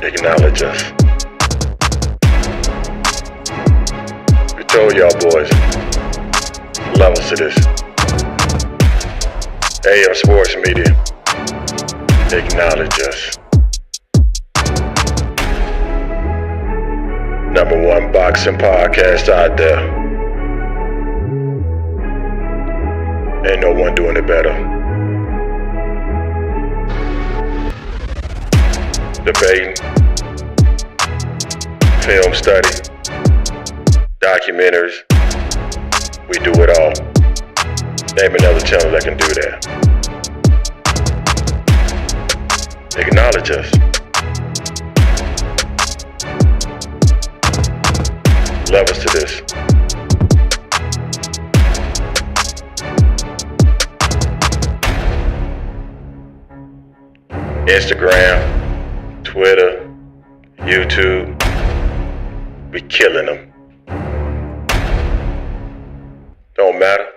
Acknowledge us. We told y'all boys, levels to this. AM Sports Media, acknowledge us. #1 boxing podcast out there. Ain't no one doing it better. Debating, film study, documentaries, we do it all. Name another channel that can do that. Acknowledge us. Levels to this. Instagram, Twitter, YouTube, we killing them. Don't matter.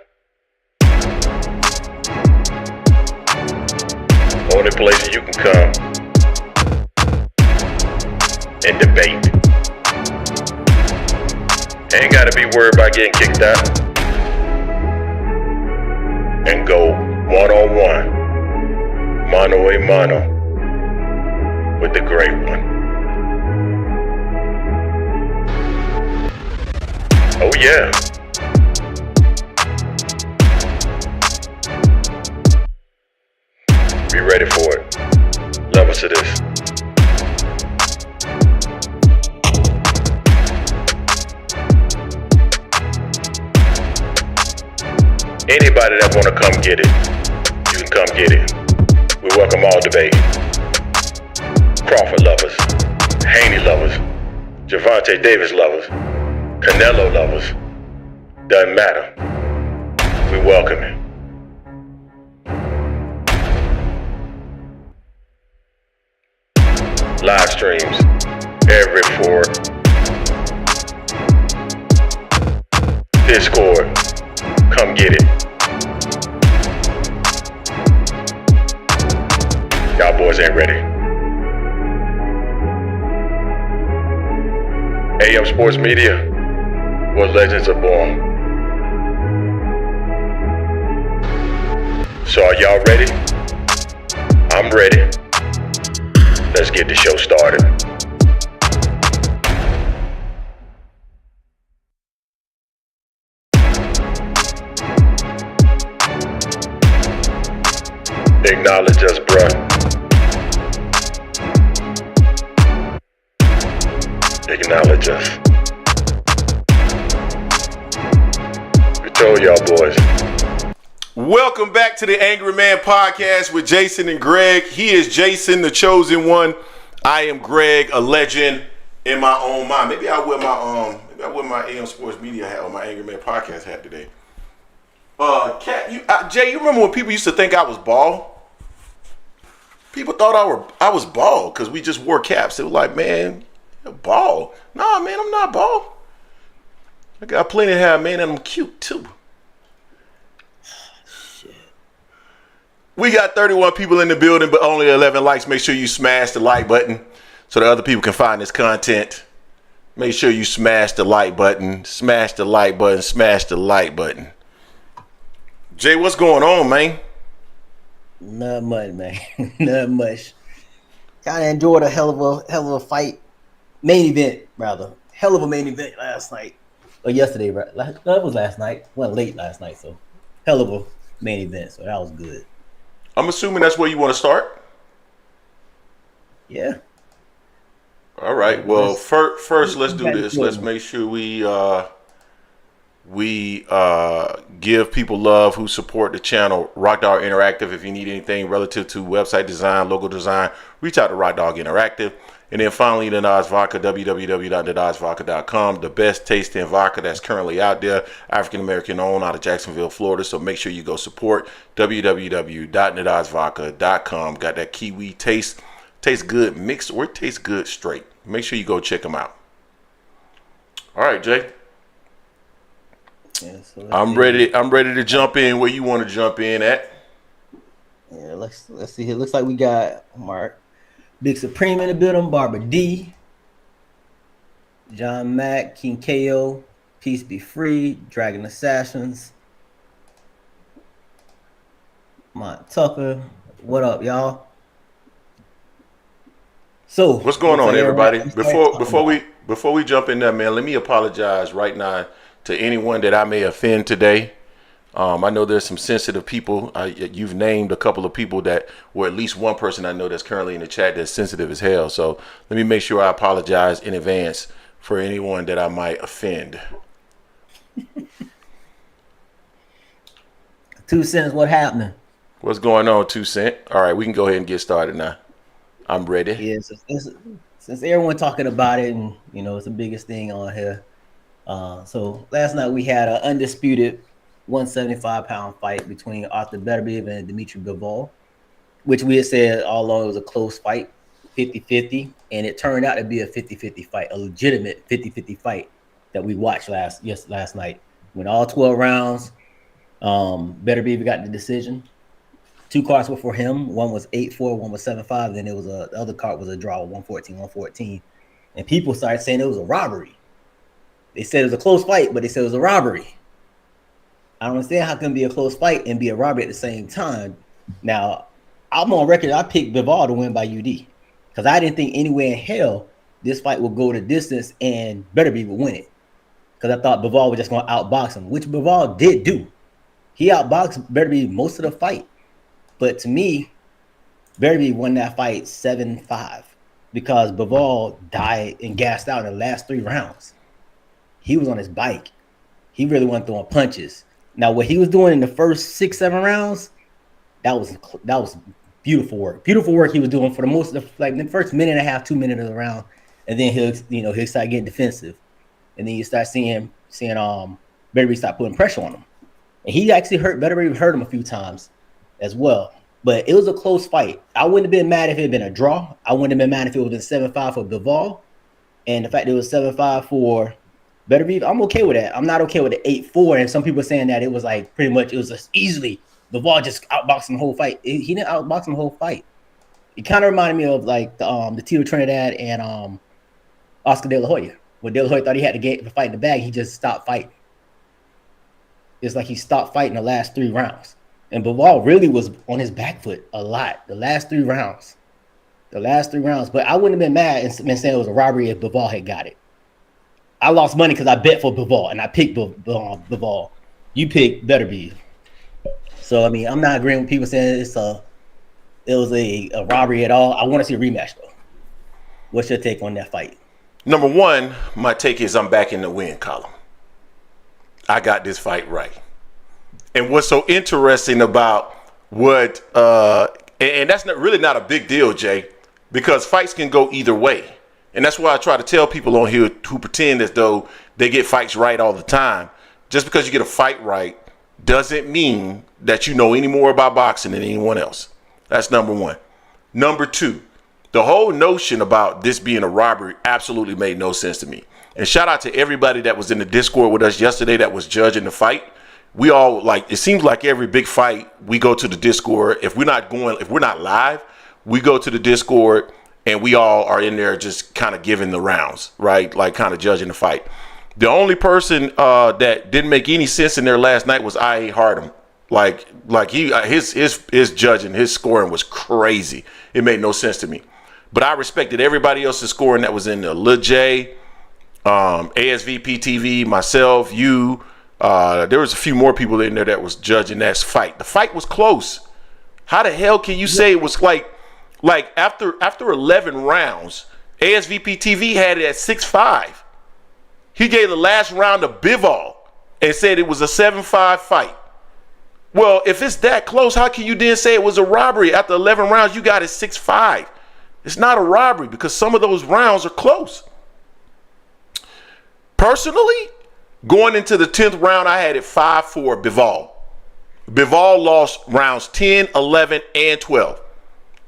Only place you can come and debate. Ain't gotta be worried about getting kicked out. And go one-on-one, mano-a-mano, with the great one. Oh yeah. Be ready for it. Levels to this. Anybody that wanna come get it, you can come get it. We welcome all debate. Crawford lovers, Haney lovers, Gervonta Davis lovers, Canelo lovers. Doesn't matter. We welcome it. Live streams every fork. Discord, come get it. Y'all boys ain't ready. AM Sports Media, where legends are born. So are y'all ready? I'm ready. Let's get the show started. Acknowledge us, bruh. Acknowledge us. We told y'all boys. Welcome back to the Angry Man Podcast with Jason and Greg. He is Jason, the chosen one. I am Greg, a legend in my own mind. Maybe I wear my AM Sports Media hat or my Angry Man Podcast hat today. Jay, you remember when people used to think I was bald? People thought I was bald because we just wore caps. They were like, man, you're bald. Nah, man, I'm not bald. I got plenty of hair, man, and I'm cute too. Shit. We got 31 people in the building, but only 11 likes. Make sure you smash the like button so that other people can find this content. Make sure you smash the like button. Smash the like button. Smash the like button. Jay, what's going on, man? Not much, man. Not much. Kind of enjoyed a hell of a fight. Main event, rather. Hell of a main event last night. Or yesterday, right? No, it was last night. Went late last night, so hell of a main event. So that was good. I'm assuming that's where you want to start? Yeah. All right. Well, first let's do this. Let's make sure we give people love who support the channel. Rock Dog Interactive. If you need anything relative to website design, logo design, reach out to Rock Dog Interactive. And then finally, the Nas Vodka, www.thedodgevodka.com. The best tasting vodka that's currently out there. African-American owned, out of Jacksonville, Florida. So make sure you go support www.thedodgevodka.com. Got that kiwi taste. Tastes good mixed or it tastes good straight. Make sure you go check them out. All right, Jay. Yeah, so I'm ready to jump in where you want to jump in at. Yeah, let's see here. Looks like we got Big Supreme in the building, Barbara D, John Mack, King KO, Peace Be Free, Dragon Assassins, Mont Tucker. What up, y'all? So What's going on, like everybody? before Before we jump in there, man, let me apologize right now to anyone that I may offend today. I know there's some sensitive people. You've named a couple of people that, or at least one person I know that's currently in the chat that's sensitive as hell. So let me make sure I apologize in advance for anyone that I might offend. 2 cents, what happening? What's going on, 2 Cent? All right, we can go ahead and get started now. I'm ready. Yeah, since everyone talking about it, and it's the biggest thing on here. So last night we had an undisputed 175-pound fight between Artur Beterbiev and Dmitry Bivol, which we had said all along it was a close fight, 50-50, and it turned out to be a 50-50 fight, a legitimate 50-50 fight that we watched last night. Went all 12 rounds. Beterbiev got the decision. 2 cards were for him. One was 8-4, one was 7-5. Then the other card was a draw, 114. And people started saying it was a robbery. They said it was a close fight, but they said it was a robbery. I don't understand how it can be a close fight and be a robbery at the same time. Now, I'm on record. I picked Bivol to win by UD because I didn't think anywhere in hell this fight would go the distance and Beterbiev would win it. Because I thought Bivol was just going to outbox him, which Bivol did do. He outboxed Beterbiev most of the fight. But to me, Beterbiev won that fight 7-5 because Bivol died and gassed out in the last 3 rounds. He was on his bike. He really wasn't throwing punches. Now, what he was doing in the first 6-7 rounds, that was beautiful work. Beautiful work he was doing for the most of the first minute and a half, 2 minutes of the round, and then he'll start getting defensive, and then you start seeing Beterbiev start putting pressure on him, and he actually Beterbiev hurt him a few times as well. But it was a close fight. I wouldn't have been mad if it had been a draw. I wouldn't have been mad if it would have been 7-5 for Bivol, and the fact that it was 7-5 for Beterbiev, I'm okay with that. I'm not okay with the 8-4. And some people are saying that it was like pretty much it was just easily Bivol just outboxed him the whole fight. He didn't outbox him the whole fight. It kind of reminded me of like the Tito Trinidad and Oscar De La Hoya. When De La Hoya thought he had the fight in the bag, he just stopped fighting. It's like he stopped fighting the last 3 rounds. And Bivol really was on his back foot a lot the last 3 rounds. But I wouldn't have been mad and been saying it was a robbery if Bivol had got it. I lost money because I bet for Bivol and I picked Bivol. You picked Beterbiev. So, I mean, I'm not agreeing with people saying it was a robbery at all. I want to see a rematch, though. What's your take on that fight? Number one, my take is I'm back in the win column. I got this fight right. And what's so interesting about what, and that's really not a big deal, Jay, because fights can go either way. And that's why I try to tell people on here who pretend as though they get fights right all the time. Just because you get a fight right doesn't mean that you know any more about boxing than anyone else. That's number one. Number two, the whole notion about this being a robbery absolutely made no sense to me. And shout out to everybody that was in the Discord with us yesterday that was judging the fight. We all it seems like every big fight we go to the Discord. If we're not live, we go to the Discord and we all are in there just kind of giving the rounds, right? Like kind of judging the fight. The only person that didn't make any sense in there last night was I.A. Hardem. Like his judging, his scoring was crazy. It made no sense to me. But I respected everybody else's scoring that was in there. Lil J, ASVP TV, myself, you. There was a few more people in there that was judging that fight. The fight was close. How the hell can you say it was like after 11 rounds, ASVP TV had it at 6-5. He gave the last round to Bivol and said it was a 7-5 fight. Well, if it's that close, how can you then say it was a robbery? After 11 rounds, you got it 6-5. It's not a robbery because some of those rounds are close. Personally, going into the 10th round, I had it 5-4 Bivol. Bivol lost rounds 10, 11, and 12.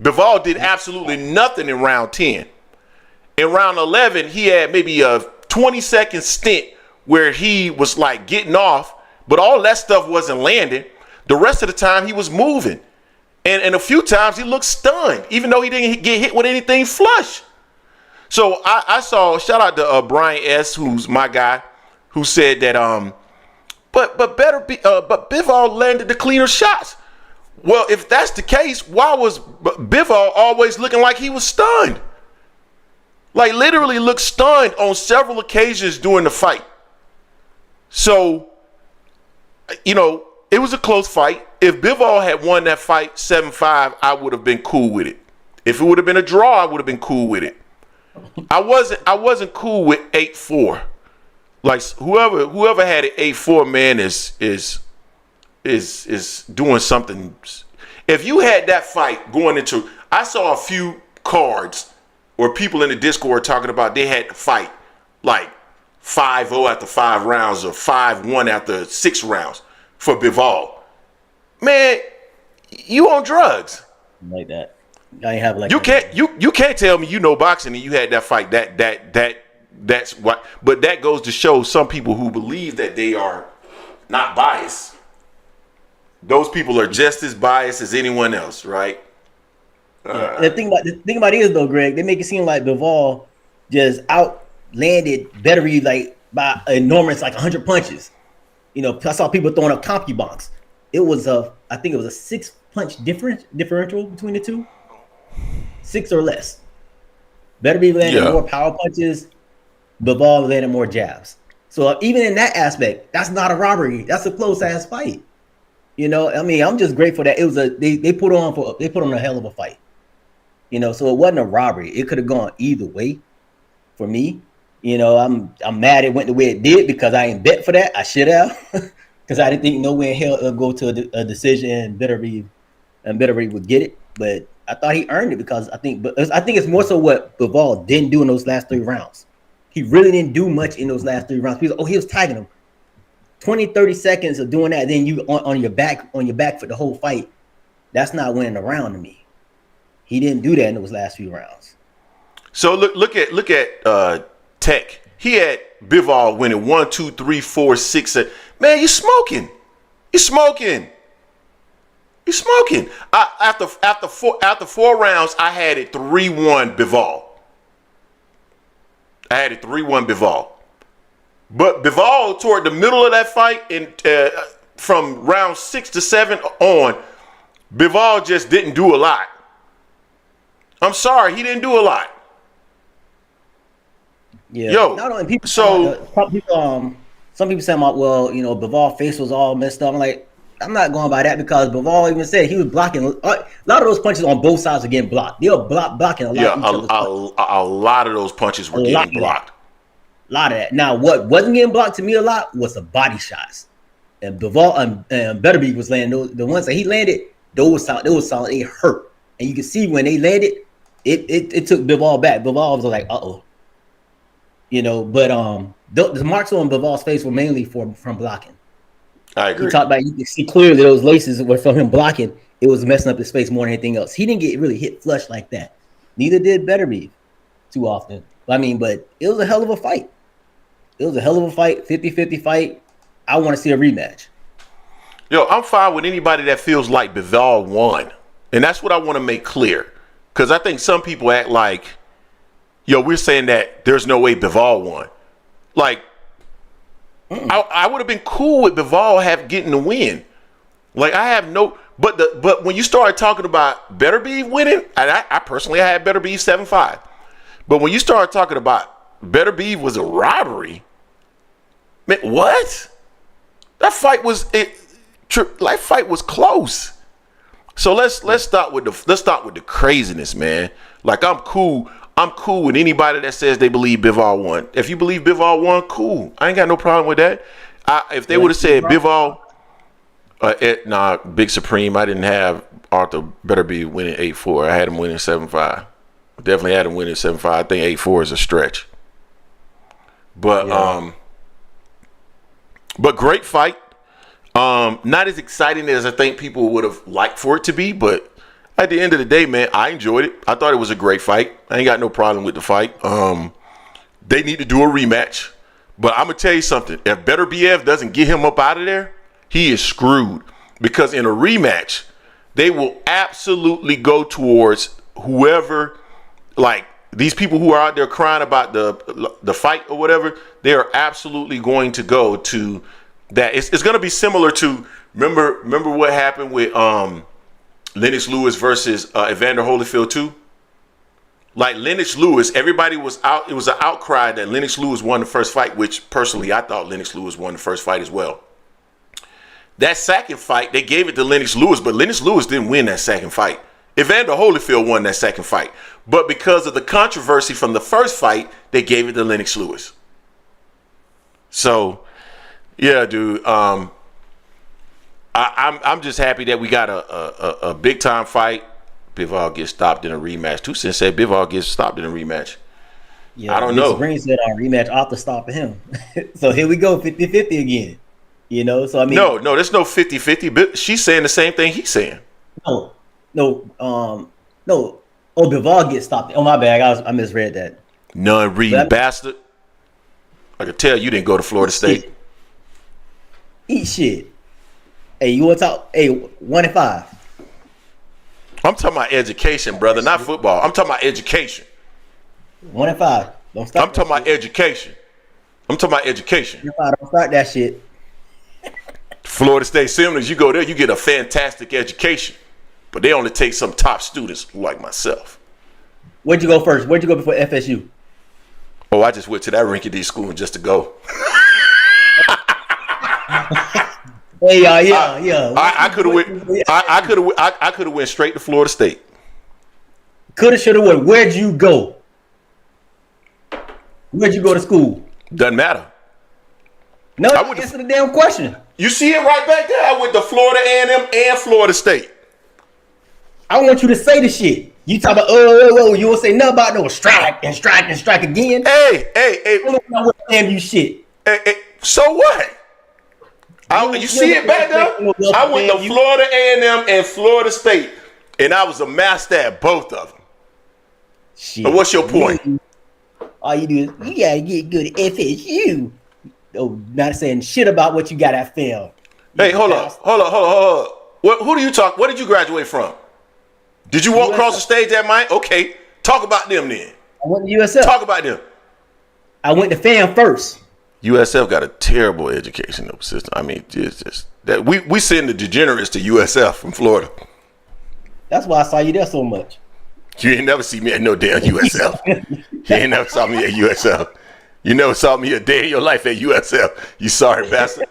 Bivol did absolutely nothing in round 10. In round 11, he had maybe a 20-second stint where he was like getting off, but all that stuff wasn't landing. The rest of the time, he was moving. And a few times he looked stunned, even though he didn't get hit with anything flush. So I saw, shout out to Brian S., who's my guy, who said that but Bivol landed the cleaner shots. Well, if that's the case, why was Bivol always looking like he was stunned? Like literally looked stunned on several occasions during the fight. So, you know, it was a close fight. If Bivol had won that fight 7-5, I would have been cool with it. If it would have been a draw, I would have been cool with it. I wasn't cool with 8-4. Like whoever had it 8-4, man, is doing something. If you had that fight going into, I saw a few cards where people in the Discord talking about they had to fight like 5-0 after 5 rounds or 5-1 after 6 rounds for Bivol. Man, you on drugs. Like that. I ain't have like you can't tell me you know boxing and you had that fight. That's what. But that goes to show some people who believe that they are not biased. Those people are just as biased as anyone else, right? The thing about it is though, Greg, they make it seem like Bivol just outlanded Beterbiev like by enormous, like 100 punches. You know, I saw people throwing up CompuBox. I think it was a 6-punch differential between the two, 6 or less. Beterbiev landed more power punches. Bivol landed more jabs. So even in that aspect, that's not a robbery. That's a close ass fight. You know, I mean, I'm just grateful that it was they put on a hell of a fight. You know, so it wasn't a robbery. It could have gone either way for me. You know, I'm mad it went the way it did because I ain't bet for that. I should have, because I didn't think no way in hell it'll go to a decision and Beterbiev would get it. But I thought he earned it because I think it's more so what Bivol didn't do in those last 3 rounds. He really didn't do much in those last 3 rounds. He was tagging him. 20, 30 seconds of doing that, then you on your back for the whole fight. That's not winning a round to me. He didn't do that in those last few rounds. So look at Tech. He had Bivol winning 1, 2, 3, 4, 6. Man, you smoking. After 4 rounds, I had it 3-1 Bivol. But Bivol, toward the middle of that fight, and from round 6 to 7 on, Bivol just didn't do a lot. I'm sorry, he didn't do a lot. Yeah. Yo, not only people. So some people say, well, you know, Bivol's face was all messed up. I'm like, I'm not going by that because Bivol even said he was blocking. A lot of those punches on both sides were getting blocked. They were blocking a lot. A lot of those punches were getting blocked. A lot of that. Now, what wasn't getting blocked to me a lot was the body shots. And Bivol and Beterbiev was landing the ones that he landed. Those solid. It hurt, and you can see when they landed, it took Bivol back. Bivol was like, you know. But the marks on Bivol's face were mainly from blocking. I agree. He talked about, you can see clearly those laces were from him blocking. It was messing up his face more than anything else. He didn't get really hit flush like that. Neither did Beterbiev too often. I mean, but it was a hell of a fight. 50-50 fight. I want to see a rematch. Yo, I'm fine with anybody that feels like Bivol won. And that's what I want to make clear. Because I think some people act like, yo, we're saying that there's no way Bivol won. Like, I would have been cool with Bivol getting the win. Like, I have no... But when you started talking about Beterbiev winning, and I personally had Beterbiev 7-5. But when you started talking about Beterbiev was a robbery, man, what? That fight was close. So let's start with the craziness, man. Like, I'm cool with anybody that says they believe Bivol won. If you believe Bivol won, cool. I ain't got no problem with that. If they would have said Bivol, Big Supreme, I didn't have Artur Beterbiev winning 8-4. I had him winning 7-5. Definitely had him winning 7-5. I think 8-4 is a stretch. But but great fight. Not as exciting as I think people would have liked for it to be, but at the end of the day, man, I enjoyed it. I thought it was a great fight. I ain't got no problem with the fight. They need to do a rematch. But I'm gonna tell you something. If Beterbiev doesn't get him up out of there, he is screwed. Because in a rematch, they will absolutely go towards whoever, like these people who are out there crying about the fight or whatever. They are absolutely going to go to that. It's going to be similar to remember what happened with Lennox Lewis versus Evander Holyfield too. Like Lennox Lewis, everybody was out. It was an outcry that Lennox Lewis won the first fight, which personally I thought Lennox Lewis won the first fight as well. That second fight, they gave it to Lennox Lewis, but Lennox Lewis didn't win that second fight. Evander Holyfield won that second fight. But because of the controversy from the first fight, they gave it to Lennox Lewis. So, yeah, dude. I'm just happy that we got a big time fight. Bivol gets stopped in a rematch. Tucson said Bivol gets stopped in a rematch. Yeah, I don't know. Green said on rematch after stopping him. So here we go, 50-50 again. You know, so I mean, no, there's no 50-50. She's saying the same thing he's saying. No. Oh, Bivol gets stopped. Oh, my bad. I misread that. None reading bastard. I can tell you didn't go to Florida State. Eat shit. Hey, you want to talk? Hey, 1-5. I'm talking about education, brother, not football. I'm talking about education. 1-5. Don't stop. I'm talking about education. I'm talking about education. 1-5. Don't start that shit. Florida State Seminoles, you go there, you get a fantastic education. But they only take some top students like myself. Where'd you go first? Where'd you go before FSU? Oh, I just went to that rinky-dink school just to go. Hey, yeah. I could have went straight to Florida State. Coulda, shoulda, woulda. Where'd you go? Where'd you go to school? Doesn't matter. No, answer the damn question. You see it right back there. I went to Florida A&M and Florida State. I want you to say the shit. You talk about you won't say nothing about no strike again. Hey. You shit. Hey, so what? You see it back there? I went to Florida A&M and Florida State, and I was a master at both of them. Shit. And what's your point? All you do is you gotta get good at FSU. Oh, not saying shit about what you got at film. Hey, hold up. Who do you talk? What did you graduate from? Did you walk across the stage that night? Okay, talk about them then. I went to USF. Talk about them. I went to FAM first. USF got a terrible educational system. I mean, it's just that we send the degenerates to USF from Florida. That's why I saw you there so much. You ain't never see me at no damn USF. You ain't never saw me at USF. You never saw me a day in your life at USF. You sorry bastard.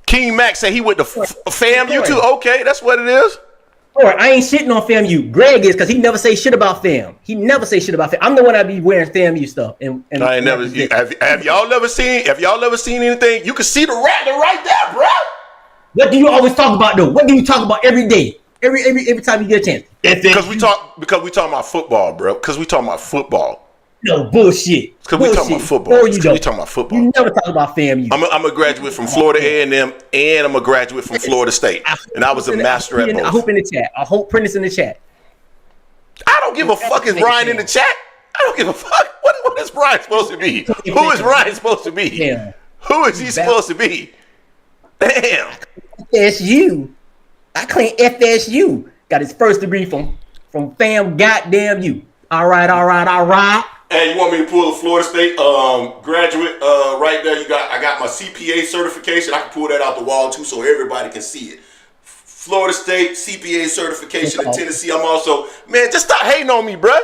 King Max said he went to FAMU too. Okay, that's what it is. I ain't shitting on FAMU. Greg is because he never say shit about FAM. He never say shit about FAM. I'm the one that be wearing FAMU stuff. And I ain't never. Have y'all ever seen? Have y'all ever seen anything? You can see the rattler right there, bro. What do you always talk about though? What do you talk about every day? Every time you get a chance. Because we talking about football, bro. Because we talking about football. No bullshit. Because we talking about football. We talking about football. You never talk about FAMU. I'm a graduate from Florida A&M, and I'm a graduate from Florida State, and I was a master at both. I hope in the chat. I hope print this in the chat. I don't give a fuck. Is Ryan in the chat? I don't give a fuck. What is Ryan supposed to be? Who is Ryan supposed to be? Damn. Who is he supposed to be? Damn. FSU. I claim FSU. Got his first degree from FAM. Goddamn you. All right. Hey, you want me to pull the Florida State graduate right there? I got my CPA certification. I can pull that out the wall too, so everybody can see it. Florida State CPA certification in Tennessee. I'm also, man, just stop hating on me, bruh.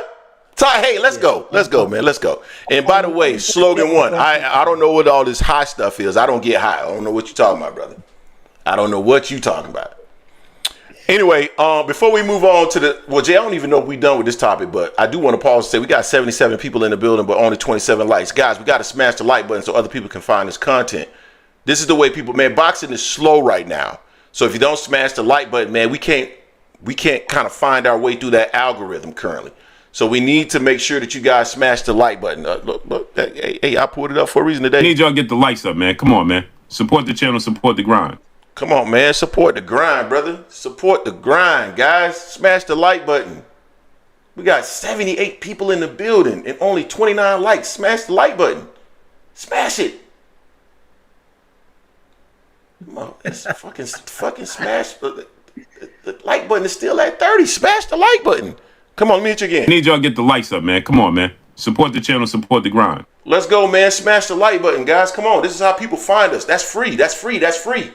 Hey, let's go, man, let's go. And by the way, slogan one. I don't know what all this high stuff is. I don't get high. I don't know what you're talking about, brother. I don't know what you're talking about. Anyway, before we move on to Jay, I don't even know if we're done with this topic, but I do want to pause and say we got 77 people in the building, but only 27 likes. Guys, we got to smash the like button so other people can find this content. This is the way people, man, boxing is slow right now. So if you don't smash the like button, man, we can't kind of find our way through that algorithm currently. So we need to make sure that you guys smash the like button. Look, hey, I pulled it up for a reason today. I need y'all to get the likes up, man. Come on, man. Support the channel, support the grind. Come on, man. Support the grind, brother. Support the grind, guys. Smash the like button. We got 78 people in the building and only 29 likes. Smash the like button. Smash it. It's fucking smash. The like button is still at 30. Smash the like button. Come on, let me hit you again. I need y'all to get the likes up, man. Come on, man. Support the channel, support the grind. Let's go, man. Smash the like button, guys. Come on. This is how people find us. That's free. That's free. That's free.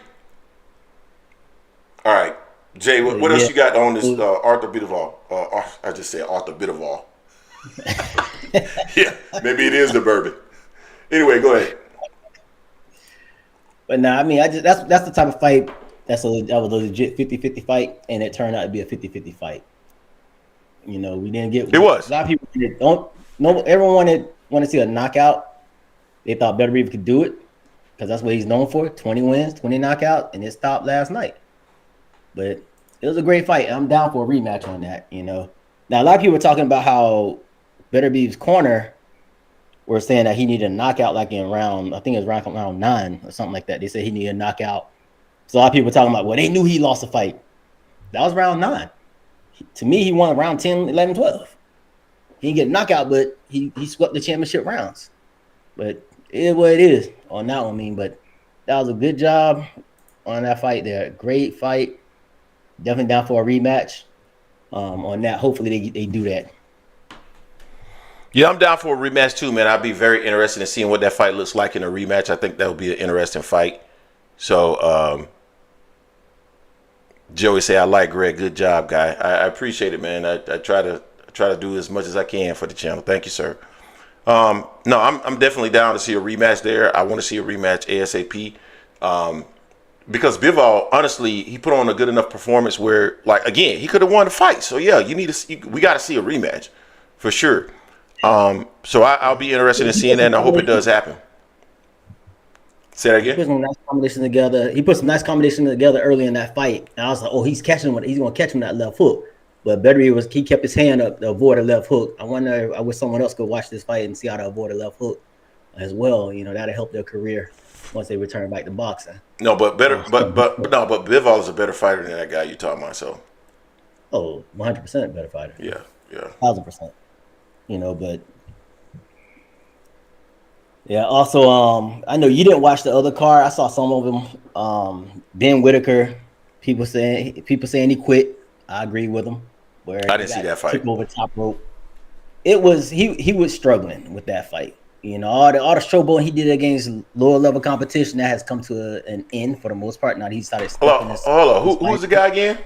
All right. Jay, what else you got on this Artur Beterbiev? I just said Artur Beterbiev. Yeah, maybe it is the bourbon. Anyway, go ahead. But nah, I mean, that's the type of fight that was a legit 50-50 fight, and it turned out to be a 50-50 fight. You know, we didn't get. It was. A lot of people everyone wanted to see a knockout. They thought Beterbiev could do it because that's what he's known for: 20 wins, 20 knockouts, and it stopped last night. But it was a great fight. I'm down for a rematch on that. You know, now a lot of people were talking about how Beterbiev's corner were saying that he needed a knockout like in round, I think it was round 9 or something like that. They said he needed a knockout. So a lot of people were talking about, well, they knew he lost the fight. That was round 9. To me, he won round 10, 11, 12. He didn't get a knockout, but he swept the championship rounds. But it is what it is on that one, but that was a good job on that fight there. Great fight. Definitely down for a rematch on that. Hopefully they do that. Yeah, I'm down for a rematch too, man. I'd be very interested in seeing what that fight looks like in a rematch. I think that would be an interesting fight. So, Joey say, I like Greg. Good job, guy. I appreciate it, man. I try to do as much as I can for the channel. Thank you, sir. No, I'm definitely down to see a rematch there. I want to see a rematch ASAP. Because Bivol, honestly, he put on a good enough performance where, like, again, he could have won the fight. So yeah, we got to see a rematch for sure. So I'll be interested in seeing that, and I hope it does happen. Say that again. He put some nice combination together. He put some nice combination together early in that fight, and I was like, "Oh, he's catching him. He's going to catch him that left hook." But Beterbiev he kept his hand up to avoid a left hook. I wish someone else could watch this fight and see how to avoid a left hook as well. You know, that'll help their career once they return back to boxing. No, but Bivol is a better fighter than that guy you're talking about. So, 100% better fighter. Yeah, 1,000%. You know, but yeah. Also, I know you didn't watch the other card. I saw some of them. Ben Whittaker. People saying he quit. I agree with him. Where I didn't see that fight. Over top rope. It was he was struggling with that fight. You know, all the showboating he did against lower level competition that has come to an end for the most part. Now he started. Hold on. Who's the guy again?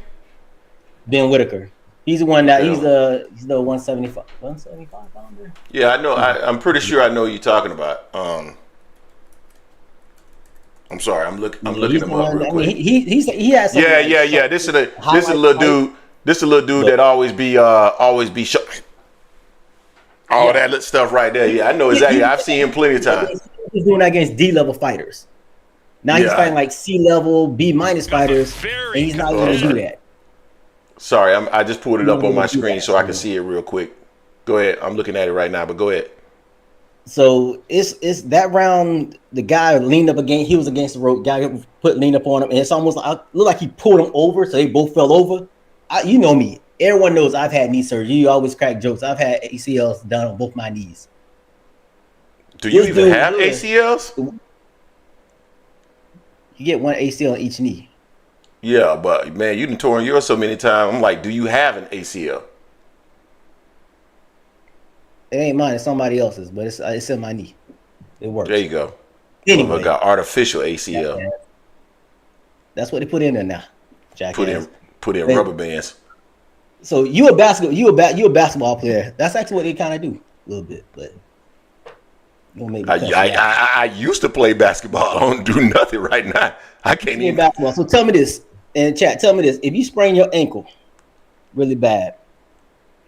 Ben Whittaker. He's the one that he's the 175 pounder. Yeah, I know. I'm pretty sure I know who you're talking about. I'm sorry. I'm looking him up real quick. He has. Yeah. This is a little dude. This is a little dude that always be all that stuff right there. Yeah, I know exactly. I've seen him plenty of times. He's doing that against D-level fighters. Now he's fighting like C-level, B- fighters, and he's not going to do that. Sorry, I just pulled it up on my screen so I can see it real quick. Go ahead. I'm looking at it right now, but go ahead. So it's that round. The guy leaned up against. He was against the rope. Guy leaned up on him, and it's almost looked like he pulled him over, so they both fell over. You know me. Everyone knows I've had knee surgery. You always crack jokes. I've had ACLs done on both my knees. Do you even have ACLs? You get one ACL on each knee. Yeah, but man, you done torn yours so many times. I'm like, do you have an ACL? It ain't mine. It's somebody else's, but it's in my knee. It works. There you go. Anyway, I got artificial ACL. Yeah, that's what they put in there now. Jackass. Put in rubber bands. So you a basketball player. That's actually what they kind of do a little bit, but I used to play basketball. I don't do nothing right now. I can't even basketball. So tell me this in chat. Tell me this: if you sprain your ankle really bad,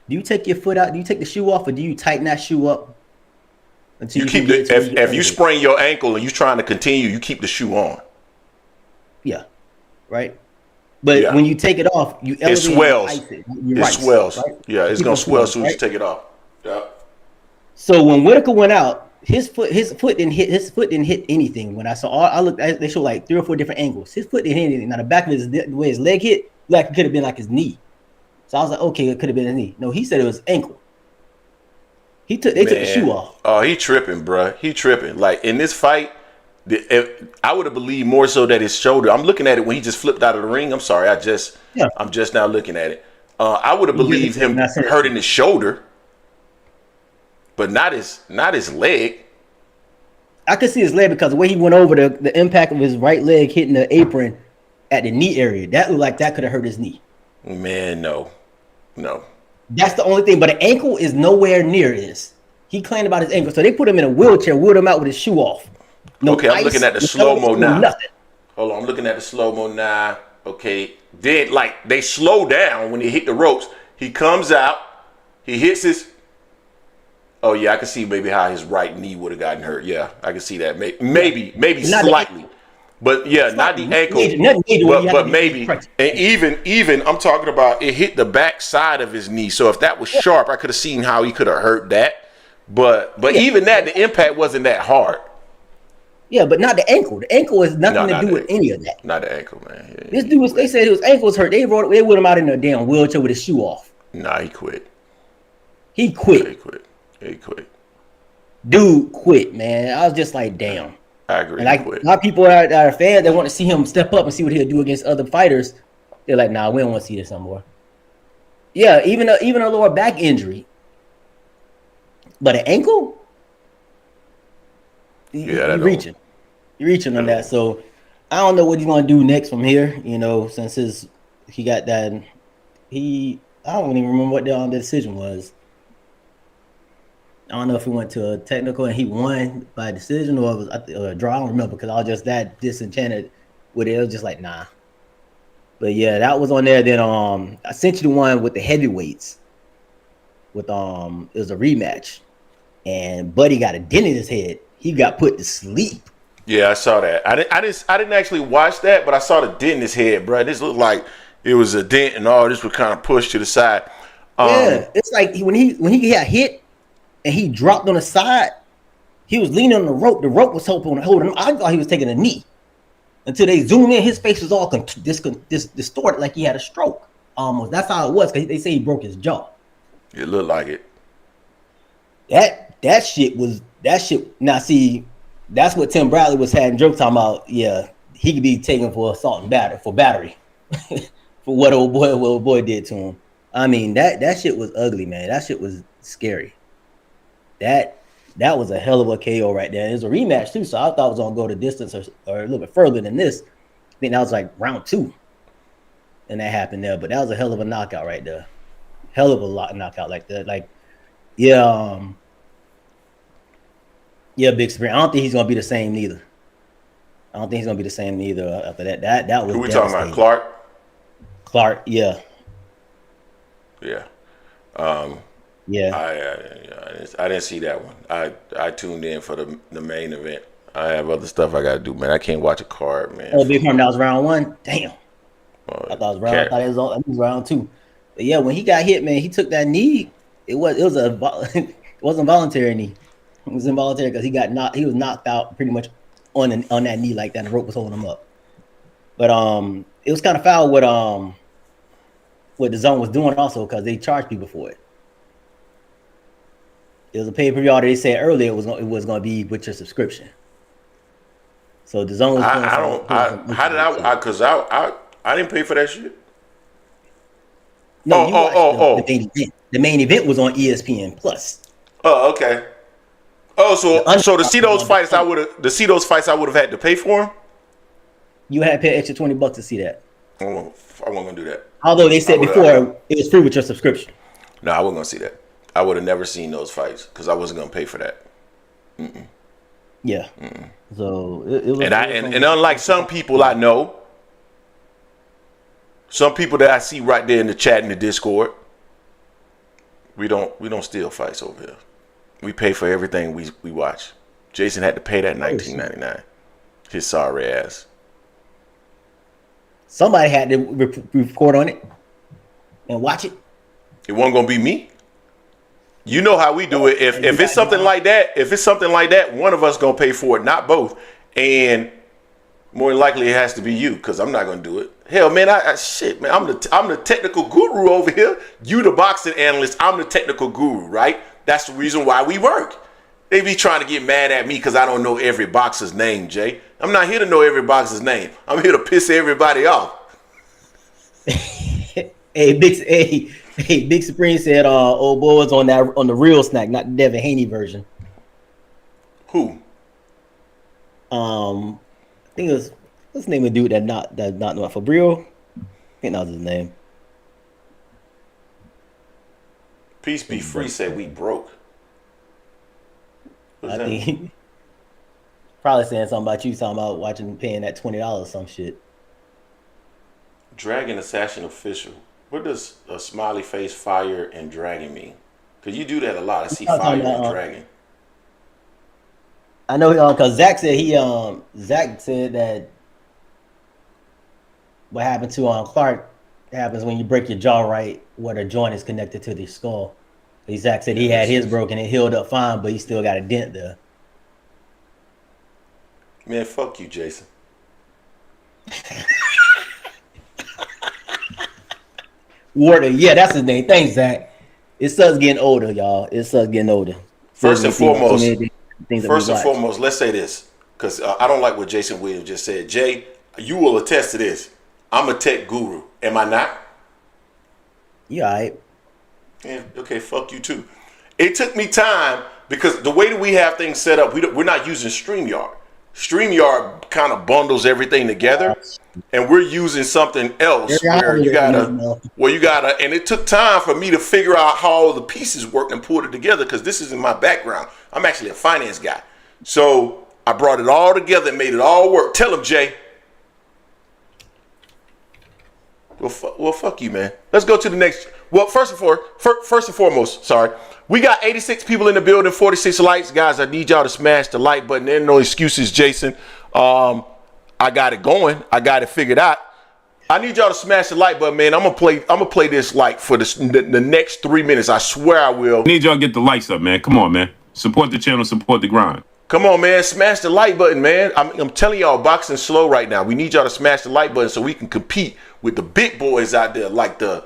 do you take your foot out? Do you take the shoe off, or do you tighten that shoe up until you keep the? If you sprain your ankle and you're trying to continue, you keep the shoe on. Yeah, right. But when you take it off, you elevate it swells. It swells. Right? Yeah, it's gonna swell as soon as you take it off. Yeah. So when Whittaker went out, his foot didn't hit anything. When I looked, they showed like 3 or 4 different angles. His foot didn't hit anything. Now the back of the way his leg hit, like it could have been like his knee. So I was like, okay, it could have been his knee. No, he said it was ankle. They took the shoe off. Oh, he tripping, bro. He tripping. Like in this fight, I would have believed more so that his shoulder. I'm looking at it when he just flipped out of the ring. I'm sorry, I'm just now looking at it. I would have believed him hurting his shoulder, but not his leg. I could see his leg because the way he went over, the impact of his right leg hitting the apron at the knee area, that looked like that could have hurt his knee. Man, no. That's the only thing. But the ankle is nowhere near this. He claimed about his ankle, so they put him in a wheelchair, wheeled him out with his shoe off. No okay, I'm ice, looking at the no slow-mo now. Nothing. Hold on, I'm looking at the slow-mo now. Okay, then like they slow down when he hit the ropes. He comes out, he hits his. Oh yeah, I can see maybe how his right knee would have gotten hurt. Yeah, I can see that. Maybe slightly, but yeah, not the ankle. But maybe, and even I'm talking about it hit the back side of his knee. So if that was sharp, I could have seen how he could have hurt that. But even that, the impact wasn't that hard. Yeah, but not the ankle. The ankle has nothing to do with any of that. Not the ankle, man. Yeah, this dude they said his ankle was hurt. They wheeled him out in a damn wheelchair with his shoe off. Nah, he quit. He quit. He quit. Dude quit, man. I was just like, damn. I agree. And like a lot of people that are fans, they want to see him step up and see what he'll do against other fighters. They're like, nah, we don't want to see this anymore. Yeah, even a lower back injury. But an ankle? You're reaching on that. So I don't know what he's gonna do next from here. You know, since he got that. I don't even remember what the decision was. I don't know if he went to a technical and he won by decision or it was a draw. I don't remember because I was just that disenchanted with it. It was just like nah. But yeah, that was on there. Then I sent you the one with the heavyweights. With it was a rematch, and Buddy got a dent in his head. He got put to sleep. Yeah, I saw that. I didn't actually watch that, but I saw the dent in his head, bro. This looked like it was a dent, and all this was kind of pushed to the side. Yeah, it's like when he got hit and he dropped on the side, he was leaning on the rope. The rope was holding him. I thought he was taking a knee until they zoomed in. His face was all distorted, like he had a stroke. Almost. That's how it was. Because they say he broke his jaw. It looked like it. That shit. Now see, that's what Tim Bradley was having jokes talking about. Yeah, he could be taken for assault and battery for what old boy did to him. I mean, that shit was ugly, man. That shit was scary. That was a hell of a KO right there. It was a rematch too, so I thought it was gonna go the distance or a little bit further than this. I think that was like round 2, and that happened there. But that was a hell of a knockout right there. Hell of a knockout like that. Like, yeah, big experience. I don't think he's gonna be the same neither. After that. That was. Who we talking about? Clark. Clark, yeah. Yeah. Yeah. I didn't see that one. I tuned in for the main event. I have other stuff I gotta do, man. I can't watch a card, man. Oh, Big Horn, that was round 1. Damn. I thought it was round 2. But yeah, when he got hit, man, he took that knee. It wasn't voluntary knee. It was involuntary because he was knocked out pretty much on that knee like that. And the rope was holding him up. But it was kind of foul what the zone was doing also because they charged people for it. It was a pay-per-view order. They said earlier it was going to be with your subscription. So the zone was. Because I didn't pay for that shit. No, the main event. The main event was on ESPN Plus. Oh, okay. Oh, so to see those fights, I would have had to pay for them. You had to pay extra $20 to see that. I wasn't gonna do that. Although they said before it was free with your subscription. No, I wasn't gonna see that. I would have never seen those fights because I wasn't gonna pay for that. Mm-mm. Yeah. Mm-mm. So it was. And unlike some people I know, some people that I see right there in the chat in the Discord, we don't steal fights over here. We pay for everything we watch. Jason had to pay that in $19.99. His sorry ass. Somebody had to record on it and watch it. It wasn't gonna be me. You know how we do it. If it's something like that, one of us gonna pay for it, not both. And more than likely it has to be you, because I'm not gonna do it. Hell, man, man, I'm the technical guru over here. You the boxing analyst. I'm the technical guru, right? That's the reason why we work. They be trying to get mad at me because I don't know every boxer's name, Jay. I'm not here to know every boxer's name. I'm here to piss everybody off. Big Supreme said old boy was on the real snack, not the Devin Haney version. Who? I think it was what's the name of the dude that not Fabril? I think that was his name. Peace be free said we broke. I think probably saying something about you, talking about paying that $20 some shit. Dragon Assassin Official. What does a smiley face, fire, and dragon mean? Because you do that a lot. I see fire and dragon. I know because Zach said that what happened to Clark happens when you break your jaw right, where the joint is connected to the skull. Zach said he had his broken, it healed up fine, but he still got a dent there. Man, fuck you, Jason. Warder, yeah, that's his name. Thanks, Zach. It sucks getting older, y'all. It sucks getting older. First and foremost, let's say this, because I don't like what Jason Williams just said. Jay, you will attest to this. I'm a tech guru. Am I not? Yeah, all right. Yeah, okay, fuck you too. It took me time because the way that we have things set up, we're not using StreamYard. StreamYard kind of bundles everything together, and we're using something else where you gotta, and it took time for me to figure out how all the pieces work and put it together because this is in my background. I'm actually a finance guy. So I brought it all together and made it all work. Tell him, Jay. Well, fuck you, man. Let's go to the next. Well, first and foremost, sorry. We got 86 people in the building, 46 likes. Guys, I need y'all to smash the like button. There are no excuses, Jason. I got it going. I got it figured out. I need y'all to smash the like button, man. I'm gonna play this like for the next 3 minutes. I swear I will. I need y'all to get the likes up, man. Come on, man. Support the channel, support the grind. Come on, man. Smash the like button, man. I'm telling y'all, boxing slow right now. We need y'all to smash the like button so we can compete with the big boys out there, like the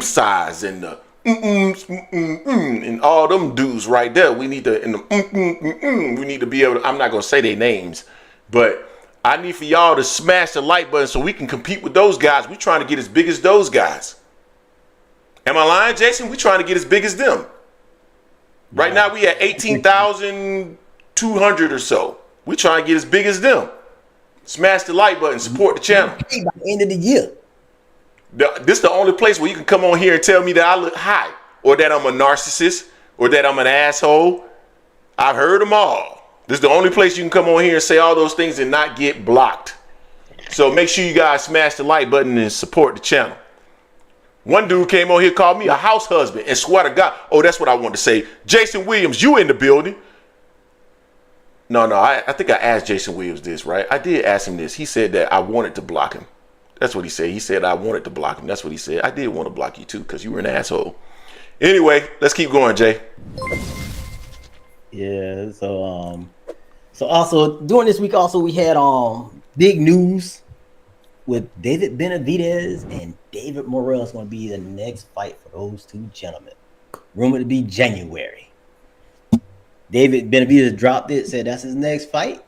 size and the and all them dudes right there. We need to we need to be able to, I'm not gonna say their names, but I need for y'all to smash the like button so we can compete with those guys. We trying to get as big as those guys. Am I lying, Jason? We trying to get as big as them. Right now we at 18,200 or so. We trying to get as big as them. Smash the like button, support the channel. By the end of the year. This is the only place where you can come on here and tell me that I look high, or that I'm a narcissist, or that I'm an asshole. I've heard them all. This is the only place you can come on here and say all those things and not get blocked. So make sure you guys smash the like button and support the channel. One dude came on here, called me a house husband, and swear to God, oh, that's what I wanted to say. Jason Williams, you in the building. No, I think I asked Jason Williams this, right? I did ask him this. He said that I wanted to block him. That's what he said. He said I wanted to block him. That's what he said. I did want to block you too because you were an asshole. Anyway, let's keep going, Jay. Yeah, so also during this week also we had big news with David Benavidez and David Morrell is going to be the next fight for those two gentlemen. Rumored to be January. David Benavidez dropped it, said that's his next fight.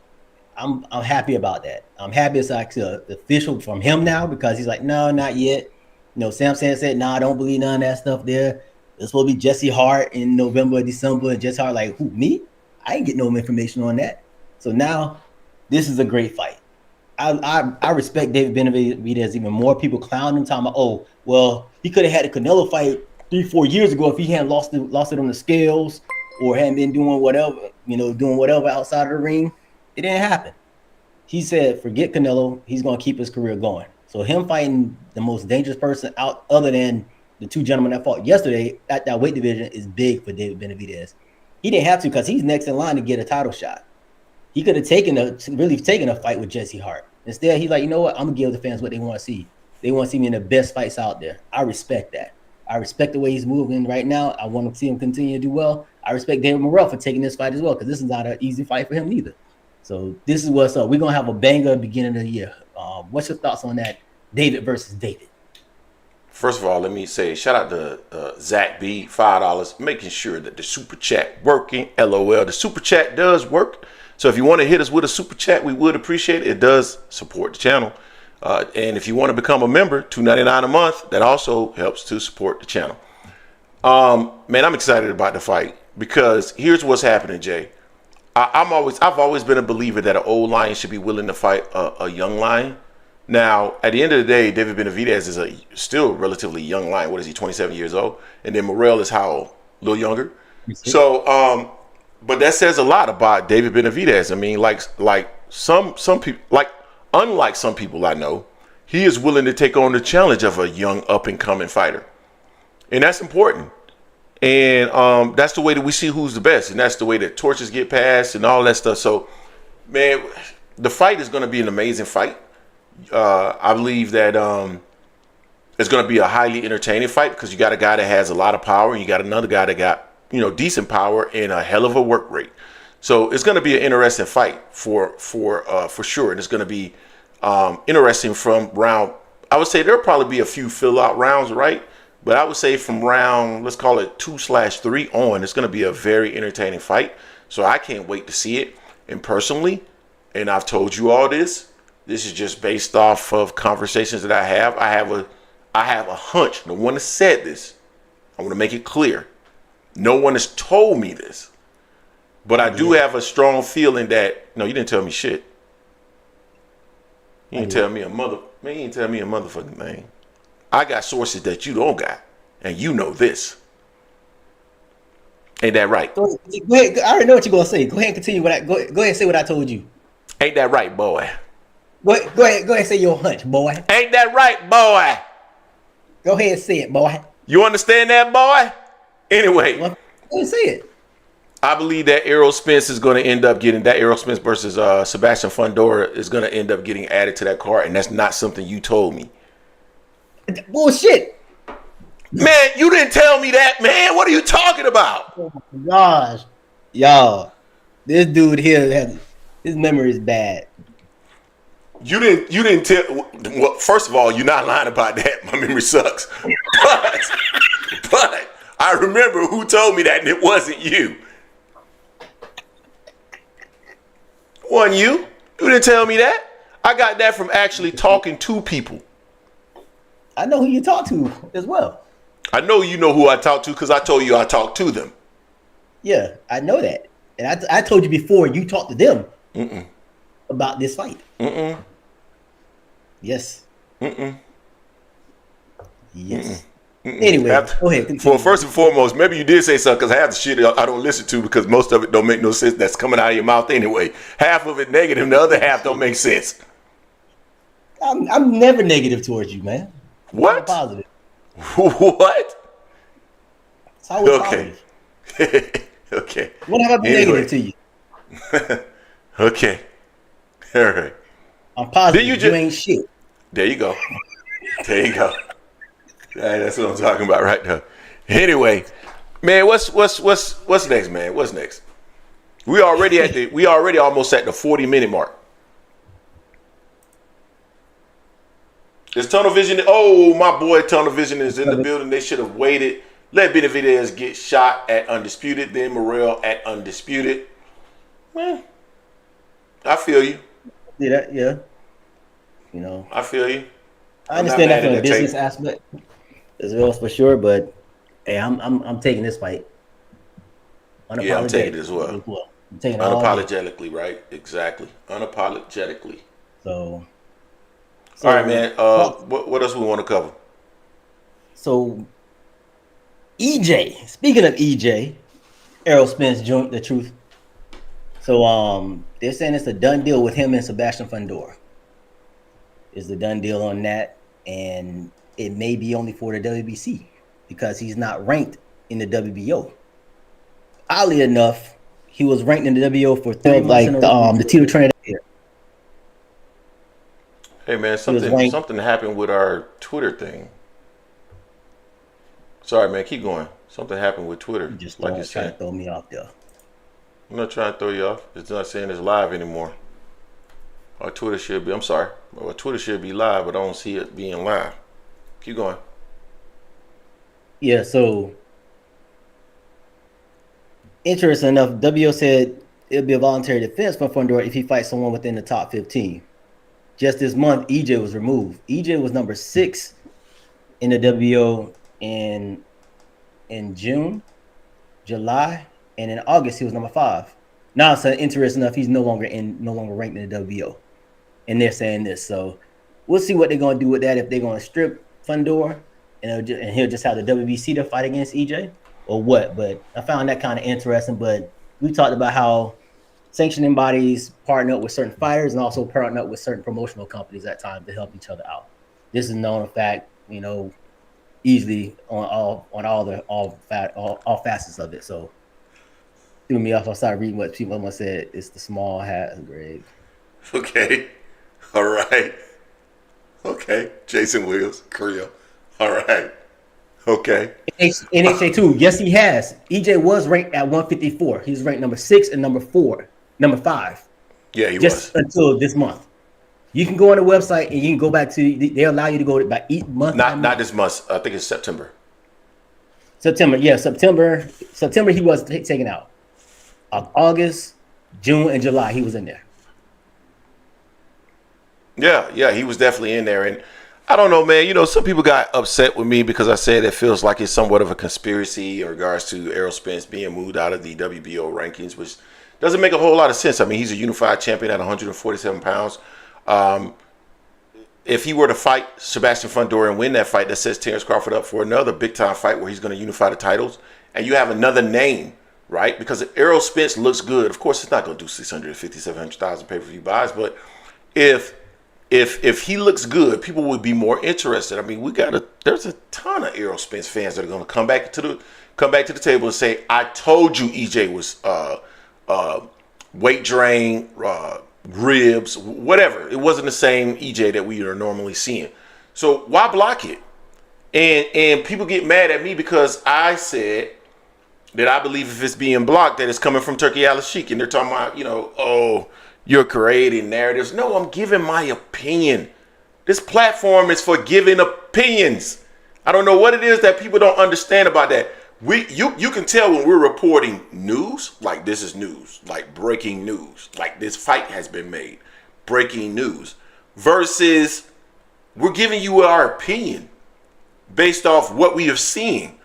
I'm happy about that. I'm happy it's actually official from him now because he's like, no, not yet. You know, Sam said, no, I don't believe none of that stuff there. It's supposed to be Jesse Hart in November, December, and Jesse Hart like, who, me? I ain't get no information on that. So now this is a great fight. I respect David Benavidez even more. People clown him, talking about, oh, well, he could have had a Canelo fight 3-4 years ago if he hadn't lost it on the scales or hadn't been doing whatever outside of the ring. It didn't happen. He said, forget Canelo. He's going to keep his career going. So him fighting the most dangerous person out other than the two gentlemen that fought yesterday at that weight division is big for David Benavidez. He didn't have to because he's next in line to get a title shot. He could have taken a fight with Jesse Hart. Instead, he's like, you know what? I'm going to give the fans what they want to see. They want to see me in the best fights out there. I respect that. I respect the way he's moving right now. I want to see him continue to do well. I respect David Morrell for taking this fight as well because this is not an easy fight for him either. So this is what's up. We're going to have a banger beginning of the year. What's your thoughts on that? David versus David. First of all, let me say shout out to Zach B, $5, making sure that the super chat working. LOL, the super chat does work. So if you want to hit us with a super chat, we would appreciate it. It does support the channel. And if you want to become a member, $2.99 a month, that also helps to support the channel. Man, I'm excited about the fight because here's what's happening, Jay. I've always been a believer that an old lion should be willing to fight a young lion. Now, at the end of the day, David Benavidez is a still relatively young lion. What is he, 27 years old? And then Morrell is how old? A little younger. So, but that says a lot about David Benavidez. I mean, like some people, unlike some people I know, he is willing to take on the challenge of a young up and coming fighter, and that's important. And that's the way that we see who's the best, and that's the way that torches get passed and all that stuff. So, man, the fight is going to be an amazing fight. I believe that it's going to be a highly entertaining fight because you got a guy that has a lot of power and you got another guy that got, decent power and a hell of a work rate. So it's going to be an interesting fight for sure. And it's going to be interesting from round. I would say there'll probably be a few fill out rounds, right? But I would say from round, let's call it 2/3 on, it's going to be a very entertaining fight. So I can't wait to see it. And personally, and I've told you all this. This is just based off of conversations that I have. I have a hunch. No one has said this. I want to make it clear. No one has told me this. But I do have a strong feeling that, no, you didn't tell me shit. You didn't tell me a motherfucking thing. I got sources that you don't got. And you know this. Ain't that right? Go ahead. I already know what you're going to say. Go ahead and continue. Go ahead and say what I told you. Ain't that right, boy? Go ahead and say your hunch, boy. Ain't that right, boy? Go ahead and say it, boy. You understand that, boy? Anyway. Go ahead and say it. I believe that Errol Spence is going to end up getting, that Errol Spence versus Sebastian Fundora is going to end up getting added to that card, and that's not something you told me. Bullshit. Man, you didn't tell me that, man. What are you talking about? Oh my gosh. Y'all, this dude here, his memory is bad. You didn't tell. Well, first of all, you're not lying about that. My memory sucks. But I remember who told me that, and it wasn't you. Wasn't you? You didn't tell me that. I got that from actually talking to people. I know who you talk to as well. I know you know who I talked to because I told you I talked to them. Yeah, I know that. And I told you before you talked to them about this fight. Yes. Yes. Anyway, go ahead. Continue. Well, first and foremost, maybe you did say something because half the shit I don't listen to because most of it don't make no sense that's coming out of your mouth anyway. Half of it negative, the other half don't make sense. I'm never negative towards you, man. What? Positive. What? It's always positive. Okay. What have I been negative to you? Okay. All right. I'm positive. You ain't shit. There you go. There you go. That's what I'm talking about right now. Anyway, man, what's next, man? What's next? We already almost at the 40-minute mark. Is Tunnel Vision? Oh, my boy, Tunnel Vision is in the building. They should have waited. Let Benavidez get shot at Undisputed, then Morrell at Undisputed. Well, I feel you. Yeah. I feel you. I understand that from a business aspect as well, for sure. But hey, I'm taking this fight. Yeah, I'm taking it as well. I'm taking unapologetically, right? Exactly. Unapologetically. So all right, man. What else we want to cover? So, EJ. Speaking of EJ, Errol Spence joined the truth. So, they're saying it's a done deal with him and Sebastian Fundora. Is the done deal on that, and it may be only for the WBC because he's not ranked in the WBO. Oddly enough, he was ranked in the WBO for 3 months. Like the Tito trainer here. Hey man, something happened with our Twitter thing. Sorry, man, keep going. Something happened with Twitter. You just like trying to throw me off there. I'm not trying to throw you off. It's not saying it's live anymore. Our Twitter should be. I'm sorry. Our Twitter should be live, but I don't see it being live. Keep going. Yeah, so interesting enough, WO said it'll be a voluntary defense for Fundora if he fights someone within the top 15. Just this month, EJ was removed. EJ was number 6 in the WO in June, July, and in August he was number 5. Now, so interesting enough, he's no longer ranked in the WO, and they're saying this. So we'll see what they're going to do with that. If they're going to strip Fundora and he'll just have the WBC to fight against EJ or what. But I found that kind of interesting. But we talked about how sanctioning bodies partner up with certain fighters and also partner up with certain promotional companies at times to help each other out. This is known fact, easily on all facets of it. So threw me off. I started reading what people almost said. It's the small hat grave. Okay. All right. Okay. Jason Williams, Korea. All right. Okay. NHA 2. Yes, he has. EJ was ranked at 154. He was ranked number 6 and number 5. Yeah, he just was. until this month. You can go on the website and you can go back to. They allow you to go by each month. Not this month. I think it's September. September. Yeah, September. He was taken out. August, June, and July. He was in there. Yeah, he was definitely in there. And I don't know, man. Some people got upset with me because I said it feels like it's somewhat of a conspiracy in regards to Errol Spence being moved out of the WBO rankings, which doesn't make a whole lot of sense. I mean, he's a unified champion at 147 pounds. If he were to fight Sebastian Fundora and win that fight, that sets Terence Crawford up for another big-time fight where he's going to unify the titles. And you have another name, right? Because if Errol Spence looks good, of course, it's not going to do 650, 700,000 pay-per-view buys. But if he looks good, people would be more interested. I mean, there's a ton of Errol Spence fans that are going to come back to the table and say, "I told you EJ was weight drain, ribs, whatever. It wasn't the same EJ that we are normally seeing." So why block it? And people get mad at me because I said that I believe if it's being blocked, that it's coming from Turkey Al-Sheikh, and they're talking about, you're creating narratives. No, I'm giving my opinion. This platform is for giving opinions. I don't know what it is that people don't understand about that. You can tell when we're reporting news, like this is news, like breaking news, like this fight has been made, breaking news, versus we're giving you our opinion based off what we have seen,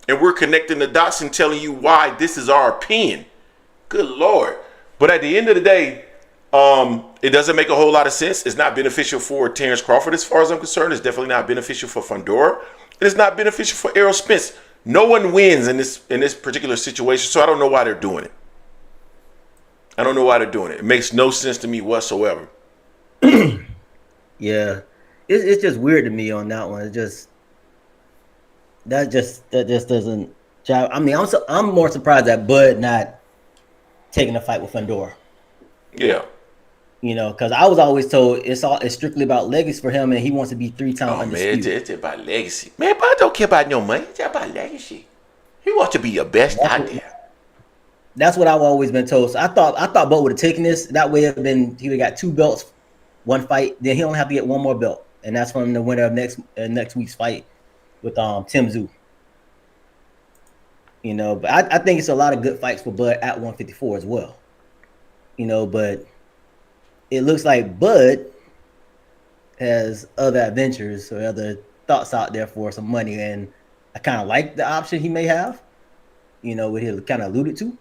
and we're connecting the dots and telling you why this is our opinion. Good Lord. But at the end of the day, it doesn't make a whole lot of sense. It's not beneficial for Terence Crawford as far as I'm concerned. It's definitely not beneficial for Fundora. It's not beneficial for Errol Spence. No one wins in this particular situation, so I don't know why they're doing it. It makes no sense to me whatsoever. Yeah, it's just weird to me on that one. That just doesn't jive. I mean, I'm more surprised that Bud not taking a fight with Fundora. Yeah. Because I was always told it's strictly about legacy for him, and he wants to be 3-time undisputed. Man, it's about legacy. Man, Bud don't care about no money. It's about legacy. He wants to be your best out there. That's what I've always been told. So I thought Bud would have taken this. That way, he would have got 2 belts, 1 fight. Then he only have to get 1 more belt, and that's from the winner of next week's fight with Tim Tszyu. But I think it's a lot of good fights for Bud at 154 as well. But it looks like Bud has other adventures or other thoughts out there for some money, and I kind of like the option he may have. What he kind of alluded to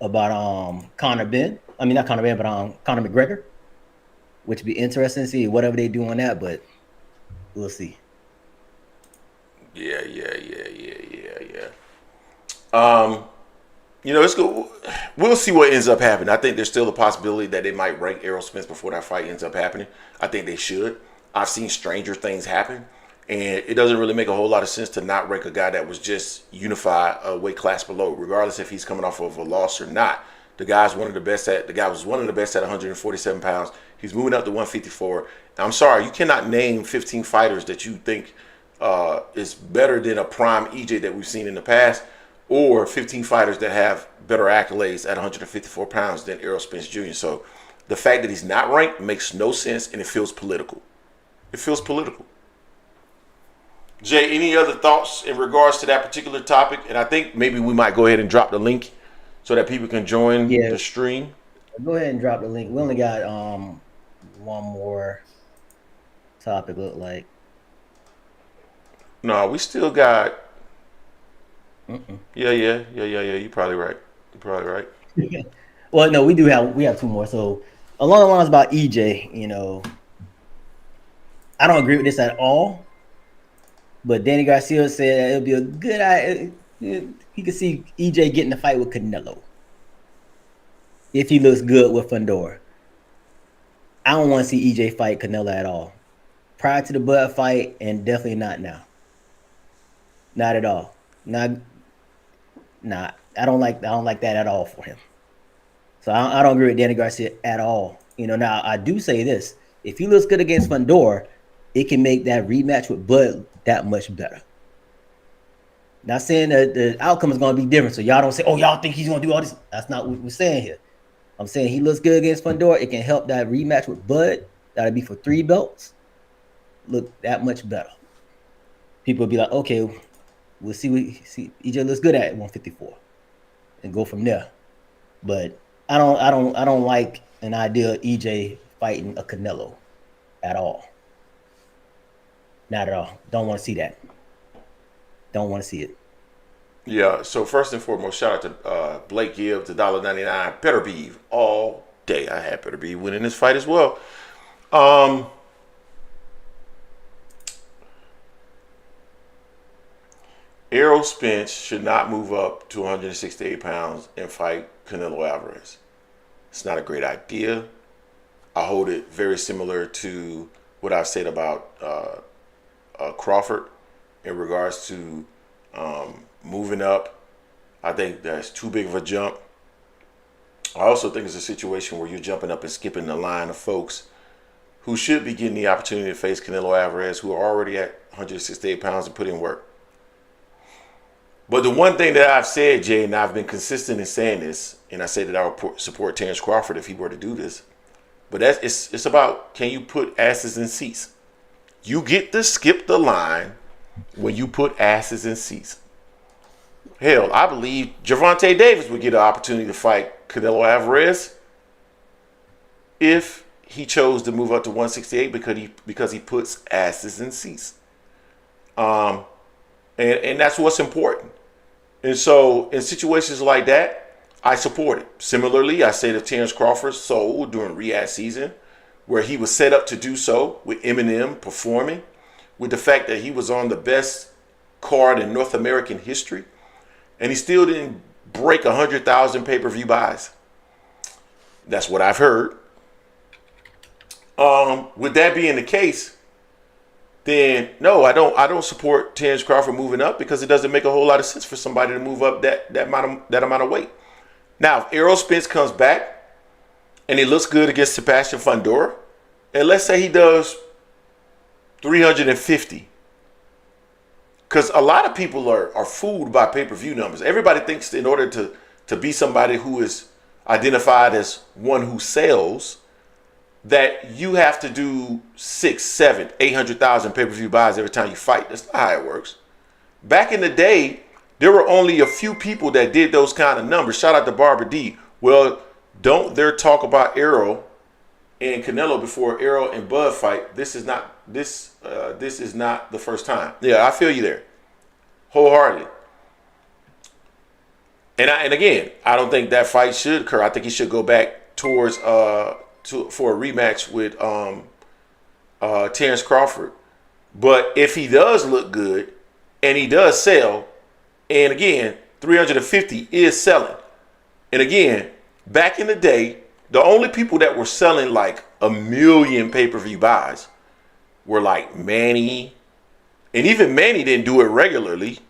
about Conor McGregor, which would be interesting to see whatever they do on that, but we'll see. Yeah. It's good. We'll see what ends up happening. I think there's still a possibility that they might rank Errol Spence before that fight ends up happening. I think they should. I've seen stranger things happen, and it doesn't really make a whole lot of sense to not rank a guy that was just unified a weight class below, regardless if he's coming off of a loss or not. The guy was one of the best at 147 pounds. He's moving up to 154. I'm sorry, you cannot name 15 fighters that you think is better than a prime EJ that we've seen in the past, or 15 fighters that have better accolades at 154 pounds than Errol Spence Jr. So the fact that he's not ranked makes no sense, and it feels political. Jay, any other thoughts in regards to that particular topic? And I think maybe we might go ahead and drop the link so that people can join Yeah, the stream. go ahead and drop the link. We only got one more topic. Look like. No, we still got. Yeah. You're probably right. Well, no, we have two more. So along the lines about EJ, you know, I don't agree with this at all. But Danny Garcia said it'll be a good idea. He could see EJ getting a fight with Canelo if he looks good with Fundora. I don't want to see EJ fight Canelo at all. Prior to the Bud fight, and definitely not now. Not at all. Not. I don't like that at all for him. So I don't agree with Danny Garcia at all. You know, now I do say this: if he looks good against Fundora, it can make that rematch with Bud that much better. Not saying that the outcome is going to be different, so y'all don't say, "Oh, y'all think he's going to do all this." That's not what we're saying here. I'm saying he looks good against Fundora. It can help that rematch with Bud. That'll be for 3 belts. Look that much better. People will be like, "Okay, we'll see what EJ looks good at 154, and go from there." But I don't like an idea of EJ fighting a Canelo at all. Not at all. Don't want to see that. Don't want to see it. Yeah. So first and foremost, shout out to Blake Gibb to $1.99. Beterbiev all day. I had Beterbiev winning this fight as well. Errol Spence should not move up to 168 pounds and fight Canelo Alvarez. It's not a great idea. I hold it very similar to what I've said about Crawford in regards to moving up. I think that's too big of a jump. I also think it's a situation where you're jumping up and skipping the line of folks who should be getting the opportunity to face Canelo Alvarez, who are already at 168 pounds and put in work. But the one thing that I've said, Jay, and I've been consistent in saying this, and I say that I would support Terrence Crawford if he were to do this, but it's about, can you put asses in seats? You get to skip the line when you put asses in seats. Hell, I believe Gervonta Davis would get an opportunity to fight Canelo Alvarez if he chose to move up to 168 because he puts asses in seats. And that's what's important. And so in situations like that, I support it. Similarly, I say that Terrence Crawford sold during Riyadh season, where he was set up to do so with Eminem performing, with the fact that he was on the best card in North American history, and he still didn't break 100,000 pay-per-view buys. That's what I've heard. With that being the case, then no, I don't support Terrence Crawford moving up, because it doesn't make a whole lot of sense for somebody to move up that amount of weight. Now, if Errol Spence comes back and he looks good against Sebastian Fundora, and let's say he does 350, because a lot of people are fooled by pay-per-view numbers. Everybody thinks in order to be somebody who is identified as one who sells, that you have to do 6, 7, 800,000 pay-per-view buys every time you fight. That's not how it works. Back in the day, there were only a few people that did those kind of numbers. Shout out to Barbara D. Well, don't there talk about Errol and Canelo before Errol and Bud fight? This is not the first time. Yeah, I feel you there, wholeheartedly. And again, I don't think that fight should occur. I think he should go back towards for a rematch with Terrence Crawford. But if he does look good and he does sell, and again, 350 is selling. And again, back in the day, the only people that were selling like 1 million pay-per-view buys were like Manny. And even Manny didn't do it regularly,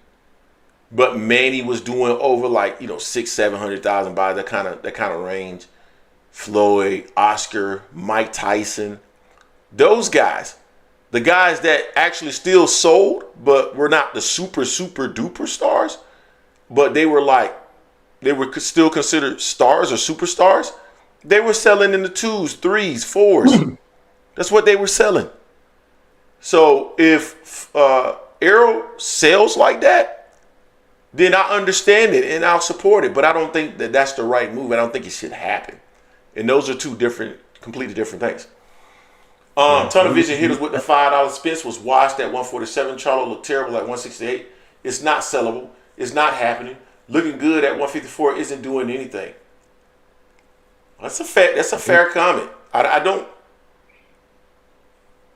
but Manny was doing over like, 600,000-700,000 buys, that kind of range. Floyd, Oscar, Mike Tyson, those guys, the guys that actually still sold, but were not the super duper stars, but they were still considered stars or superstars. They were selling in the 2s, 3s, 4s. That's what they were selling. So if Errol sells like that, then I understand it and I'll support it. But I don't think that that's the right move. I don't think it should happen. And those are two completely different things. Ton of vision hitters with the $5 Spence was washed at 147. Charlo looked terrible at 168. It's not sellable. It's not happening. Looking good at 154 isn't doing anything. That's a fair comment.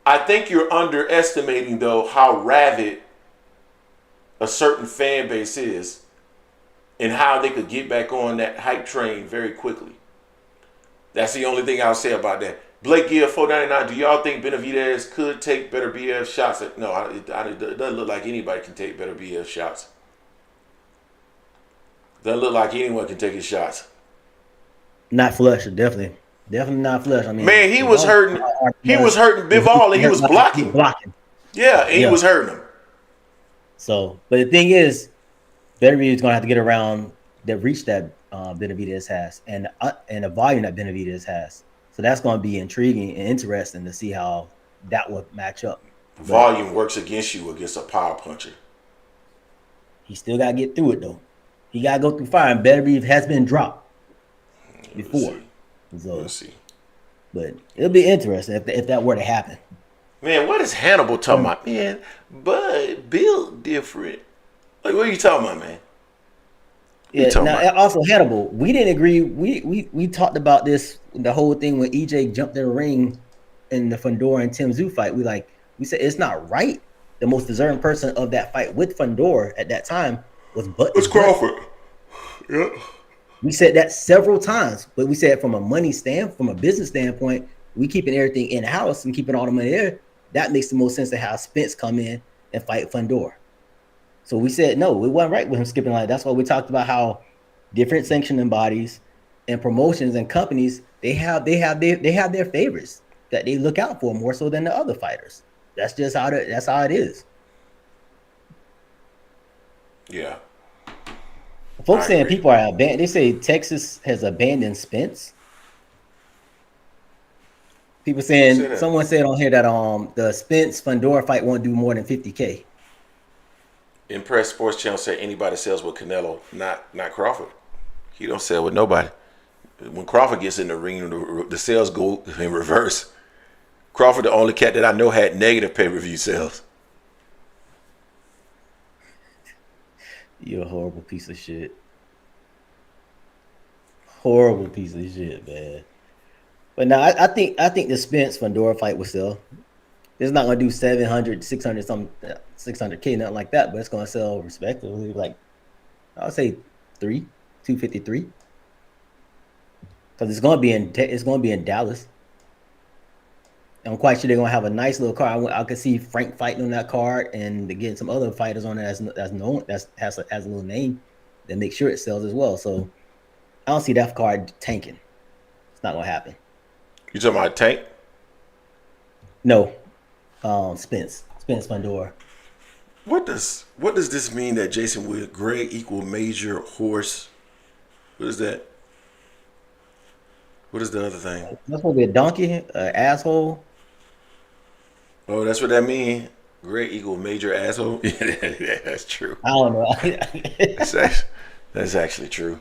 I think you're underestimating though how rabid a certain fan base is and how they could get back on that hype train very quickly. That's the only thing I'll say about that. Blake Gill, 499. Do y'all think Benavidez could take Beterbiev shots? No, it doesn't look like anybody can take Beterbiev shots. Doesn't look like anyone can take his shots. Not flush, definitely not flush. I mean, man, he was hurting. He was hurting Bivol, and he was blocking. Yeah, and he was hurting him. So, but the thing is, Beterbiev is going to have to get around the reach that Benavidez has, and the volume that Benavidez has. So that's going to be intriguing and interesting to see how that would match up. Volume works against you against a power puncher. He still got to get through it though. He got to go through fire, and Beterbiev has been dropped before. We'll see. But it'll be interesting if that were to happen. Man, what is Hannibal talking about? Man, but built different. Like, what are you talking about, man? Yeah. Now, also Hannibal, we didn't agree. We talked about this, the whole thing when EJ jumped in the ring in the Fundora and Tim Tszyu fight. We said it's not right. The most deserving person of that fight with Fundora at that time was Crawford. Yeah. We said that several times, but we said from a business standpoint, we keeping everything in house and keeping all the money there. That makes the most sense to have Spence come in and fight Fundora. So we said no, it wasn't right with him skipping like that. That's why we talked about how different sanctioning bodies and promotions and companies they have their favorites that they look out for more so than the other fighters. That's just how it is. Yeah. Folks saying people are abandoned. They say Texas has abandoned Spence. People saying someone said on here that the Spence Fundora fight won't do more than $50K. Impress Sports Channel said anybody sells with Canelo, not Crawford. He don't sell with nobody. When Crawford gets in the ring, the sales go in reverse. Crawford, the only cat that I know had negative pay-per-view sales. You're a horrible piece of shit. Horrible piece of shit, man. But now I think the Spence Fundora fight will sell. It's not gonna do 700, 600, something, 600K, nothing like that. But it's gonna sell respectively, like I would say 253, because it's gonna be in Dallas. I'm quite sure they're gonna have a nice little card. I could see Frank fighting on that card and getting some other fighters on it that's known, has a little name that make sure it sells as well. So I don't see that card tanking. It's not gonna happen. You talking about Tank? No, Spence Fundora. What does this mean that Jason Wood Greg equal major horse? What is that? What is the other thing? That's supposed to be a donkey, an asshole. Oh, that's what that mean? Greg equal major asshole? Yeah, that's true. I don't know. That's actually true.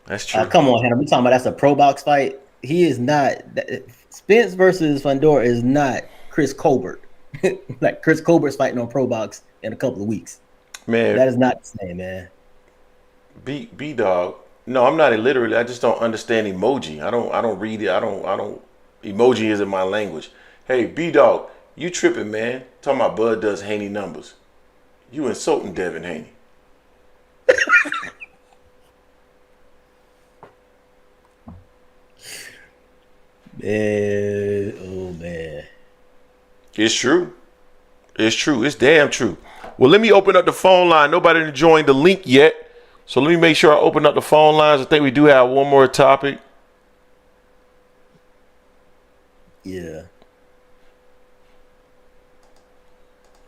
That's true. Come on, Hannah. We talking about that's a pro box fight. He is not. Spence versus Fundora is not Chris Colbert. Like Chris Colbert's fighting on pro box in a couple of weeks. Man, that is not the same, man. B dog. No, I'm not illiterate. I just don't understand emoji. I don't read it. I don't. Emoji isn't my language. Hey, B dog, you tripping, man? Talking about Bud does Haney numbers. You insulting Devin Haney. Man, oh man. It's true. It's true. It's damn true. Well, let me open up the phone line. Nobody done joined the link yet. So let me make sure I open up the phone lines. I think we do have one more topic. Yeah.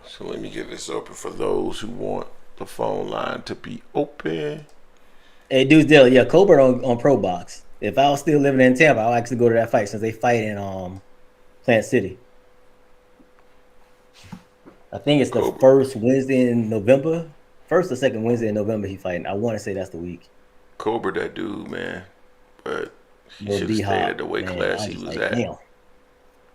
So let me get this open for those who want the phone line to be open. Hey, dude's deal. Yeah, Colbert on Pro Box. If I was still living in Tampa, I'll actually go to that fight since they fight in Plant City. I think it's the Colbert. first Wednesday in November. First or second Wednesday in November he fighting. I want to say that's the week. Colbert, that dude, man. But he Little should have D stayed at Hop, the weight man. class I he was was like, at. damn.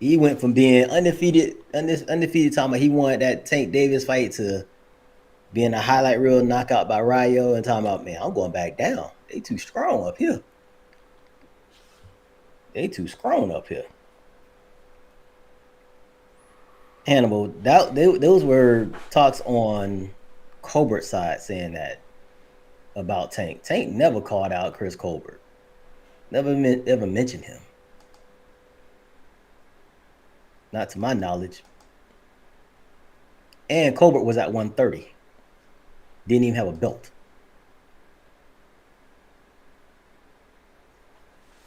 He went from being undefeated, talking about he wanted that Tank Davis fight to being a highlight reel knockout by Rayo and talking about, man, I'm going back down. They too strong up here. Hannibal, those were talks on Colbert's side saying that about Tank. Tank never called out Chris Colbert. Ever mentioned him. Not to my knowledge. And Colbert was at 130. Didn't even have a belt.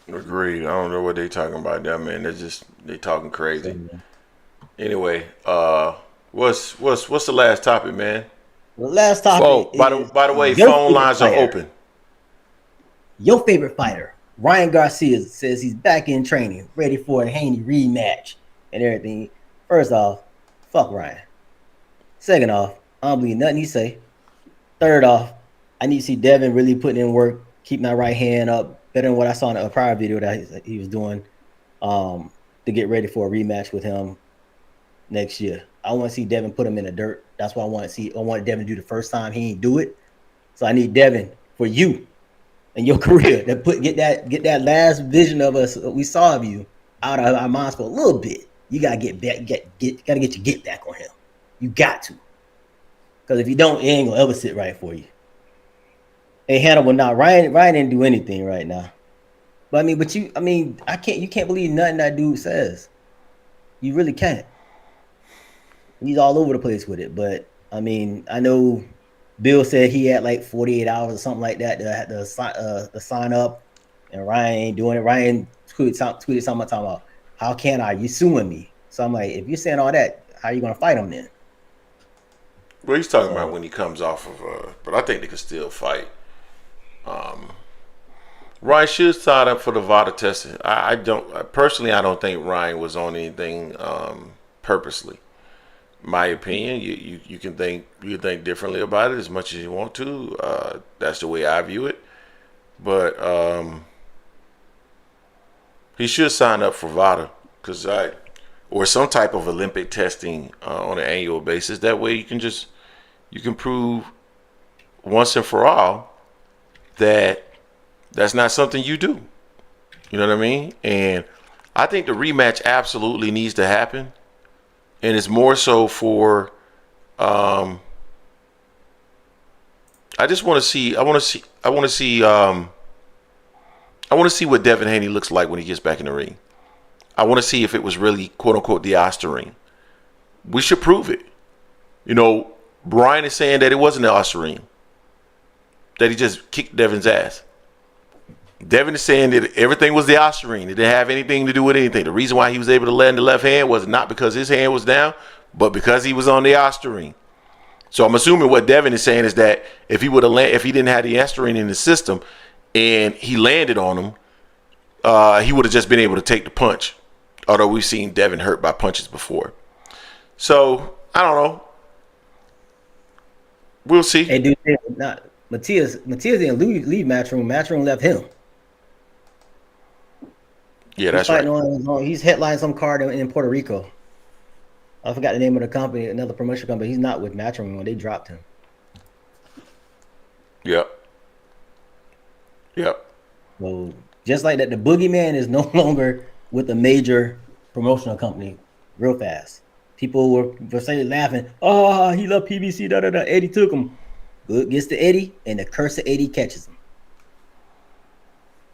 Agreed. I don't know what they talking about that, man. They talking crazy. Anyway, what's the last topic, man? The last topic. Oh, by the way, phone lines are open. Your favorite fighter, Ryan Garcia, says he's back in training, ready for a Haney rematch and everything. First off, fuck Ryan. Second off, I don't believe nothing he say. Third off, I need to see Devin really putting in work, keeping that right hand up better than what I saw in a prior video that he was doing to get ready for a rematch with him next year. I want to see Devin put him in the dirt. That's what I want to see. I want Devin to do the first time. He ain't do it. So I need Devin for you and your career to get that last vision of us we saw of you out of our minds for a little bit. You gotta get back, gotta get your get back on him. You got to. Because if you don't, it ain't gonna ever sit right for you. Hey, Hannibal, now Ryan didn't do anything right now. But you can't believe nothing that dude says. You really can't. He's all over the place with it. But I know Bill said he had like 48 hours or something like that to sign up, and Ryan ain't doing it. Ryan tweeted something about, how can I? You suing me. So I'm like, if you're saying all that, how are you gonna fight him then? Well, he's talking about when he comes off of, but I think they can still fight. Ryan should sign up for the VADA testing. I don't think Ryan was on anything purposely. My opinion, you can think differently about it as much as you want to. That's the way I view it. But he should sign up for VADA or some type of Olympic testing on an annual basis. That way you can prove once and for all that that's not something you do. You know what I mean? And I think the rematch absolutely needs to happen. And it's more so for I want to see what Devin Haney looks like when he gets back in the ring. I want to see if it was really, quote unquote, the Ostarine. We should prove it. You know, Brian is saying that it wasn't the Ostarine, that he just kicked Devin's ass. Devin is saying that everything was the Ostarine. It didn't have anything to do with anything. The reason why he was able to land the left hand was not because his hand was down, but because he was on the Ostarine. So I'm assuming what Devin is saying is that if he didn't have the Ostarine in the system and he landed on him, he would have just been able to take the punch. Although we've seen Devin hurt by punches before. So I don't know. We'll see. Hey, dude, Matias didn't leave Matchroom. Matchroom left him. Yeah, that's right. He's headlining some card in Puerto Rico. I forgot the name of the company, another promotion company. He's not with Matchroom anymore. They dropped him. Yep. So just like that, the Boogeyman is no longer with a major promotional company real fast. People were saying, laughing, oh, he left PBC, da-da-da. Eddie took him. Good gets to Eddie, and the curse of Eddie catches him.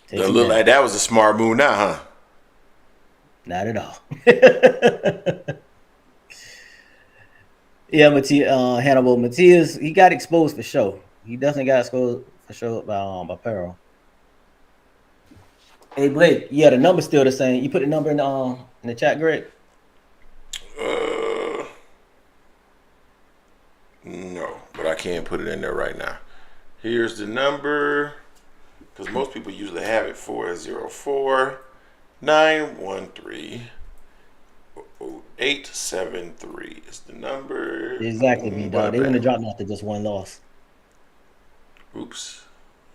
Doesn't look like that was a smart move now, huh? Not at all. Yeah, Hannibal Matias, he got exposed for show. He definitely got exposed for show by Peril. Hey Blake, yeah, the number's still the same. You put the number in the chat, Greg? No, but I can't put it in there right now. Here's the number, because most people usually have it 404-913-02. 873 is the number. Exactly, B dog. They wouldn't have dropped after just one loss. Oops.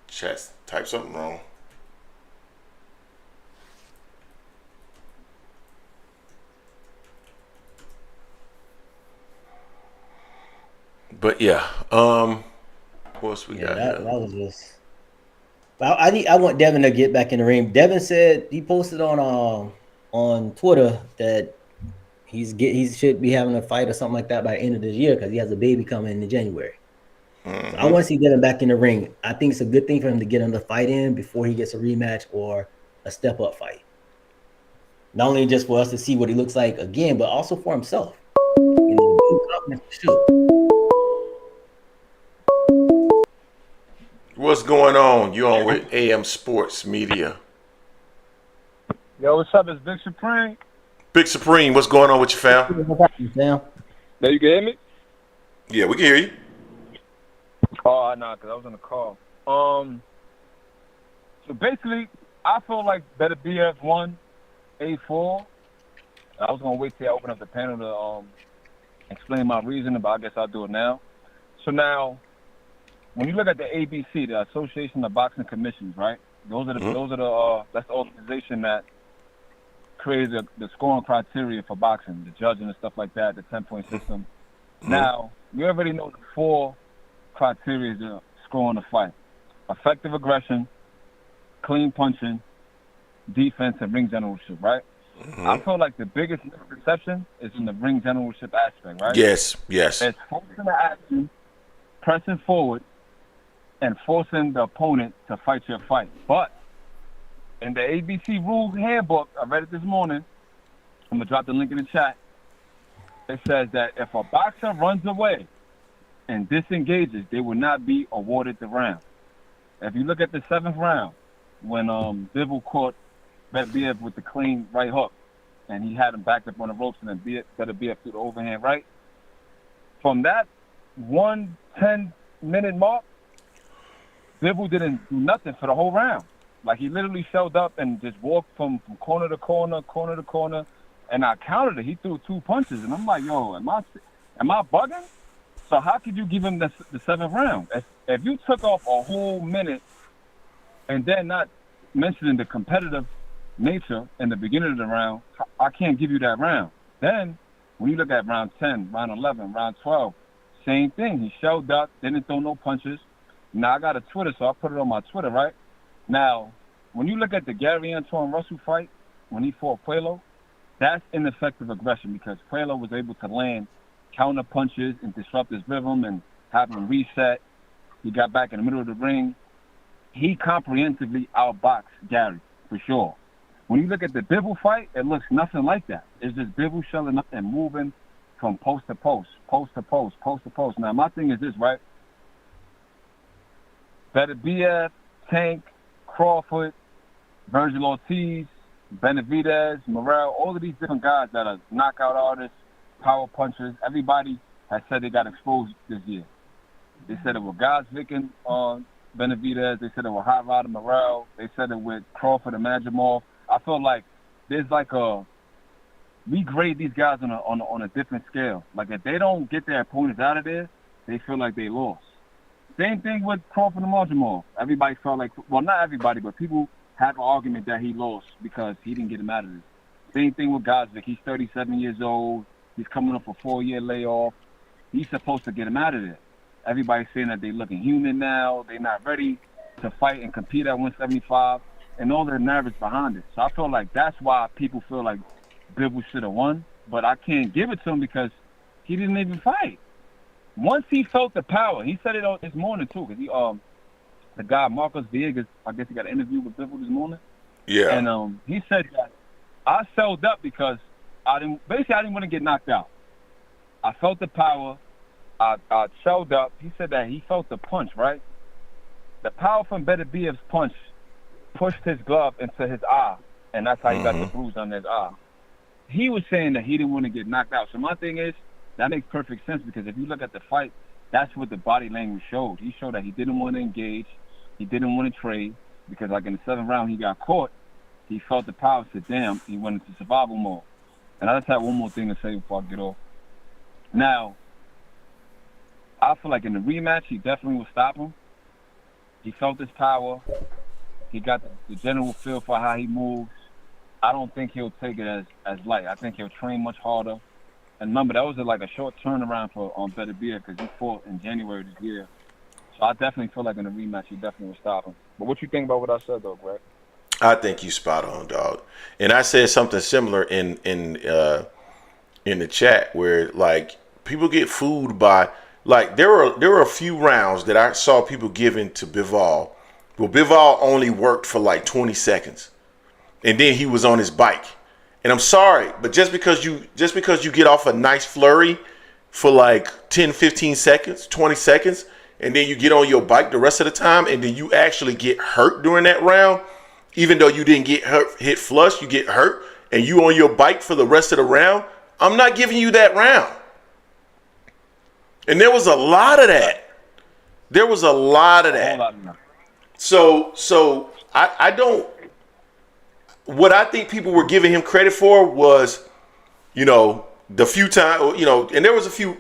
Chat type something wrong. But yeah, what else we got That here? was just. I want Devin to get back in the ring. Devin said he posted on Twitter that he should be having a fight or something like that by the end of this year because he has a baby coming in January. So I want to see Devin back in the ring. I think it's a good thing for him to get another fight in before he gets a rematch or a step up fight. Not only just for us to see what he looks like again, but also for himself. You know, build confidence for sure. What's going on? You on with AM Sports Media? Yo, what's up? It's Big Supreme. Big Supreme, what's going on with you, fam? Sam? Now you can hear me? Yeah, we can hear you. Oh, no, because I was on the call. So basically, I feel like Beterbiev won 8-4. I was going to wait till I open up the panel to explain my reasoning, but I guess I'll do it now. So now, when you look at the ABC, the Association of Boxing Commissions, right? That's the organization that created the scoring criteria for boxing, the judging and stuff like that, the 10-point system. Now, we already know the 4 criteria to scoring a fight: effective aggression, clean punching, defense, and ring generalship, right? I feel like the biggest misconception is in the ring generalship aspect, right? Yes. It's forcing the action, pressing forward, and forcing the opponent to fight your fight. But in the ABC Rules Handbook, I read it this morning, I'm going to drop the link in the chat, it says that if a boxer runs away and disengages, they will not be awarded the round. If you look at the 7th round, when Bivol caught Beterbiev with the clean right hook, and he had him backed up on the ropes, and then Beterbiev threw the overhand right, from that 1:10-minute mark, Bivol didn't do nothing for the whole round. Like, he literally showed up and just walked from corner to corner, corner to corner, and I counted it. He threw 2 punches, and I'm like, yo, am I bugging? So how could you give him the 7th round? If you took off a whole minute and then not mentioning the competitive nature in the beginning of the round, I can't give you that round. Then, when you look at round 10, round 11, round 12, same thing. He showed up, didn't throw no punches. Now, I got a Twitter, so I put it on my Twitter, right? Now, when you look at the Gary Antoine Russell fight, when he fought Puello, that's ineffective aggression because Puello was able to land counter punches and disrupt his rhythm and have him reset. He got back in the middle of the ring. He comprehensively outboxed Gary, for sure. When you look at the Bivol fight, it looks nothing like that. It's just Bivol shelling up and moving from post to post, post to post, post to post. Now, my thing is this, right? Beterbiev, Tank, Crawford, Virgil Ortiz, Benavidez, Morrell, all of these different guys that are knockout artists, power punchers, everybody has said they got exposed this year. They said it with Gosvick and Benavidez. They said it with Hot Rod and Morrell. They said it with Crawford and Majimov. I feel like there's like we grade these guys on a different scale. Like if they don't get their opponents out of there, they feel like they lost. Same thing with Crawford and Majimov. Everybody felt like, well, not everybody, but people have an argument that he lost because he didn't get him out of this. Same thing with Gosvick. He's 37 years old. He's coming up a 4-year layoff. He's supposed to get him out of there. Everybody's saying that they're looking human now. They're not ready to fight and compete at 175, and all the narratives behind it. So I feel like that's why people feel like Bivol should have won, but I can't give it to him because he didn't even fight. Once he felt the power, he said it this morning too, because he the guy Marcos Villegas, I guess he got an interview with Bivol this morning. Yeah. And he said that I sold up because I didn't want to get knocked out. I felt the power. I showed up. He said that he felt the punch, right? The power from Beterbiev's punch pushed his glove into his eye, and that's how he got the bruise on his eye. He was saying that he didn't want to get knocked out. So my thing is, that makes perfect sense because if you look at the fight, that's what the body language showed. He showed that he didn't want to engage. He didn't want to trade because, like, in the 7th round, he got caught. He felt the power, said, damn, he went into survival mode. And I just have one more thing to say before I get off. Now, I feel like in the rematch, he definitely will stop him. He felt his power. He got the general feel for how he moves. I don't think he'll take it as light. I think he'll train much harder. And remember, that was like a short turnaround for Beterbiev because he fought in January this year. So I definitely feel like in the rematch, he definitely will stop him. But what you think about what I said, though, Greg? I think you spot on, dog. And I said something similar in the chat where like people get fooled by like there were a few rounds that I saw people giving to Bivol. Well, Bivol only worked for like 20 seconds, and then he was on his bike. And I'm sorry, but just because you get off a nice flurry for like 10, 15 seconds, 20 seconds, and then you get on your bike the rest of the time, and then you actually get hurt during that round, even though you didn't get hit flush, you get hurt, and you on your bike for the rest of the round, I'm not giving you that round. And there was a lot of that. So I don't. What I think people were giving him credit for was, the few times, and there was a few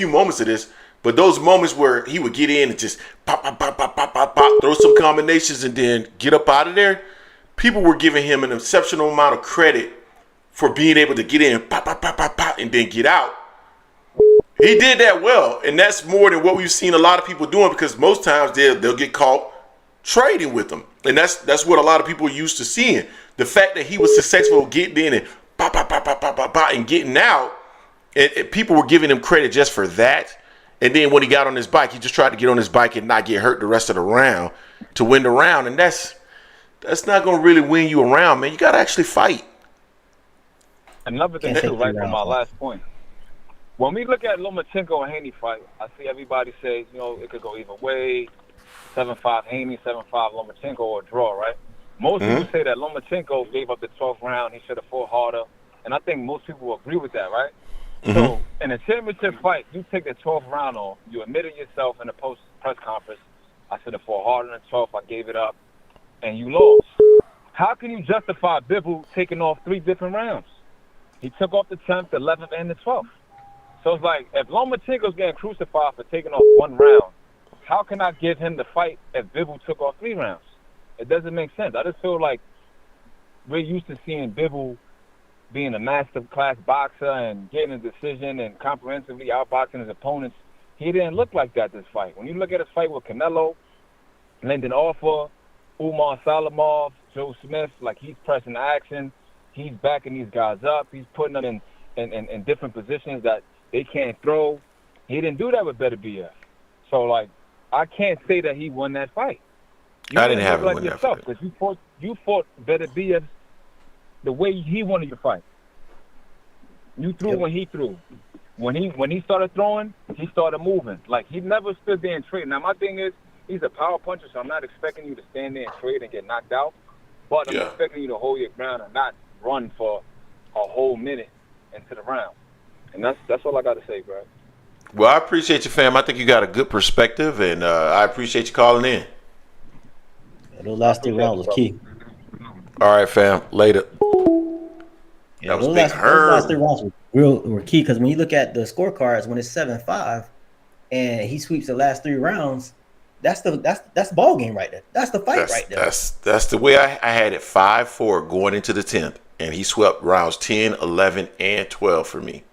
moments of this, but those moments where he would get in and just pop, throw some combinations and then get up out of there. People were giving him an exceptional amount of credit for being able to get in, pop, and then get out. He did that well, and that's more than what we've seen a lot of people doing because most times they'll get caught trading with them, and that's what a lot of people are used to seeing. The fact that he was successful getting in and pop, and getting out, and people were giving him credit just for that. And then when he got on his bike, he just tried to get on his bike and not get hurt the rest of the round to win the round, and that's not going to really win you a round, man. You got to actually fight. Another thing too, right from my last point. When we look at Lomachenko and Haney fight, I see everybody say, it could go either way. 7-5 Haney, 7-5 Lomachenko, or draw, right? Most people say that Lomachenko gave up the 12th round. He should have fought harder. And I think most people will agree with that, right? So in a championship fight, you take the 12th round off. You admitted yourself in the post-press conference, I should have fought harder in the 12th. I gave it up. And you lost. How can you justify Bivol taking off 3 different rounds? He took off the 10th, the 11th, and the 12th. So it's like, if Lomachenko's getting crucified for taking off 1 round, how can I give him the fight if Bivol took off 3 rounds? It doesn't make sense. I just feel like we're used to seeing Bivol being a master class boxer and getting a decision and comprehensively outboxing his opponents. He didn't look like that this fight. When you look at his fight with Canelo, Lyndon Offer, Umar Salamov, Joe Smith, like he's pressing action. He's backing these guys up. He's putting them in different positions that they can't throw. He didn't do that with Beterbiev. So, like, I can't say that he won that fight. I didn't have him win that fight. Because you fought Beterbiev the way he wanted to fight. You threw when he threw. When he started throwing, he started moving. Like, he never stood there and traded. Now, my thing is, he's a power puncher, so I'm not expecting you to stand there and trade and get knocked out. But I'm expecting you to hold your ground and not run for a whole minute into the round. And that's all I got to say, bro. Well, I appreciate you, fam. I think you got a good perspective, and I appreciate you calling in. Those last 3 rounds was key. All right, fam. Later. Yeah, those last 3 rounds were key because when you look at the scorecards, when it's 7-5 and he sweeps the last 3 rounds, that's the ball game right there. That's the fight right there. That's the way I had it. 5-4 going into the 10th, and he swept rounds 10, 11, and 12 for me.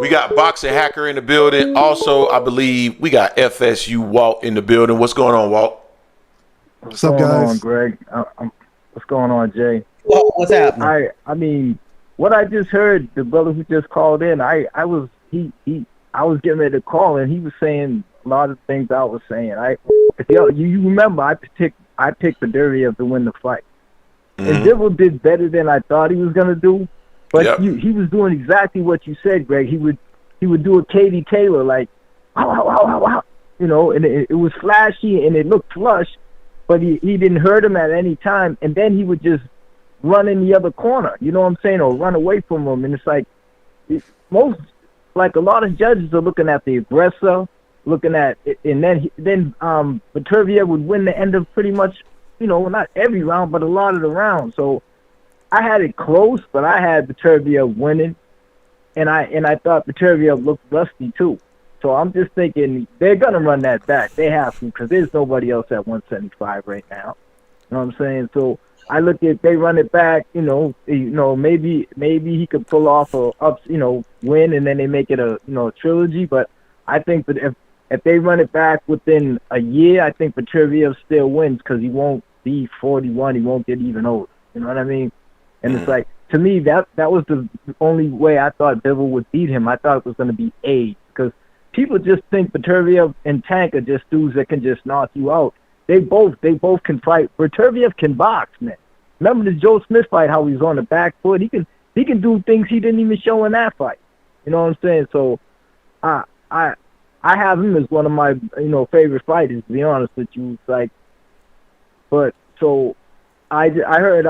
We got Boxing Hacker in the building. Also, I believe we got FSU Walt in the building. What's going on, Walt? What's up, guys? What's going on, Greg? What's going on, Jay? Well, what's happening? I mean, what I just heard, the brother who just called in, I was getting ready to call, and he was saying a lot of things I was saying. You remember I picked Beterbiev to win the fight, and Bivol did better than I thought he was gonna do. But he was doing exactly what you said, Greg. He would do a Katie Taylor, like, wow, and it was flashy and it looked flush, but he didn't hurt him at any time. And then he would just run in the other corner, you know what I'm saying, or run away from him. And it's like a lot of judges are looking at the aggressor, looking at it, and then Beterbiev would win the end of pretty much, not every round, but a lot of the rounds. So I had it close, but I had Beterbiev winning, and I thought Beterbiev looked rusty too. So I'm just thinking they're gonna run that back. They have to, because there's nobody else at 175 right now. You know what I'm saying? So I look at they run it back. Maybe he could pull off a win, and then they make it a trilogy. But I think that if they run it back within a year, I think Beterbiev still wins, because he won't be 41. He won't get even older. You know what I mean? And it's like, to me, that was the only way I thought Bivol would beat him. I thought it was going to be age, because people just think Beterbiev and Tank are just dudes that can just knock you out. They both can fight. Beterbiev can box, man. Remember the Joe Smith fight? How he was on the back foot. He can do things he didn't even show in that fight. You know what I'm saying? So, I have him as one of my favorite fighters. To be honest with you, it's like, but so I heard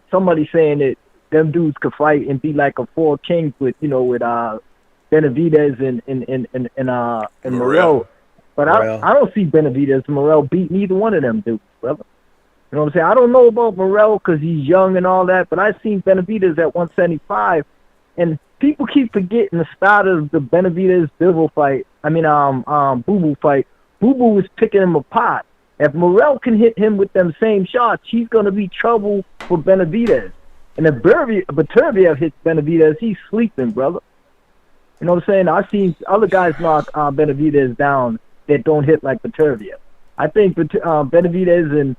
somebody saying that them dudes could fight and be like a four kings with Benavidez and Morrell. But I don't see Benavidez and Morrell beat neither one of them dudes, brother. You know what I'm saying? I don't know about Morrell because he's young and all that, but I've seen Benavidez at 175, and people keep forgetting the start of the Benavidez-Bivol fight. I mean, Boo Boo fight. Boo Boo was picking him apart. If Morrell can hit him with them same shots, he's going to be trouble for Benavidez. And if Beterbiev hits Benavidez, he's sleeping, brother. You know what I'm saying? I've seen other guys knock Benavidez down that don't hit like Beterbiev. I think Benavidez and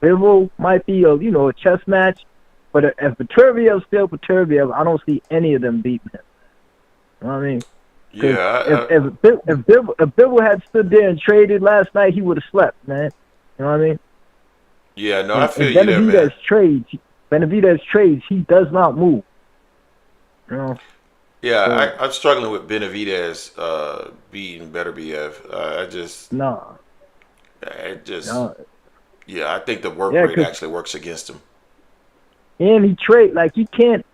Bivol might be a chess match, but if Beterbiev's still Beterbiev, I don't see any of them beating him. You know what I mean? Yeah. If Bivol had stood there and traded last night, he would have slept, man. You know what I mean? Yeah, no, I feel you there, man. Benavidez trades, he does not move. You know? Yeah, I'm struggling with Benavidez beating Beterbiev. I think the work rate actually works against him. And he can't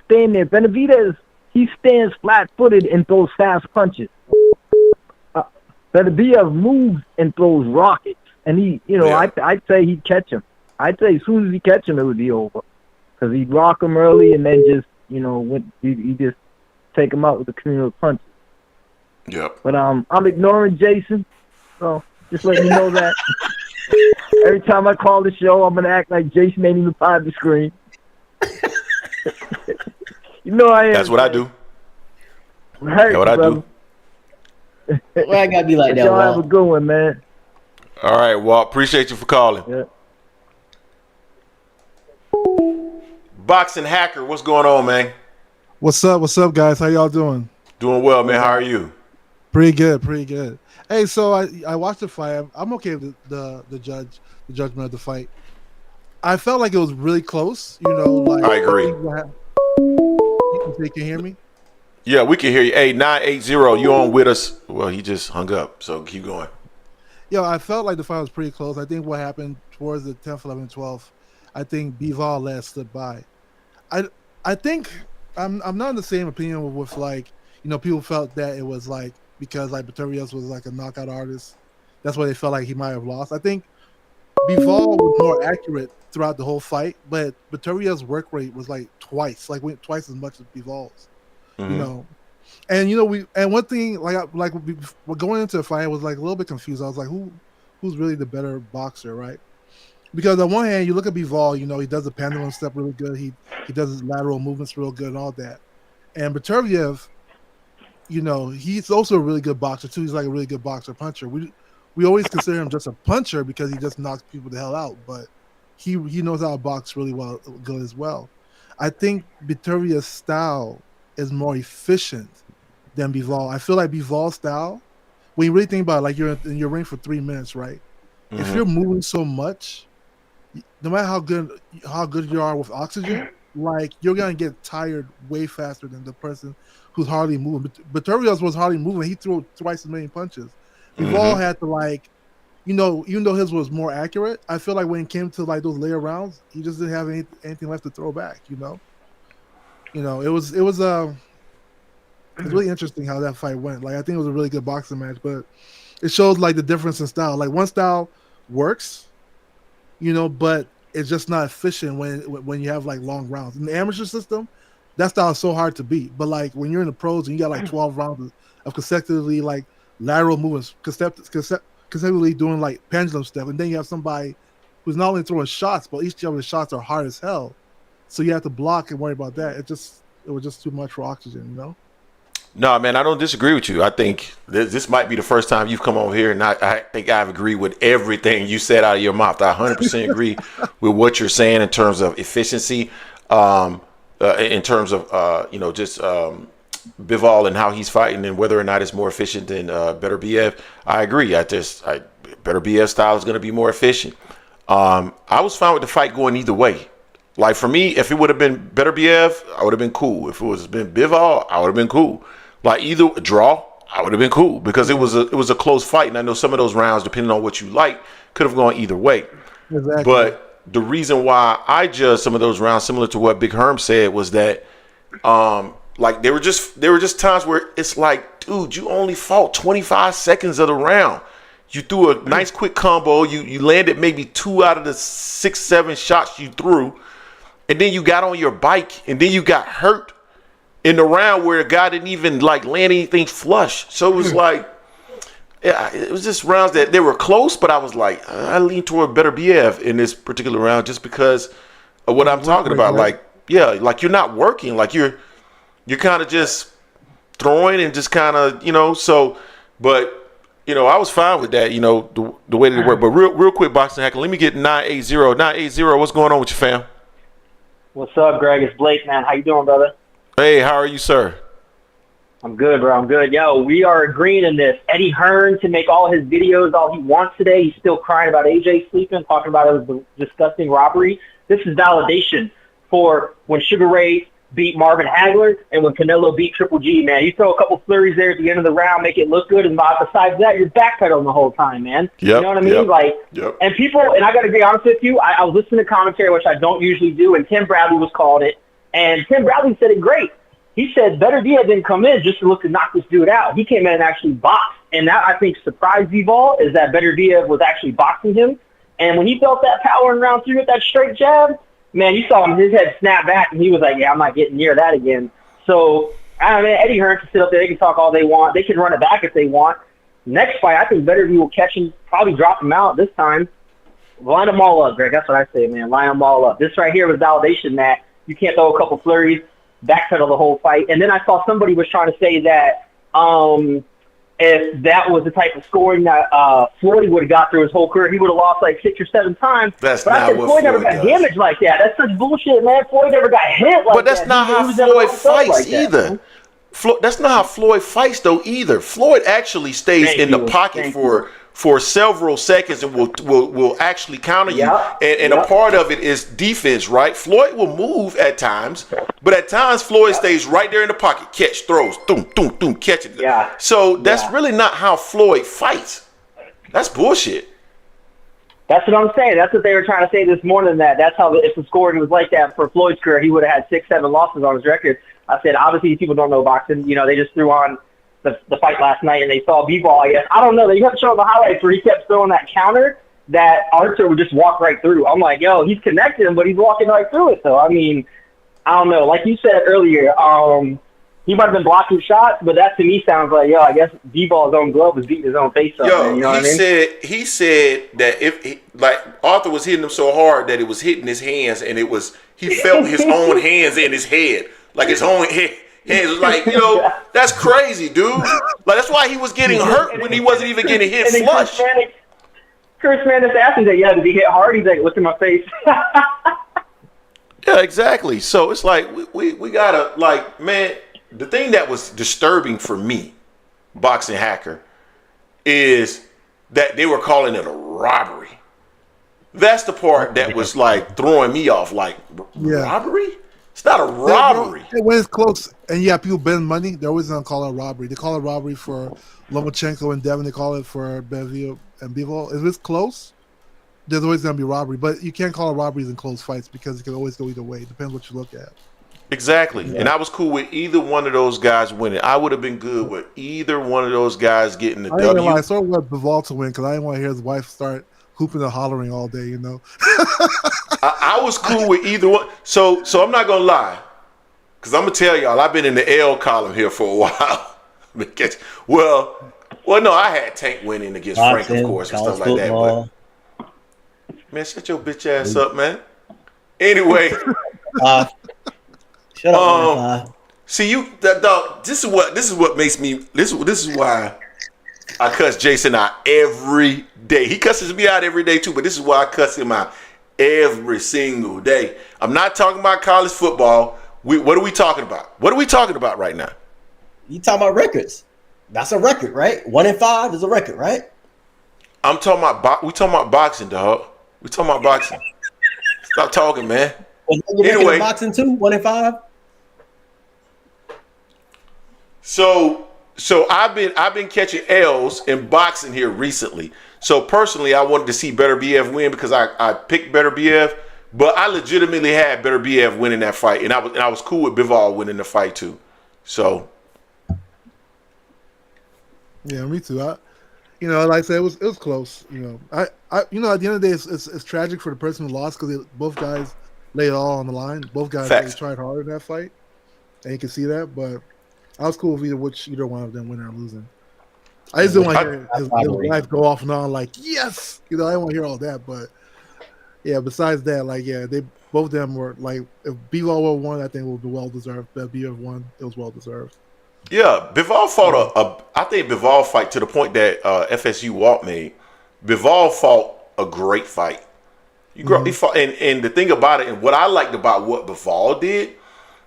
stand there. Benavidez, he stands flat-footed and throws fast punches. Beterbiev moves and throws rockets. And I'd say he'd catch him. I'd say as soon as he catch him, it would be over. Because he'd rock him early and then just, he just take him out with a communal punch. Yep. But I'm ignoring Jason, so just letting you know that. Every time I call the show, I'm gonna act like Jason ain't even behind the screen. You know I am. That's what I do. Right, that's what I do. Well, I gotta be like that. Y'all have a good one, man. All right, Walt. Appreciate you for calling. Yeah. Boxing Hacker, what's going on, man? What's up, guys? How y'all doing? Doing well, man. How are you? Pretty good. Hey, so I watched the fight. I'm okay with the judgment of the fight. I felt like it was really close. I agree. You can hear me? Yeah, we can hear you. Hey, 980, you on with us? Well, he just hung up, so keep going. Yeah, I felt like the fight was pretty close. I think what happened towards the 10th, 11th, 12th, I think Bivol last stood by. I think I'm not in the same opinion with people felt that it was like because like Beterbiev was like a knockout artist. That's why they felt like he might have lost. I think Bivol was more accurate throughout the whole fight, but Beterbiev's work rate was like twice as much as Bivol's. Mm-hmm. And one thing we're going into the fight, I was like a little bit confused. I was like, who's really the better boxer, right? Because on one hand, you look at Bivol, he does the pendulum step really good. He does his lateral movements real good and all that. And Beterbiev, he's also a really good boxer too. He's like a really good boxer puncher. We always consider him just a puncher because he just knocks people the hell out, but he knows how to box really good as well. I think Beterbiev's style is more efficient than Bivol. I feel like Bivol's style, when you really think about it, like you're in your ring for 3 minutes, right? Mm-hmm. If you're moving so much, no matter how good you are with oxygen, like you're gonna get tired way faster than the person who's hardly moving. Beterbiev was hardly moving. He threw twice as many punches. Bivol had to even though his was more accurate, I feel like when it came to like those later rounds, he just didn't have anything left to throw back. It was really interesting how that fight went. Like I think it was a really good boxing match, but it shows like the difference in style. Like one style works, but it's just not efficient when you have like long rounds. In the amateur system, that style is so hard to beat. But like when you're in the pros and you got like 12 rounds of consecutively like lateral movements, consecutively doing like pendulum stuff, and then you have somebody who's not only throwing shots, but each of the shots are hard as hell. So you have to block and worry about that. It was just too much for oxygen, you know? No, man, I don't disagree with you. I think this might be the first time you've come over here, and I think I've agreed with everything you said out of your mouth. I 100% agree with what you're saying in terms of efficiency, in terms of just Bivol and how he's fighting and whether or not it's more efficient than Beterbiev. I agree. Beterbiev's style is going to be more efficient. I was fine with the fight going either way. Like for me, if it would have been Beterbiev, I would have been cool. If it was been Bivol, I would have been cool. Like either draw, I would have been cool because it was a close fight, and I know some of those rounds, depending on what you like, could have gone either way. Exactly. But the reason why I judged some of those rounds, similar to what Big Herm said, was that like there were just times where it's like, dude, you only fought 25 seconds of the round. You threw a nice quick combo. You landed maybe 2 out of the 6, 7 shots you threw. And then you got on your bike, and then you got hurt in the round where a guy didn't even like land anything flush. So it was like, yeah, it was just rounds that they were close, but I was like, I lean toward Beterbiev in this particular round just because of what I'm talking about. Like, yeah, like you're not working, like you're kind of just throwing and just kind of, so, but. I was fine with that, the way that it worked. But real quick, Boxing Hacker, let me get 980. 980, what's going on with you, fam? What's up, Greg? It's Blake, man. How you doing, brother? Hey, how are you, sir? I'm good, bro. I'm good. Yo, we are agreeing in this. Eddie Hearn can make all his videos all he wants today. He's still crying about AJ sleeping, talking about it was a disgusting robbery. This is validation for when Sugar Ray beat Marvin Hagler and when Canelo beat Triple G, man. You throw a couple flurries there at the end of the round, make it look good, and besides that, you're backpedaling the whole time, man. Yep, you know what I mean? And people, and I got to be honest with you, I was listening to commentary, which I don't usually do, and Tim Bradley was called it, and Tim Bradley said it great. He said Beterbiev didn't come in just to look to knock this dude out. He came in and actually boxed, and that, I think, surprised Bivol, is that Beterbiev was actually boxing him, and when he felt that power in round 3 with that straight jab, man, you saw him, his head snap back, and he was like, yeah, I'm not getting near that again. So, I mean, Eddie Hearn can sit up there. They can talk all they want. They can run it back if they want. Next fight, I think Beterbiev will catch him, probably drop him out this time. Line them all up, Greg. That's what I say, man. Line them all up. This right here was validation that you can't throw a couple flurries, backpedal the whole fight. And then I saw somebody was trying to say that if that was the type of scoring that Floyd would have got through his whole career, he would have lost like 6 or 7 times. That's but not I said what Floyd never got damaged like that. That's such bullshit, man. Floyd never got hit like that. But that's not how Floyd fights either. That's not how Floyd fights though either. Floyd actually stays in the pocket for several seconds and will actually counter you. And a part of it is defense, right? Floyd will move at times, but at times Floyd stays right there in the pocket, catch, throws, boom, boom, boom, catch it. So that's really not how Floyd fights. That's bullshit. That's what I'm saying. That's what they were trying to say this morning, that's how, if the scoring was like that for Floyd's career, he would have had 6, 7 losses on his record. I said, obviously, these people don't know boxing. They just threw on the fight last night, and they saw Bivol, I guess. I don't know. You have to show the highlights where he kept throwing that counter that Artur would just walk right through. I'm like, yo, he's connecting, but he's walking right through it. So, I mean, I don't know. Like you said earlier, he might have been blocking shots, but that to me sounds like, yo, I guess Bivol's own glove was beating his own face up. Yo, you know what I mean? He said that Arthur was hitting him so hard that it was hitting his hands, and he felt his own hands in his head, like his own head. Hands was like, that's crazy, dude. Like that's why he was getting hurt when he wasn't even getting hit flush. Chris Manis asked him that, did he hit hard? He's like, look at my face. Yeah, exactly. So it's like we gotta man. The thing that was disturbing for me, Boxing Hacker, is that they were calling it a robbery. That's the part that was like throwing me off. Like robbery? It's not a robbery. When it's close and people bend money, they're always gonna call it a robbery. They call it robbery for Lomachenko and Devin. They call it for Benavidez and Bivol. If it's close, there's always gonna be robbery. But you can't call it robberies in close fights because it can always go either way. It depends what you look at. Exactly. Yeah. And I was cool with either one of those guys winning. I would have been good with either one of those guys getting the W. I sort of want Bivol to win because I didn't want to hear his wife start hooping and hollering all day, you know. I was cool with either one. So I'm not gonna lie, because I'm gonna tell y'all I've been in the L column here for a while. well, no, I had Tank winning against Frank, of course, and stuff like that. But man, shut your bitch ass up, man. Anyway, shut up. See you, that dog. This is what makes me. This is why I cuss Jason out every day. He cusses me out every day too, but this is why I cuss him out every single day. I'm not talking about college football. What are we talking about? What are we talking about right now? You talking about records? That's a record, right? 1-5 is a record, right? I'm talking about we talking about boxing, dog. We talking about boxing. Stop talking, man. Anyway, boxing too, 1-5. So I've been catching L's in boxing here recently. So personally, I wanted to see Beterbiev win because I picked Beterbiev, but I legitimately had Beterbiev winning that fight, and I was cool with Bivol winning the fight too. So yeah, me too. Like I said, it was close. I at the end of the day, it's tragic for the person who lost because both guys laid it all on the line. Both guys really tried hard in that fight, and you can see that. But I was cool with either one of them winning or losing. I just didn't want to hear his wife go off and on like, yes! I didn't want to hear all that. But, yeah, besides that, they both of them were, if Bivol would have won, I think it would be well-deserved. But Bivol won, it was well-deserved. Yeah, Bivol fought I think Bivol fight to the point that FSU Walt made. Bivol fought a great fight. He fought, and the thing about it, and what I liked about what Bivol did,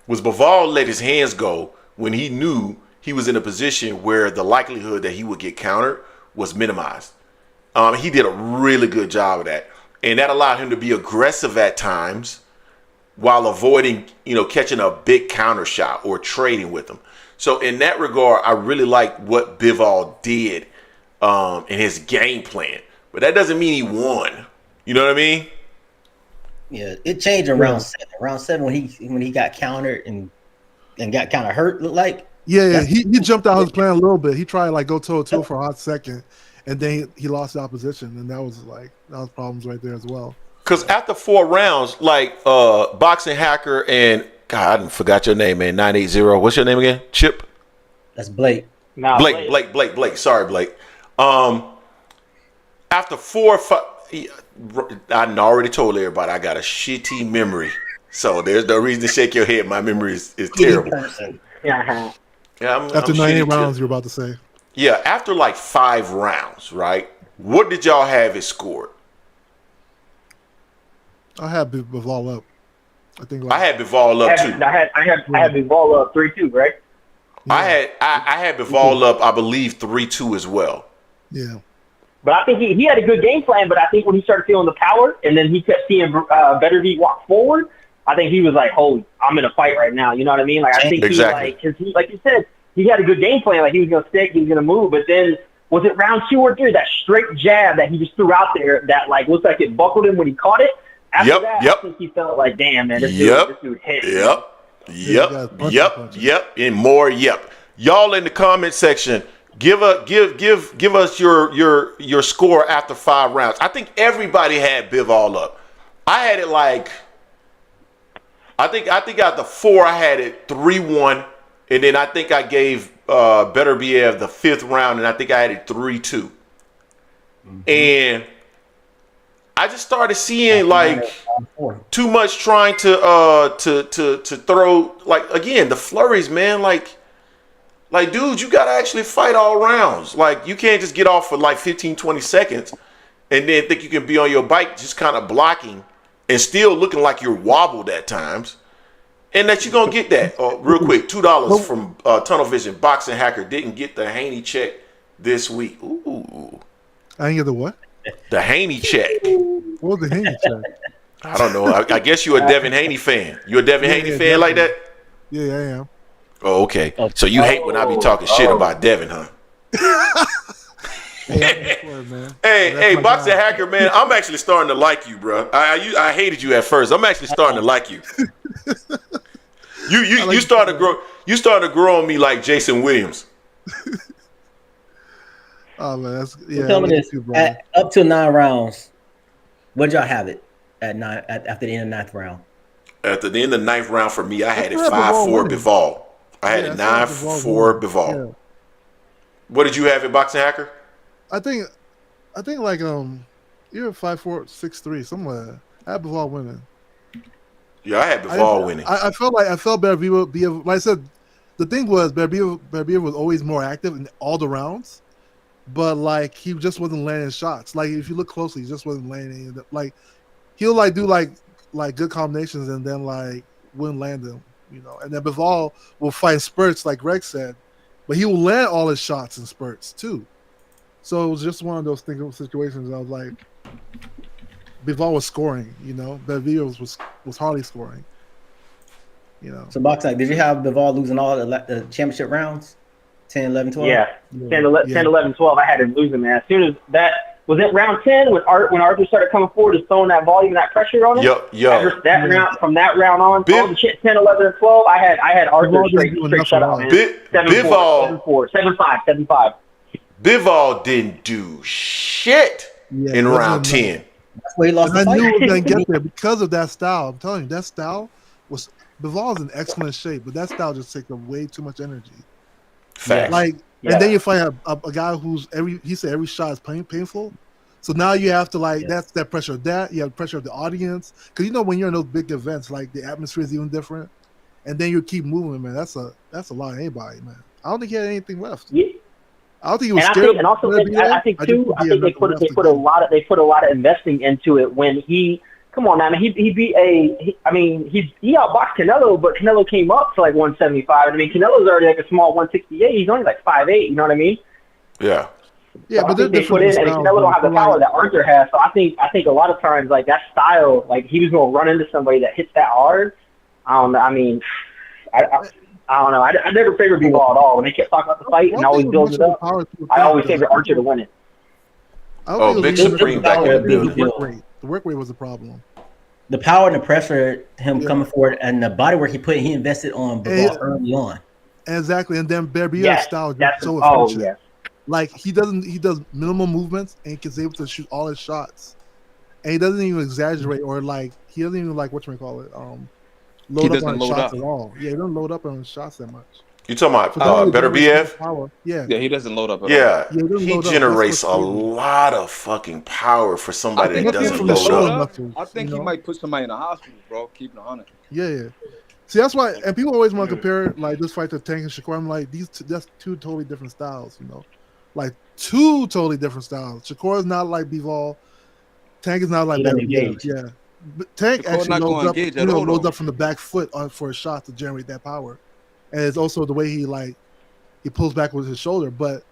was Bivol let his hands go when he knew he was in a position where the likelihood that he would get countered was minimized. He did a really good job of that. And that allowed him to be aggressive at times while avoiding, catching a big counter shot or trading with him. So in that regard, I really like what Bivol did in his game plan. But that doesn't mean he won. You know what I mean? Yeah, it changed in round 7. Round 7 when he got countered and got kind of hurt, looked like. Yeah, he jumped out his plan a little bit. He tried go toe-to-toe for a hot second, and then he lost the opposition, and that was problems right there as well. Because after 4 rounds, Boxing Hacker and God, I forgot your name, man. 980. What's your name again? Chip? That's Blake. No, Blake. Sorry, Blake. After 4 or 5, I already told everybody I got a shitty memory. So there's no reason to shake your head. My memory is terrible. Yeah. After 98 rounds, you're about to say. Yeah, after 5 rounds, right? What did y'all have it scored? I had Bivol up. I had Bivol up too. I had Bivol up 3-2, right? Yeah. I had Bivol up, I believe 3-2 as well. Yeah. But I think he had a good game plan, but I think when he started feeling the power and then he kept seeing Beterbiev walk forward, I think he was like, holy, I'm in a fight right now. You know what I mean? I think he, like you said, he had a good game plan. He was going to stick, he was going to move. But then, was it round 2 or 3, that straight jab that he just threw out there that, looked like it buckled him when he caught it? After that, I think he felt like, damn, man, this dude hit. Yep. And more yep. Y'all in the comment section, give us your score after 5 rounds. I think everybody had Bivol up. I had it I think after 4 I had it 3-1, and then I think I gave Beterbiev the 5th round, and I think I had it 3-2. And I just started seeing too much trying to throw again the flurries, man. Dude, you gotta actually fight all rounds. You can't just get off for 15, 20 seconds and then think you can be on your bike just kind of blocking and still looking like you're wobbled at times, and that you're gonna get that. Real quick, $2 from Tunnel Vision. Boxing Hacker didn't get the Haney check this week. Ooh, I didn't get the what? The Haney check. What was the Haney check? I don't know. I guess you're a Devin Haney fan. You a Devin Haney fan like that? Yeah, I am. Oh, okay. So you hate when I be talking shit about Devin, huh? Hey, Boxing Hacker, man, I'm actually starting to like you, bro. I hated you at first. I'm actually starting to like you. You starting to grow on me like Jason Williams. Oh man, Tell me this: up to 9 rounds, What did y'all have it at nine after the end of the ninth round? At the end of the ninth round for me, I had it still have 5-4 Bivol winning. Bivol. I had it 9-4 Bivol. Yeah. What did you have at Boxing Hacker? I think like you're 5-4, 6-3 somewhere. I had Bivol winning. Yeah, I had Bivol winning. I felt Beterbiev. Like I said, the thing was Beterbiev was always more active in all the rounds, but like he just wasn't landing shots. Like if you look closely, he just wasn't landing any. Like he'll like do like good combinations and then like wouldn't land them, you know. And then Bivol will fight spurts, like Greg said, but he will land all his shots in spurts too. So it was just one of those situations. I was like, Bivol was scoring, you know. Beterbiev was hardly scoring, you know. So Boxing, did you have Bivol losing all the championship rounds? 10, 11, 12? Yeah. 10, 11, 12, I had him losing, man. As soon as that was it round 10 when Arthur started coming forward, just throwing that volume and that pressure on him. From that round on, all the shit 10, 11, and 12, I had Arthur straight shutout, man. 7-4, 7-5, 7-5. Bivol didn't do shit in round 10. That's where he lost the I fight. knew he was going to get there because of that style. I'm telling you, that style was Bivol's in excellent shape, but that style just takes way too much energy. Facts. And then you find a guy who's every shot is painful. So now you have to that's that pressure of that. You have pressure of the audience because you know when you're in those big events, like the atmosphere is even different, and then you keep moving, man. That's a lot of anybody, man. I don't think he had anything left. Yeah. I don't think he was scared. I think they put a lot of investing into it when he. Come on, man. He outboxed Canelo, but Canelo came up to like 175. I mean, Canelo's already like a small 168. He's only like 5'8". You know what I mean? Yeah. Yeah, so but they put in, and Canelo don't have the power that Arthur has. So I think a lot of times like that style, like he was gonna run into somebody that hits that hard. I don't know. I mean, I don't know. I never favored Bivol at all. When they kept talking about the fight and always building it up, I always favored Archer to win it. Big Supreme back in the work rate was the problem. The power and the pressure, him coming forward, and the body work he invested on Bivol early on. Exactly, and then Berbiev's style is so efficient. Yes. Like he does minimal movements and he's able to shoot all his shots, and he doesn't even exaggerate or like he doesn't even like load up on his shots at all. Yeah, he doesn't load up on his shots that much. You talking about Beterbiev? Yeah, he doesn't load up. He generates a lot of fucking power for somebody that doesn't load up. I think he might put somebody in the hospital, bro. Keeping it honest. Yeah. See, that's why, and people always want to compare like this fight to Tank and Shakur. I'm like, that's two totally different styles, you know, like two totally different styles. Shakur is not like Bivol. Tank is not like Beterbiev. Yeah, but Tank Shakur actually loads up from the back foot for a shot to generate that power. And it's also the way he pulls back with his shoulder. But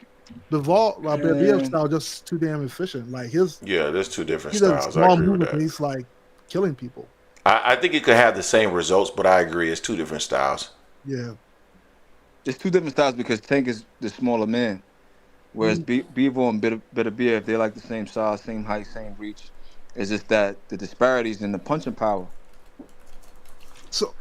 Beterbiev style just too damn efficient. Like there's two different he styles. Does small movements and he's like killing people. I think it could have the same results, but I agree it's two different styles. Yeah, it's two different styles because Tank is the smaller man, whereas Bivol and Beterbiev, they're like the same size, same height, same reach. It's just that the disparities in the punching power. So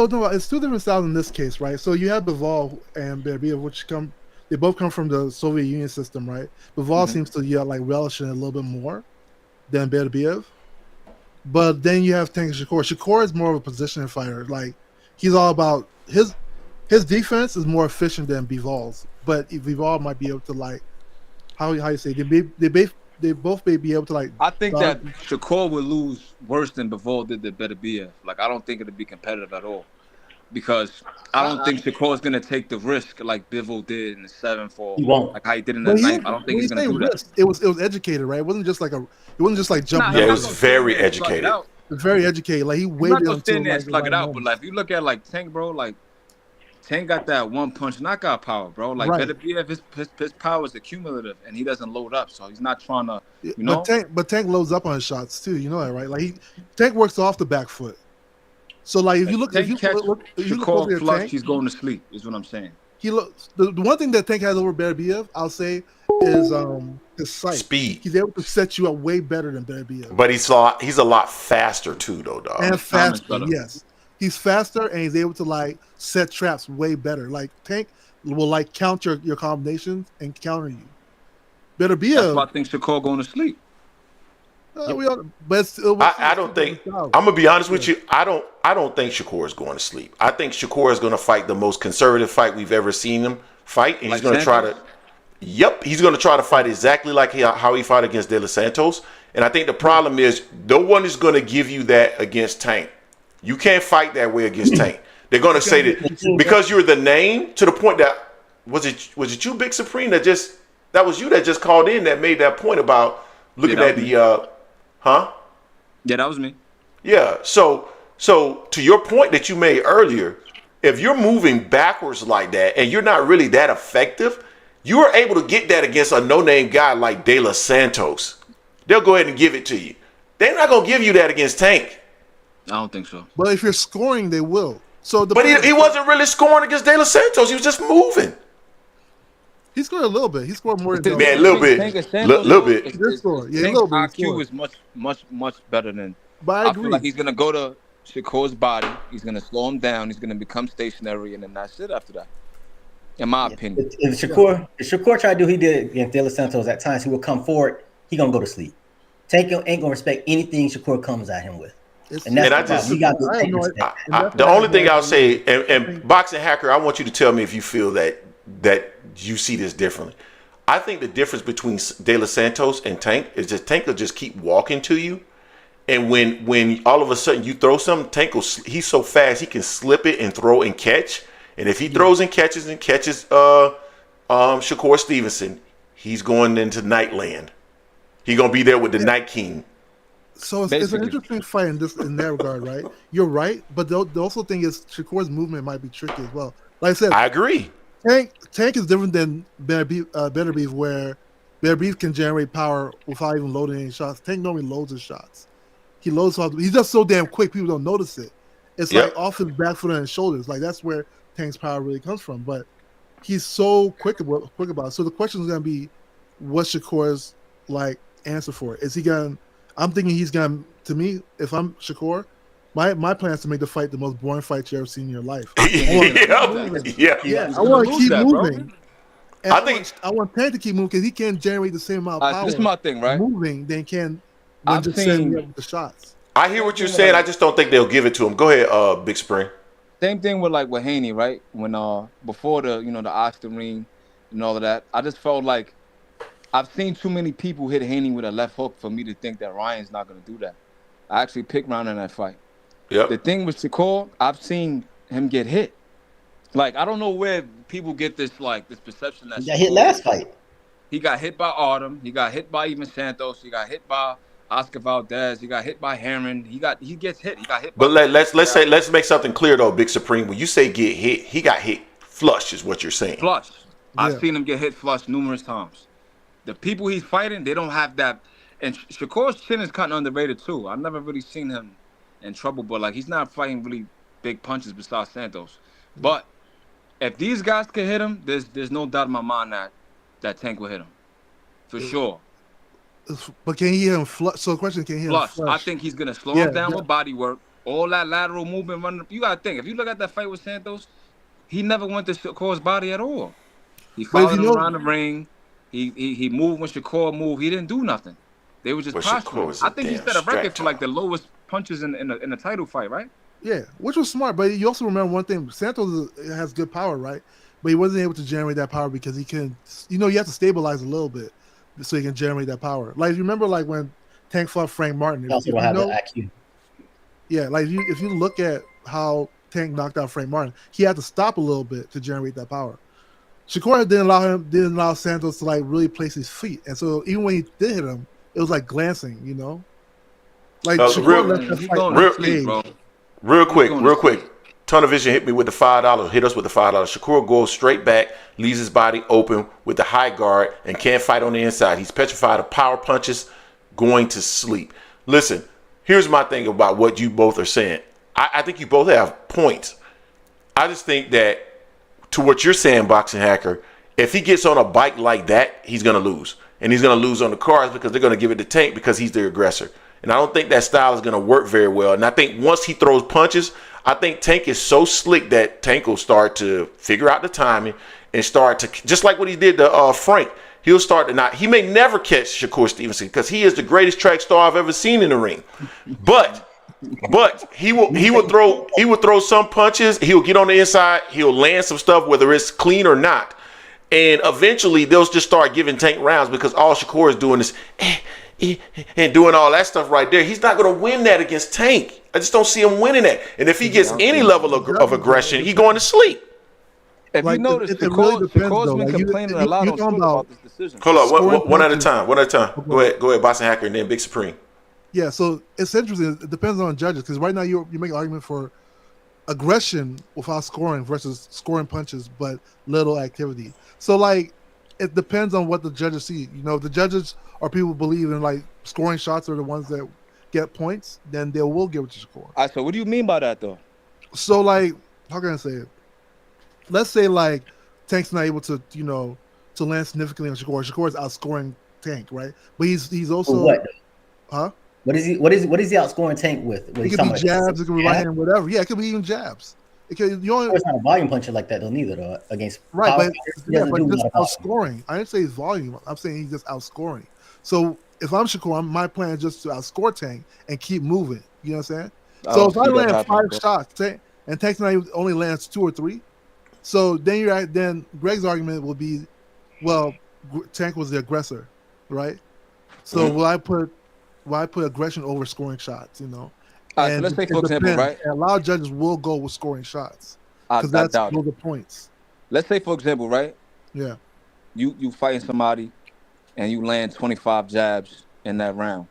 no, it's two different styles in this case, right? So you have Bivol and Beterbiev, they both come from the Soviet Union system, right? Bivol seems to relish in it a little bit more than Beterbiev. But then you have Tank Shakur. Shakur is more of a positioning fighter. Like he's all about his defense is more efficient than Bivol's. But Bivol might be able to how you say they both may be able to I think that Shakur would lose worse than Bivol did to Beterbiev. Like I don't think it'd be competitive at all. Because I don't think Shakur is gonna take the risk like Bivol did in the 7-4, like how he did in the 9th. I don't think he's gonna do that. It was educated, right? It wasn't just like jumping. Yeah, it was very educated. It was very educated. Like he waited until stand there and slug it out. But if you look at Tank, bro, Tank got that one punch knockout power, bro. Beterbiev, his power is accumulative, and he doesn't load up, so he's not trying to, you know. But Tank loads up on his shots too. You know that, right? Tank works off the back foot. So if you look, if you look at flush, Tank, he's going to sleep. Is what I'm saying. He looks. The one thing that Tank has over Beterbiev, I'll say, is his sight. Speed. He's able to set you up way better than Beterbiev. But he's a lot faster too, though, dog. And faster, yes. He's faster and he's able to set traps way better. Tank will count your combinations and counter you. Beterbiev. That's why I think Shakur going to sleep. I don't think. I'm gonna be honest with you. I don't think Shakur is going to sleep. I think Shakur is going to fight the most conservative fight we've ever seen him fight, and he's going to try to. Yep, he's going to try to fight exactly like how he fought against De Los Santos. And I think the problem is no one is going to give you that against Tank. You can't fight that way against Tank. They're going to say that because you're the name, to the point that was it you, Big Supreme, that was you that just called in that made that point about looking at the huh? Yeah, that was me. Yeah. So to your point that you made earlier, if you're moving backwards like that and you're not really that effective, you are able to get that against a no-name guy like De Los Santos. They'll go ahead and give it to you. They're not going to give you that against Tank. I don't think so. But if you're scoring, they will. But he wasn't really scoring against De Los Santos. He was just moving. He scored a little bit. He scored more than a little bit. Little bit. IQ is much better than. But I feel like he's gonna go to Shakur's body. He's gonna slow him down. He's gonna become stationary, and then that's it after that. In my opinion. If Shakur tried to do what he did against De Los Santos at times, he will come forward. He gonna go to sleep. Tank ain't gonna respect anything Shakur comes at him with. And that's the only thing I'll say, and Boxing Hacker, I want you to tell me if you feel that you see this differently. I think the difference between De Los Santos and Tank is just Tank will just keep walking to you, and when all of a sudden you throw something, he's so fast he can slip it and throw and catch. And if he throws and catches Shakur Stevenson, he's going into Nightland. He's gonna be there with the Night King. So it's an interesting fight in that regard, right? You're right, but the also thing is Shakur's movement might be tricky as well. Like I said, I agree. Tank is different than Beterbiev, where Beterbiev can generate power without even loading any shots. Tank normally loads his shots. He's just so damn quick, people don't notice it. It's like off his back foot and his shoulders. Like that's where Tank's power really comes from. But he's so quick about it. So the question is gonna be, what's Shakur's answer for it? Is he gonna? I'm thinking he's gonna. To me, if I'm Shakur, my plan is to make the fight the most boring fight you ever seen in your life. I want to keep moving. And I want Tank to keep moving because he can generate the same amount of power. This is my thing, right? Moving than can just sending up the shots. I hear what you're saying. I just don't think they'll give it to him. Go ahead, Big Spring. Same thing with Haney, right? When before the the Austin ring and all of that, I just felt like I've seen too many people hit Haney with a left hook for me to think that Ryan's not going to do that. I actually picked Ryan in that fight. Yep. The thing with Shakur, I've seen him get hit. I don't know where people get this perception that he got hit last fight. He got hit by Artem. He got hit by even Santos. He got hit by Oscar Valdez. He got hit by Herman. He gets hit. He got hit. But let's make something clear though, Big Supreme. When you say get hit, he got hit flush, is what you're saying. Flush. Yeah. I've seen him get hit flush numerous times. The people he's fighting, they don't have that. And Shakur's chin is kind of underrated too. I've never really seen him in trouble, but he's not fighting really big punches besides Santos. But if these guys can hit him, there's no doubt in my mind that Tank will hit him for sure. But can he hit him flush? So the question, can he hit him flush? I think he's gonna slow him down with body work. All that lateral movement running. You gotta think. If you look at that fight with Santos, he never went to Shakur's body at all. He followed him around the ring. He moved when Shakur moved. He didn't do nothing. They were just posturing. I think he set a record for the lowest punches in the title fight, right? Yeah, which was smart. But you also remember one thing: Santos has good power, right? But he wasn't able to generate that power because he can. You have to stabilize a little bit so he can generate that power. Like you remember, when Tank fought Frank Martin. He also have the IQ. Yeah, if you look at how Tank knocked out Frank Martin, he had to stop a little bit to generate that power. Shakur didn't allow Santos to really place his feet, and so even when he did hit him, it was glancing, Real quick. Ton of Vision hit me with the $5. Hit us with the $5. Shakur goes straight back, leaves his body open with the high guard, and can't fight on the inside. He's petrified of power punches, going to sleep. Listen, here's my thing about what you both are saying. I think you both have points. I just think that to what you're saying, Boxing Hacker, if he gets on a bike like that, he's going to lose. And he's going to lose on the cards because they're going to give it to Tank because he's the aggressor. And I don't think that style is going to work very well. And I think once he throws punches, I think Tank is so slick that Tank will start to figure out the timing and start to, just like what he did to Frank. he'll start to not. He may never catch Shakur Stevenson because he is the greatest track star I've ever seen in the ring. But he will throw some punches. He'll get on the inside. He'll land some stuff, whether it's clean or not. And eventually they'll just start giving Tank rounds because all Shakur is doing is and doing all that stuff right there. He's not going to win that against Tank. I just don't see him winning that. And if he gets any level of aggression, he's going to sleep. If you notice, Shakur's been complaining a lot on Twitter about this decision. Hold on, one at a time. Go ahead, Boston Hacker, and then Big Supreme. Yeah, so it's interesting. It depends on judges because right now you make an argument for aggression without scoring versus scoring punches but little activity. So like it depends on what the judges see. You know, the judges are people who believe in like scoring shots are the ones that get points, then they will give it to Shakur. All right, so what do you mean by that though? So like, how can I say it? Let's say like Tank's not able to, you know, to land significantly on Shakur. Shakur is outscoring Tank, right? But he's also what? Huh? What is he outscoring Tank with? It could be jabs, it could be right hand, whatever. Yeah, it could be even jabs. It's not a volume puncher like that though, neither though. Against right, but just outscoring. I didn't say his volume. I'm saying he's just outscoring. So if I'm Shakur, my plan is just to outscore Tank and keep moving. You know what I'm saying? So if I land 5 shots, and Tank only lands 2 or 3, so then Greg's argument will be, well, Tank was the aggressor, right? So will I put aggression over scoring shots? You know. All right, so let's say for example, right? And a lot of judges will go with scoring shots because that's those the points. Let's say for example, right? Yeah. You fighting somebody, and you land 25 jabs in that round,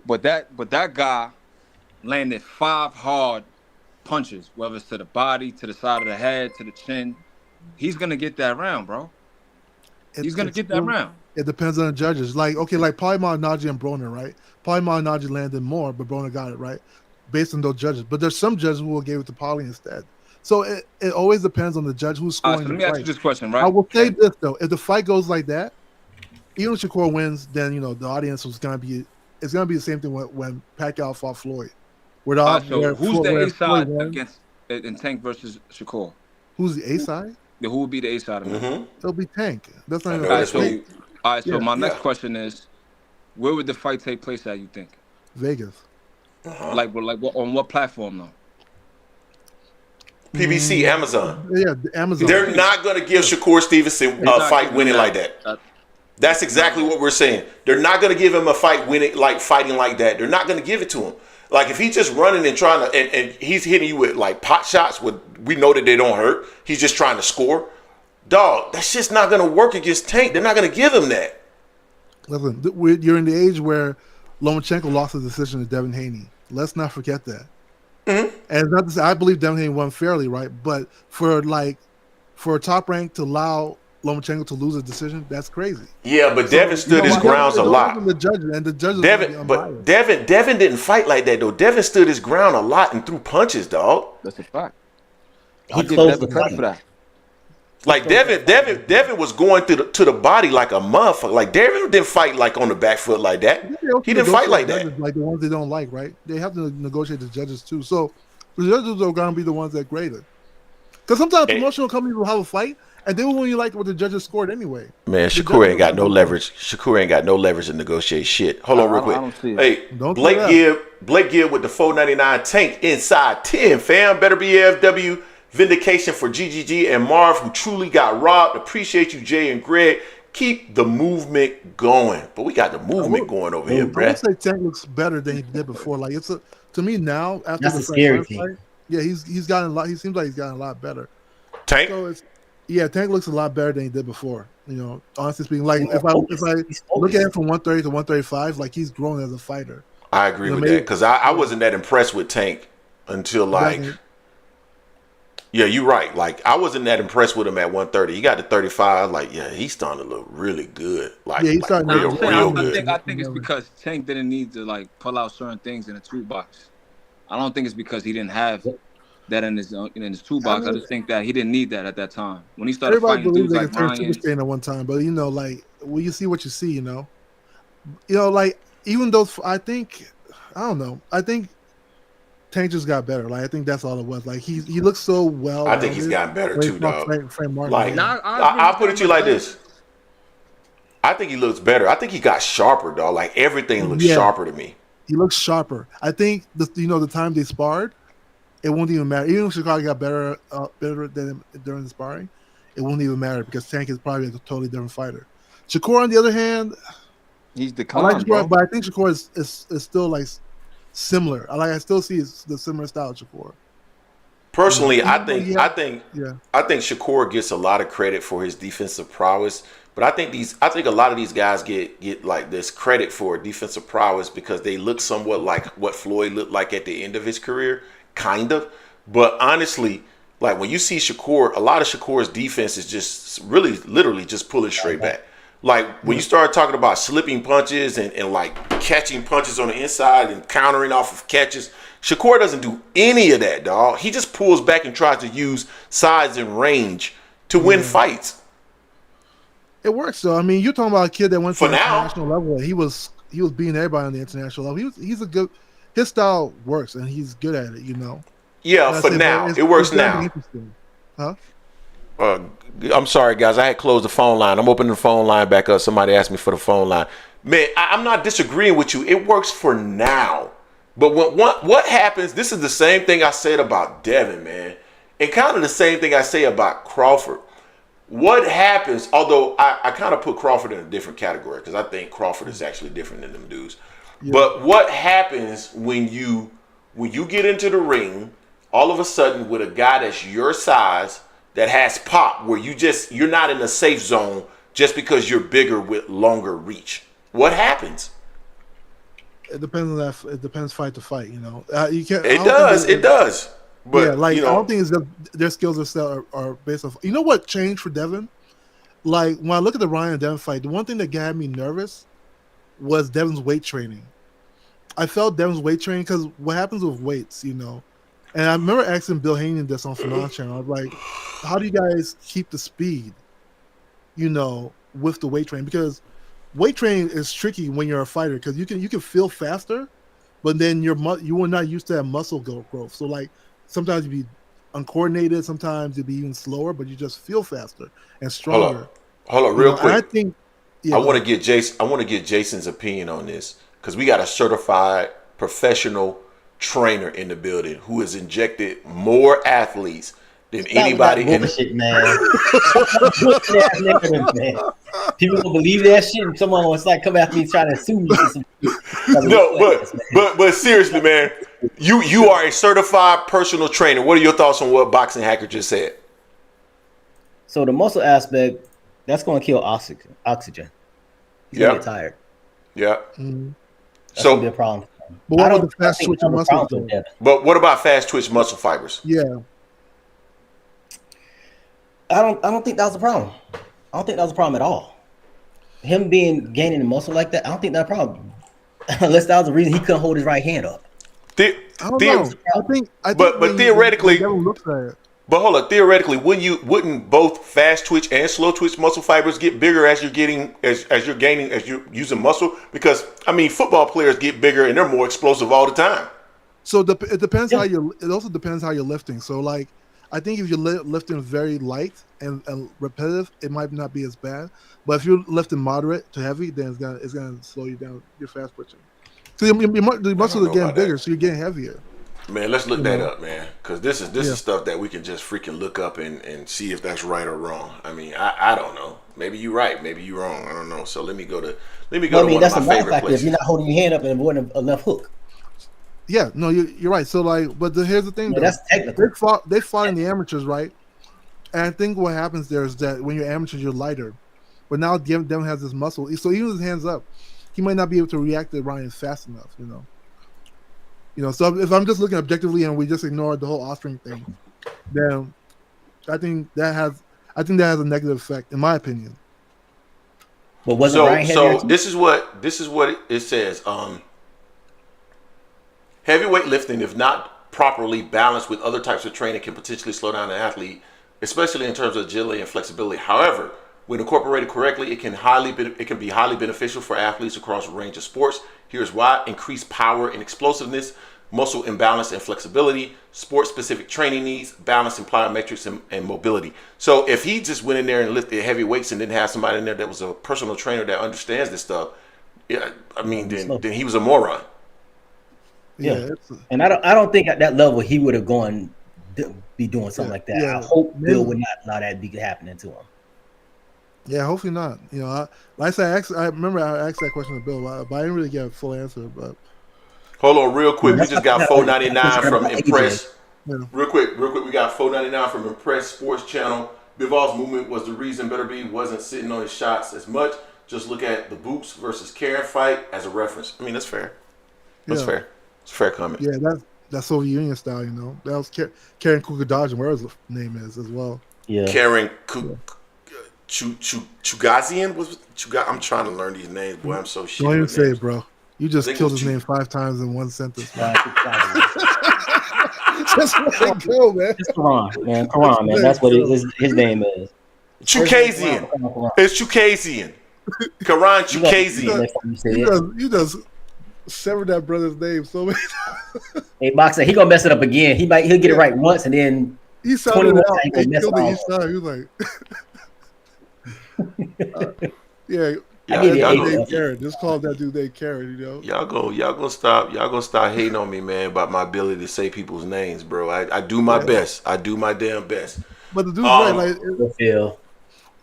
but that guy landed 5 hard punches, whether it's to the body, to the side of the head, to the chin. He's gonna get that round, bro. He's gonna get that round. It depends on the judges. Like, okay, like Paulie Malignaggi and Broner, right? Paulie Malignaggi landed more, but Broner got it, right? Based on those judges. But there's some judges who will give it to Paulie instead. So it always depends on the judge who's scoring. So let me ask you this question, right? I will say this, though. If the fight goes like that, even if Shakur wins, then, you know, the audience it's going to be the same thing when Pacquiao fought Floyd. So who's the A-side against in Tank versus Shakur? Who's the A-side? Who would be the A-side of him? It'll be Tank. That's not All right, so my next question is, where would the fight take place at, you think? Vegas. Like on what platform, though? PBC, Amazon. Yeah, Amazon. They're not going to give Shakur Stevenson a fight winning like that. That's exactly what we're saying. They're not going to give him a fight winning, like fighting like that. They're not going to give it to him. Like if he's just running and trying to, and he's hitting you with like pot shots, we know that they don't hurt. He's just trying to score. Dog, that's just not going to work against Tank. They're not going to give him that. Listen, you're in the age where Lomachenko lost his decision to Devin Haney. Let's not forget that. Mm-hmm. And not to say I believe Devin Haney won fairly, right? But for a top rank to allow Lomachenko to lose a decision, that's crazy. Yeah, but Devin stood his grounds a lot. The judges Devin didn't fight like that though. Devin stood his ground a lot and threw punches, dog. That's a fact. He closed the fight for that. Like Devin was going to the body like a motherfucker. Like Devin didn't fight like on the back foot like that. He didn't fight like that. Like the ones they don't like, right? They have to negotiate the judges too. So the judges are going to be the ones that grade it. Because sometimes promotional companies will have a fight and they will only like what the judges scored anyway. Man, Shakur ain't got no leverage. Shakur ain't got no leverage to negotiate shit. Hold on real quick. Hey, Blake Gibb with the 499 Tank inside 10, fam. Beterbiev, W. Vindication for GGG and Marv, who truly got robbed. Appreciate you, Jay and Greg. Keep the movement going. But we got the movement going over here, Brad. I would say Tank looks better than he did before. Like to me now, after that's the scary thing. Fight, yeah, he's gotten a lot. He seems like he's gotten a lot better. Tank. So Tank looks a lot better than he did before. You know, honestly speaking, like if I look at him from 130 to 135, like he's grown as a fighter. I agree with that because I wasn't that impressed with Tank until like. Yeah, you're right. Like I wasn't that impressed with him at 130. He got to 35. Like, yeah, he's starting to look really good. Like, he's starting real good. I think it's because Tank didn't need to like pull out certain things in the toolbox. I don't think it's because he didn't have that in his toolbox. I just think that he didn't need that at that time when he started fighting dudes like Ryan. At one time, but you know, like when you see what you see, you know, like even though I think Tank just got better. Like I think that's all it was. Like he looks so well. I think he's gotten better too, dog. Like I'll put it to you like this. I think he looks better. I think he got sharper, dog. Like everything looks sharper to me. He looks sharper. I think the time they sparred, it won't even matter. Even if Chicago got better than during the sparring, it won't even matter because Tank is probably a totally different fighter. Shakur, on the other hand, he's I declined, like Shakur, bro. but I think Shakur is still like similar. I still see the similar style of Shakur. Personally, I think Yeah. Shakur gets a lot of credit for his defensive prowess, but I think a lot of these guys get like this credit for defensive prowess because they look somewhat like what Floyd looked like at the end of his career, kind of. But honestly, like when you see Shakur, a lot of Shakur's defense is just really literally just pulling straight back. Like when you start talking about slipping punches and like catching punches on the inside and countering off of catches, Shakur doesn't do any of that, dog. He just pulls back and tries to use size and range to win fights. It works though. I mean, you're talking about a kid that went to For the now. international level. He was beating everybody on the international level. He's a good. His style works and he's good at it. Yeah, for now. It works now. Huh? I'm sorry, guys. I had closed the phone line. I'm opening the phone line back up. Somebody asked me for the phone line. Man, I'm not disagreeing with you. It works for now. But what happens, this is the same thing I said about Devin, man. And kind of the same thing I say about Crawford. What happens, although I kind of put Crawford in a different category because I think Crawford is actually different than them dudes. Yeah. But what happens when you get into the ring, all of a sudden with a guy that's your size, that has pop, where you're not in a safe zone just because you're bigger with longer reach? What happens? It depends on that. It depends fight to fight. You can't. It does. But yeah, like I don't think it's their skills are based off. You know what changed for Devin? Like when I look at the Ryan and Devin fight, the one thing that got me nervous was Devin's weight training. I felt Devin's weight training because what happens with weights, And I remember asking Bill Haney this on Fanon channel. I was like, how do you guys keep the speed, with the weight training? Because weight training is tricky when you're a fighter because you can feel faster, but then you are not used to that muscle growth. So like sometimes you be uncoordinated, sometimes you be even slower, but you just feel faster and stronger. Hold on, real quick. I think I want to get Jason's opinion on this because we got a certified professional trainer in the building who has injected more athletes than anybody in bullshit, man. People don't believe that shit, and someone was like, come after me trying to sue me for some shit. No, but seriously, man, you are a certified personal trainer. What are your thoughts on what Boxing Hacker just said? So the muscle aspect, that's going to kill oxygen. He's going to get tired. Yeah. Mm-hmm. That's going to be a problem. But what about the fast twitch muscle? But what about fast twitch muscle fibers? Yeah. I don't think that was a problem. I don't think that was a problem at all. Him gaining the muscle like that, I don't think that's a problem. Unless that was the reason he couldn't hold his right hand up. I don't know. I think but theoretically, but hold on. Theoretically, wouldn't both fast twitch and slow twitch muscle fibers get bigger as you're using muscle? Because I mean, football players get bigger and they're more explosive all the time. So it depends how it also depends how you're lifting. So like, I think if you're lifting very light and repetitive, it might not be as bad. But if you're lifting moderate to heavy, then it's gonna slow you down. You're fast twitching. So the muscles are getting bigger, so you're getting heavier. Man, let's look that up, man, because this is stuff that we can just freaking look up and see if that's right or wrong. I mean, I don't know. Maybe you're right, maybe you're wrong. I don't know. So let me go to one of my favorite places. If you're not holding your hand up and avoiding a left hook. Yeah, no, you're right. So like, but here's the thing. No, that's technical. They fought in the amateurs, right? And I think what happens there is that when you're amateurs, you're lighter. But now Devin has this muscle, so even with his hands up, he might not be able to react to Ryan fast enough. So if I'm just looking objectively and we just ignore the whole offspring thing, then I think that has a negative effect, in my opinion. But wasn't Ryan heavier? So this is what it says. Heavyweight lifting, if not properly balanced with other types of training, can potentially slow down an athlete, especially in terms of agility and flexibility. However, when incorporated correctly, it can be highly beneficial for athletes across a range of sports. Here's why: increased power and explosiveness, muscle imbalance and flexibility, sport-specific training needs, balance and plyometrics and mobility. So if he just went in there and lifted heavy weights and didn't have somebody in there that was a personal trainer that understands this stuff, yeah, I mean, then he was a moron. Yeah, and I don't think at that level he would have gone be doing something like that. I hope Bill would not allow that to be happening to him. Yeah, hopefully not. You know, like I said, I remember I asked that question to Bill, but I didn't really get a full answer. But hold on, real quick, we just got $4.99 from Impress. Yeah. Real quick, we got $4.99 from Impress Sports Channel. Bivol's movement was the reason Beterbiev wasn't sitting on his shots as much. Just look at the Boots versus Karen fight as a reference. I mean, that's fair. That's fair. It's a fair comment. Yeah, that's Soviet Union style, you know. That was Karen Kukadaj, where his name is as well. Yeah, Karen Chugazian was. I'm trying to learn these names, boy. I'm so shit. Don't even say it, bro. You just killed his name 5 times in one sentence. Just let it go, man. It's Quran, man. Quran, man. That's what his name is. Chukazian. It's Chukazian. Quran Chukazian. You just severed that brother's name so many times. Hey, Boxer, he gonna mess it up again. He'll get it right once, and then he sounded it out. He killed it each time. He was like, yeah. Just call that dude named Karen, you know. Y'all gonna stop hating on me, man, about my ability to say people's names, bro. I do my best. I do my damn best. But the dude's right, like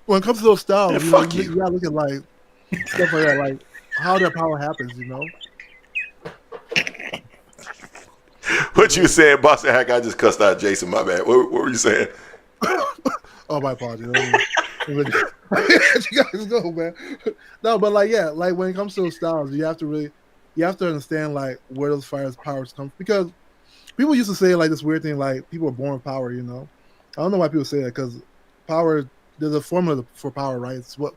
when it comes to those styles, you gotta look at like stuff like that, like how that power happens, you know. What you saying, Boston Hack? I just cussed out Jason. My bad. What were you saying? Oh, my apologies. You guys go, man. No, but like when it comes to those styles, you have to understand like where those powers come from, because people used to say like this weird thing, like people are born with power, you know. I don't know why people say that, because power, there's a formula for power, right? It's what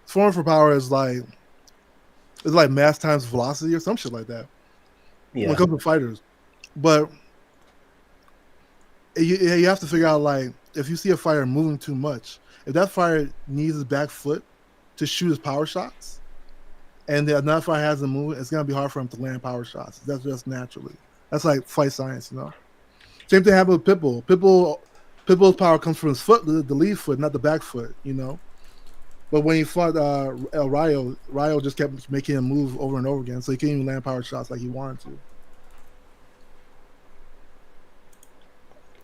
formula for power is like. It's like mass times velocity or some shit like that. Yeah. When it comes to fighters. But you have to figure out, like, if you see a fighter moving too much, if that fighter needs his back foot to shoot his power shots, and another fighter hasn't moved, it's going to be hard for him to land power shots. That's just naturally. That's like fight science, you know? Same thing happened with Pitbull. Pitbull's power comes from his foot, the lead foot, not the back foot, you know? But when he fought El Rayo just kept making him move over and over again, so he couldn't even land power shots like he wanted to.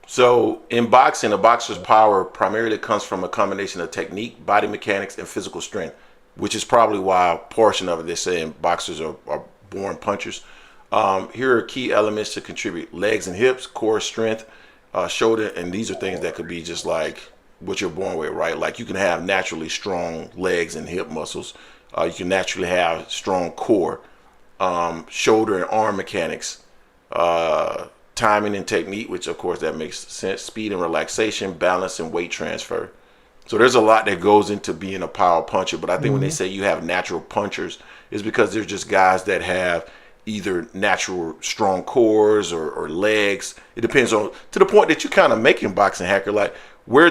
So in boxing, a boxer's power primarily comes from a combination of technique, body mechanics, and physical strength, which is probably why a portion of it they're saying boxers are born punchers. Here are key elements to contribute: legs and hips, core strength, shoulder, and these are things that could be just like what you're born with, right? Like you can have naturally strong legs and hip muscles. You can naturally have strong core, shoulder and arm mechanics, timing and technique, which of course that makes sense, speed and relaxation, balance and weight transfer. So there's a lot that goes into being a power puncher. But I think when they say you have natural punchers, it's because they're just guys that have either natural strong cores or legs. It depends on, to the point that you kind of making boxing, Hacker, like where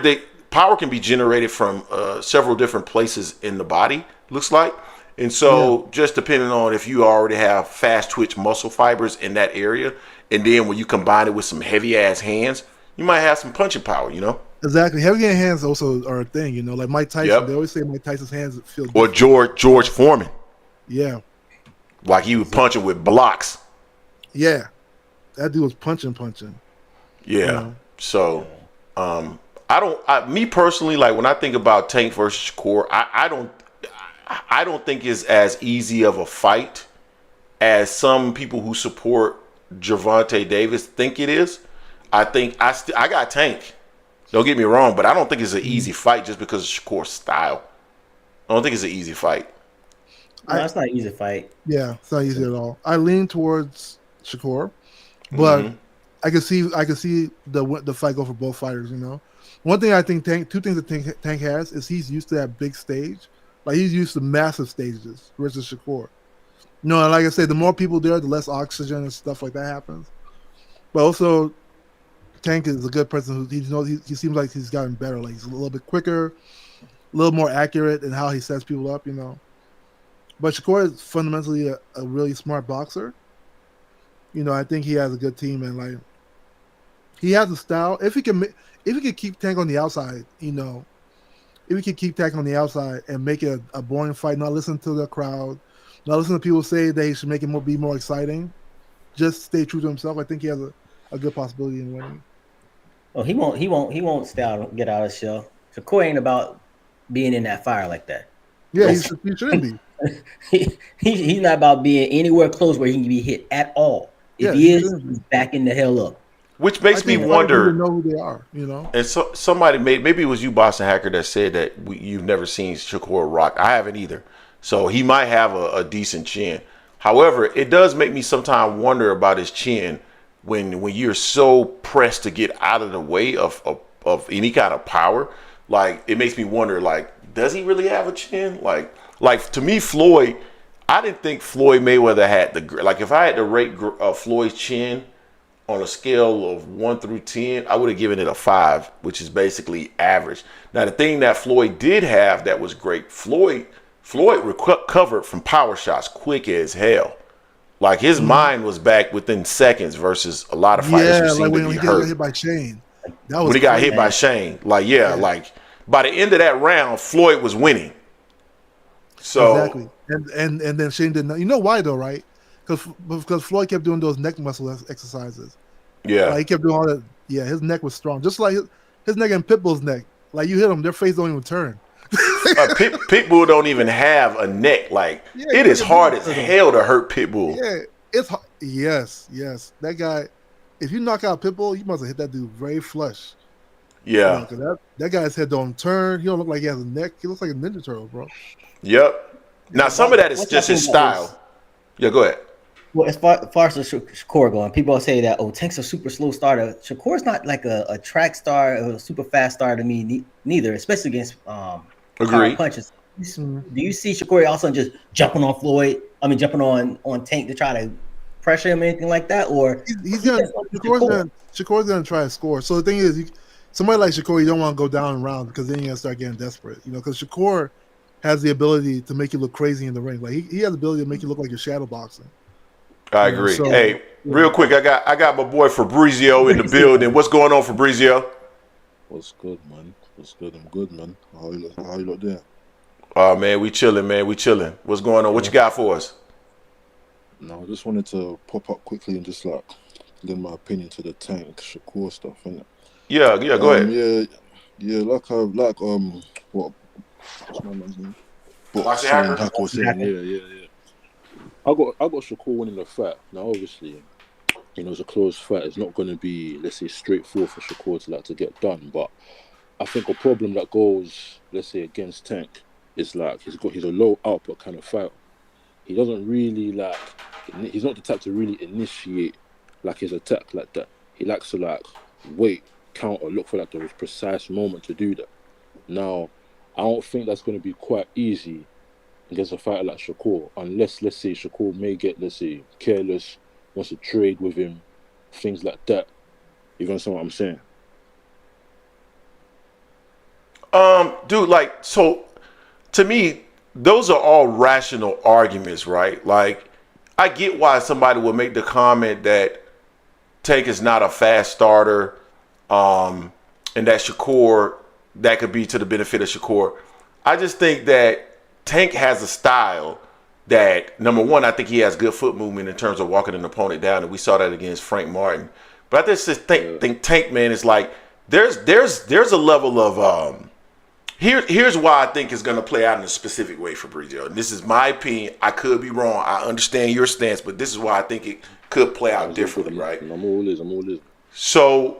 power can be generated from several different places in the body, looks like. And so just depending on if you already have fast twitch muscle fibers in that area, and then when you combine it with some heavy ass hands, you might have some punching power, you know? Exactly. Heavy hands also are a thing, you know, like Mike Tyson. They always say Mike Tyson's hands feel different. Or George Foreman. Yeah. Like he was punching with blocks. Yeah. That dude was punching. Yeah. You know? So me personally, like when I think about Tank versus Shakur, I don't think it's as easy of a fight as some people who support Gervonta Davis think it is. I think I got Tank. Don't get me wrong, but I don't think it's an easy fight just because of Shakur's style. I don't think it's an easy fight. No, it's not an easy fight. Yeah, it's not easy at all. I lean towards Shakur, but I can see the fight go for both fighters. You know, one thing I think two things that Tank has is he's used to that big stage, like he's used to massive stages versus Shakur. You know, like I said, the more people there, the less oxygen and stuff like that happens. But also, Tank is a good person who he seems like he's gotten better. Like he's a little bit quicker, a little more accurate in how he sets people up. You know. But Shakur is fundamentally a really smart boxer. I think he has a good team, and like he has a style. If he can keep Tank on the outside, if he can keep Tank on the outside and make it a boring fight, not listen to the crowd, not listen to people say that he should make it be more exciting, just stay true to himself. I think he has a good possibility in winning. Well, he won't stay out, get out of the shell. Shakur ain't about being in that fire like that. Yeah, he shouldn't be. He's not about being anywhere close where he can be hit at all. If he is, he's backing the hell up. Which makes me wonder. Know who they are, And so somebody maybe it was you, Boston Hacker, that said that you've never seen Shakur rock. I haven't either. So he might have a decent chin. However, it does make me sometimes wonder about his chin when you're so pressed to get out of the way of any kind of power. Like, it makes me wonder, like, does he really have a chin? Like to me, Floyd, I didn't think Floyd Mayweather had if I had to rate Floyd's chin on a scale of 1 through 10, I would have given it a 5, which is basically average. Now, the thing that Floyd did have that was great, Floyd recovered from power shots quick as hell. Like, his mind was back within seconds versus a lot of fighters who seem to be hurt. Got hit by Shane. When he got hit by Shane. Like by the end of that round, Floyd was winning. So exactly. And then Shane didn't. You know why though, right? Because Floyd kept doing those neck muscle exercises. Yeah. Like, he kept doing all that. Yeah, his neck was strong. Just like his neck and Pitbull's neck. Like, you hit them, their face don't even turn. Pitbull don't even have a neck. Like, it is hard as hell to hurt Pitbull. Yeah, it's hard. Yes. That guy, if you knock out Pitbull, you must have hit that dude very flush. Yeah. That guy's head don't turn. He don't look like he has a neck. He looks like a Ninja Turtle, bro. Yep. Now, some of that is just his style. Yeah, go ahead. Well, as far as the Shakur going, people say that, Tank's a super slow starter. Shakur's not like a track star or a super fast star to me, neither, especially against Agreed. punches. Do you see Shakur also just jumping on jumping on Tank to try to pressure him or anything like that? Or Shakur's gonna try to score. So the thing is, somebody like Shakur, you don't want to go down in rounds because then you're gonna start getting desperate. Because Shakur has the ability to make you look crazy in the ring. Like, he has the ability to make you look like you're shadow boxing. I agree. So, hey, real quick, I got my boy Fabrizio in the building. What's going on, Fabrizio? What's good, man? What's good? I'm good, man. How you lot there? Oh, man, we chilling, man. We chilling. What's going on? What you got for us? No, I just wanted to pop up quickly and just lend my opinion to the Tank Shakur stuff, innit? Yeah, go ahead. Yeah, what's my man's name? Hacker was saying, yeah. I got Shakur winning the fight. Now, obviously, it's a close fight. It's not going to be, let's say, straightforward for Shakur to get done. But I think a problem that goes, let's say, against Tank is he's a low output kind of fighter. He doesn't really he's not the type to really initiate his attack like that. He likes to wait, counter, look for the precise moment to do that. Now, I don't think that's going to be quite easy against a fighter like Shakur, unless, let's say, Shakur may get, let's say, careless, wants to trade with him, things like that. You understand what I'm saying? Dude, so to me, those are all rational arguments, right? Like, I get why somebody would make the comment that Tank is not a fast starter, and that Shakur, that could be to the benefit of Shakur. I just think that Tank has a style that, number one, I think he has good foot movement in terms of walking an opponent down, and we saw that against Frank Martin. But I just think Tank, man, is like there's a level of here's why I think it's going to play out in a specific way for Fabrizio. And this is my opinion. I could be wrong. I understand your stance, but this is why I think it could play out differently, right? I'm all in. So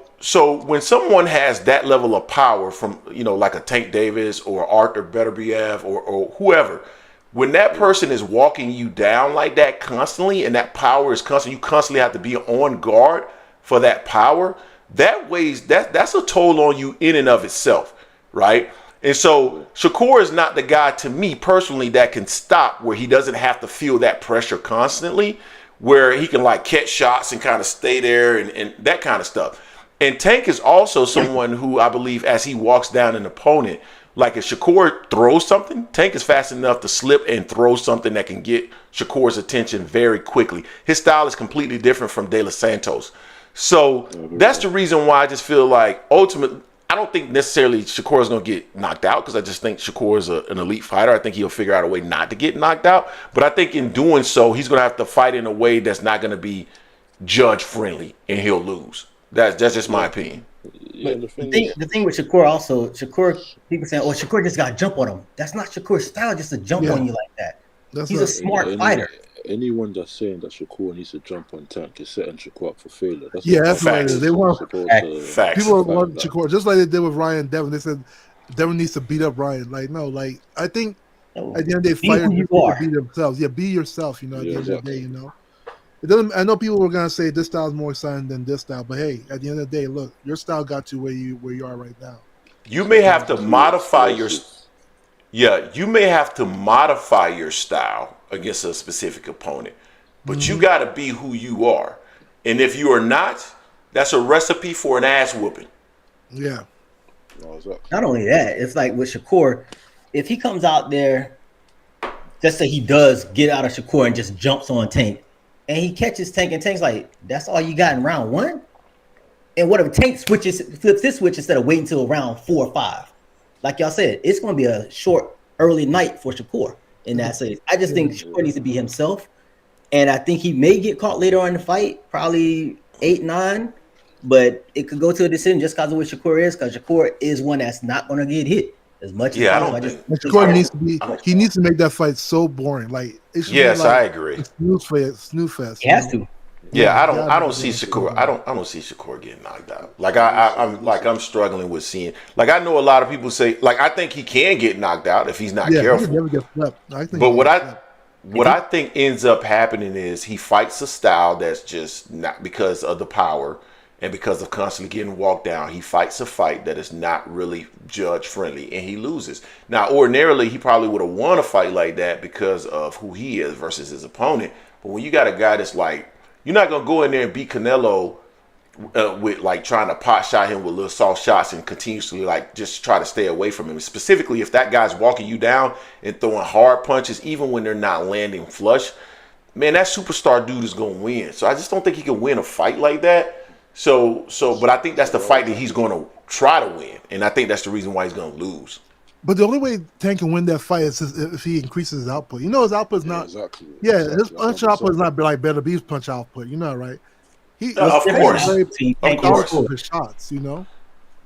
when someone has that level of power from, like a Tank Davis or Artur Beterbiev or whoever, when that person is walking you down like that constantly, and that power is constant, you constantly have to be on guard for that power, that's a toll on you in and of itself, right? And so Shakur is not the guy, to me personally, that can stop where he doesn't have to feel that pressure constantly, where he can catch shots and kind of stay there and that kind of stuff. And Tank is also someone who, I believe, as he walks down an opponent, Like if Shakur throws something, Tank is fast enough to slip and throw something that can get Shakur's attention very quickly. His style is completely different from De Los Santos. So that's the reason why I just feel like ultimately, I don't think necessarily Shakur is going to get knocked out because I just think Shakur is an elite fighter. I think he'll figure out a way not to get knocked out. But I think in doing so, he's going to have to fight in a way that's not going to be judge friendly and he'll lose. That's just my opinion. Yeah, the thing with Shakur also, people saying, "Oh, Shakur just got to jump on him." That's not Shakur's style, just to jump on you like that. He's a smart fighter. Anyone that's saying that Shakur needs to jump on Tank is setting Shakur up for failure. That's what it is. They want facts. People want Shakur, just like they did with Ryan Devin. They said Devin needs to beat up Ryan. Like, no, like I think at the end of the day, fighters need to be themselves. Yeah, be yourself. You know, at the end of the day, you know. It doesn't. I know people were gonna say this style is more exciting than this style, but hey, at the end of the day, look, your style got you where you are right now. You may have to modify your. Yeah, you may have to modify your style against a specific opponent, but you got to be who you are. And if you are not, that's a recipe for an ass whooping. Yeah. Not only that, it's like with Shakur, if he comes out there, just say he does get out of Shakur and just jumps on Tank, and he catches Tank, and Tank's like, that's all you got in round 1? And what if Tank flips this switch instead of waiting until round 4 or 5? Like y'all said, it's going to be a short, early night for Shakur in that sense. I just think Shakur needs to be himself. And I think he may get caught later on in the fight, probably 8-9, but it could go to a decision just because of what Shakur is, because Shakur is one that's not going to get hit as much as Shakur needs to be. He needs to make that fight so boring. Like, it should be like I agree. Snooze fest. He has to. Yeah, I don't see Shakur. I don't see Shakur getting knocked out. Like I'm struggling with seeing. Like I know a lot of people say. Like I think he can get knocked out if he's not careful. He never gets swept. But what I think ends up happening is he fights a style that's just not because of the power and because of constantly getting walked down. He fights a fight that is not really judge friendly, and he loses. Now, ordinarily, he probably would have won a fight like that because of who he is versus his opponent. But when you got a guy that's like, you're not gonna go in there and beat Canelo with like trying to pot shot him with little soft shots and continuously like just try to stay away from him. Specifically, if that guy's walking you down and throwing hard punches, even when they're not landing flush, man, that superstar dude is gonna win. So I just don't think he can win a fight like that. But I think that's the fight that he's gonna try to win, and I think that's the reason why he's gonna lose. But the only way Tank can win that fight is if he increases his output. You know, his output is not. Exactly. Yeah, his punch output is not like Beterbiev's punch output. You know, right? Of course. Of his shots. You know,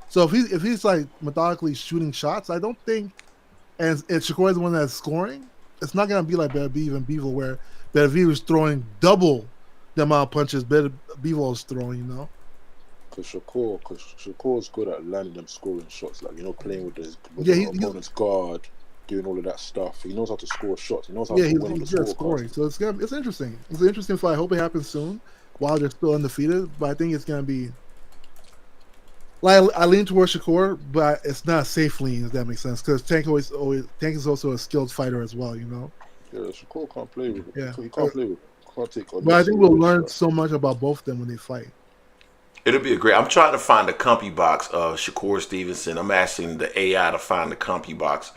so if he's like methodically shooting shots, I don't think, and if Shakur is the one that's scoring, it's not gonna be like Beterbiev and Bivol, where Beterbiev is throwing double the amount of punches Bivol is throwing. You know. Because Shakur's good at landing them scoring shots, like, you know, playing with the opponent's guard, doing all of that stuff. He knows how to score shots. He knows how to win on the scorecard. So it's interesting. It's an interesting fight. I hope it happens soon while they're still undefeated. But I think it's gonna be like I lean towards Shakur, but it's not a safe lean, if that makes sense. Because Tank is also a skilled fighter as well. You know. Yeah, Shakur can't play with it. Yeah, he can't play with it. Can't take. But I think we'll learn so much about both of them when they fight. It'll be I'm trying to find the compy box of Shakur Stevenson. I'm asking the AI to find the compy box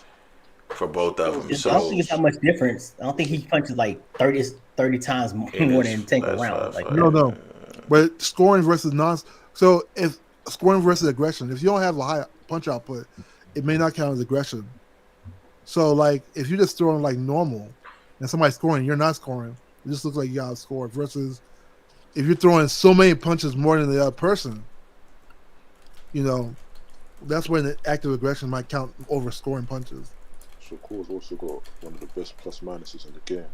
for both of them. I don't think it's that much difference. I don't think he punches like 30 times more than Tank around. Like, no. But scoring versus so if scoring versus aggression, if you don't have a high punch output, it may not count as aggression. So like if you're just throwing like normal and somebody's scoring, you're not scoring. It just looks like you got scored versus if you're throwing so many punches more than the other person, you know, that's when the active aggression might count over scoring punches. Shakur's also got one of the best plus minuses in the game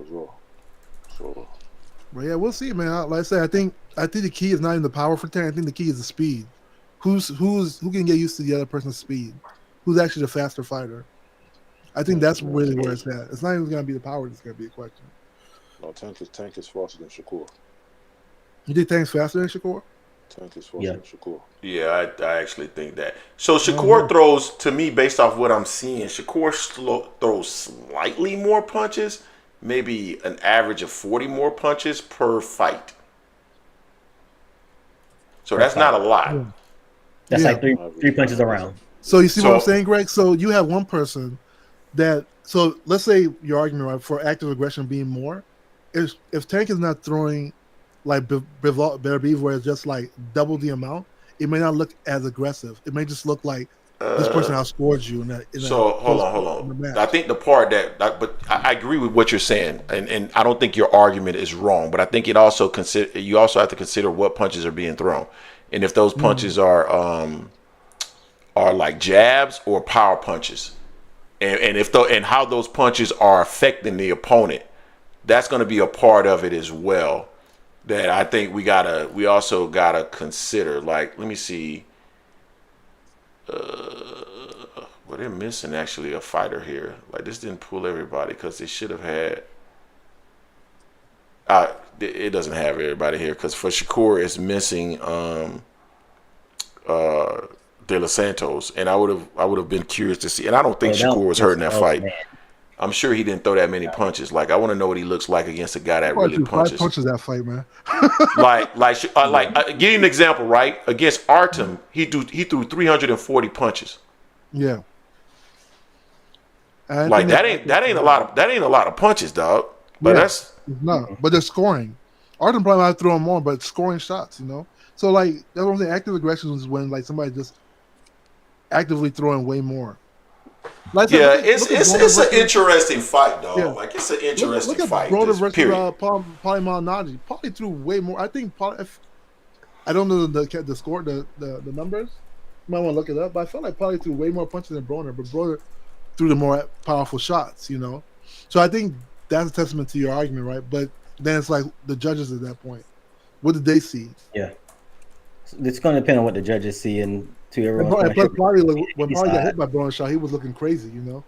as well. So, but yeah, we'll see, man. Like I said, I think the key is not in the power for Tank. I think the key is the speed. Who can get used to the other person's speed? Who's actually the faster fighter? I think that's really where it's at. It's not even going to be the power that's going to be a question. No, Tank is faster than Shakur. You think Tank's faster than Shakur? Tank is faster than Shakur. Yeah, I actually think that. So Shakur throws, to me, based off what I'm seeing, Shakur throws slightly more punches, maybe an average of 40 more punches per fight. So that's not a lot. That's like three punches around. So you see what I'm saying, Greg? So you have one person that. So let's say your argument, right, for active aggression being more. If Tank is not throwing like Beterbiev, where it's just like double the amount, it may not look as aggressive. It may just look like this person outscored you in that. Hold on. I think the part but I agree with what you're saying, and I don't think your argument is wrong. But I think you also have to consider what punches are being thrown, and if those punches are like jabs or power punches, and how those punches are affecting the opponent, that's going to be a part of it as well. That I think we also gotta consider. Like, let me see. Well, they're missing actually a fighter here. Like, this didn't pull everybody because they should have had. It doesn't have everybody here because for Shakur it's missing De Los Santos, and I would have been curious to see. And I don't think Shakur was hurt in that fight. Man. I'm sure he didn't throw that many punches. Like, I want to know what he looks like against a guy that really punches. 5 punches that fight, man. Give you an example, right? Against Artem, he threw 340 punches. Yeah. Like that ain't a lot of punches, dog. But that's but they're scoring. Artem probably might throw more, but scoring shots, you know. So like that's what I'm saying. Active aggression is when like somebody just actively throwing way more. Like, it's an interesting fight, dog. Yeah. Like, it's an interesting fight. Look at versus Paulie Malignaggi. Paulie threw way more. I think I don't know the score, the numbers. You might want to look it up, but I felt like Paulie threw way more punches than Broner, but Broner threw the more powerful shots, you know. So I think that's a testament to your argument, right? But then it's like the judges at that point. What did they see? Yeah, it's going to depend on what the judges see and. When Paulie got hit by Broner shot, he was looking crazy, you know.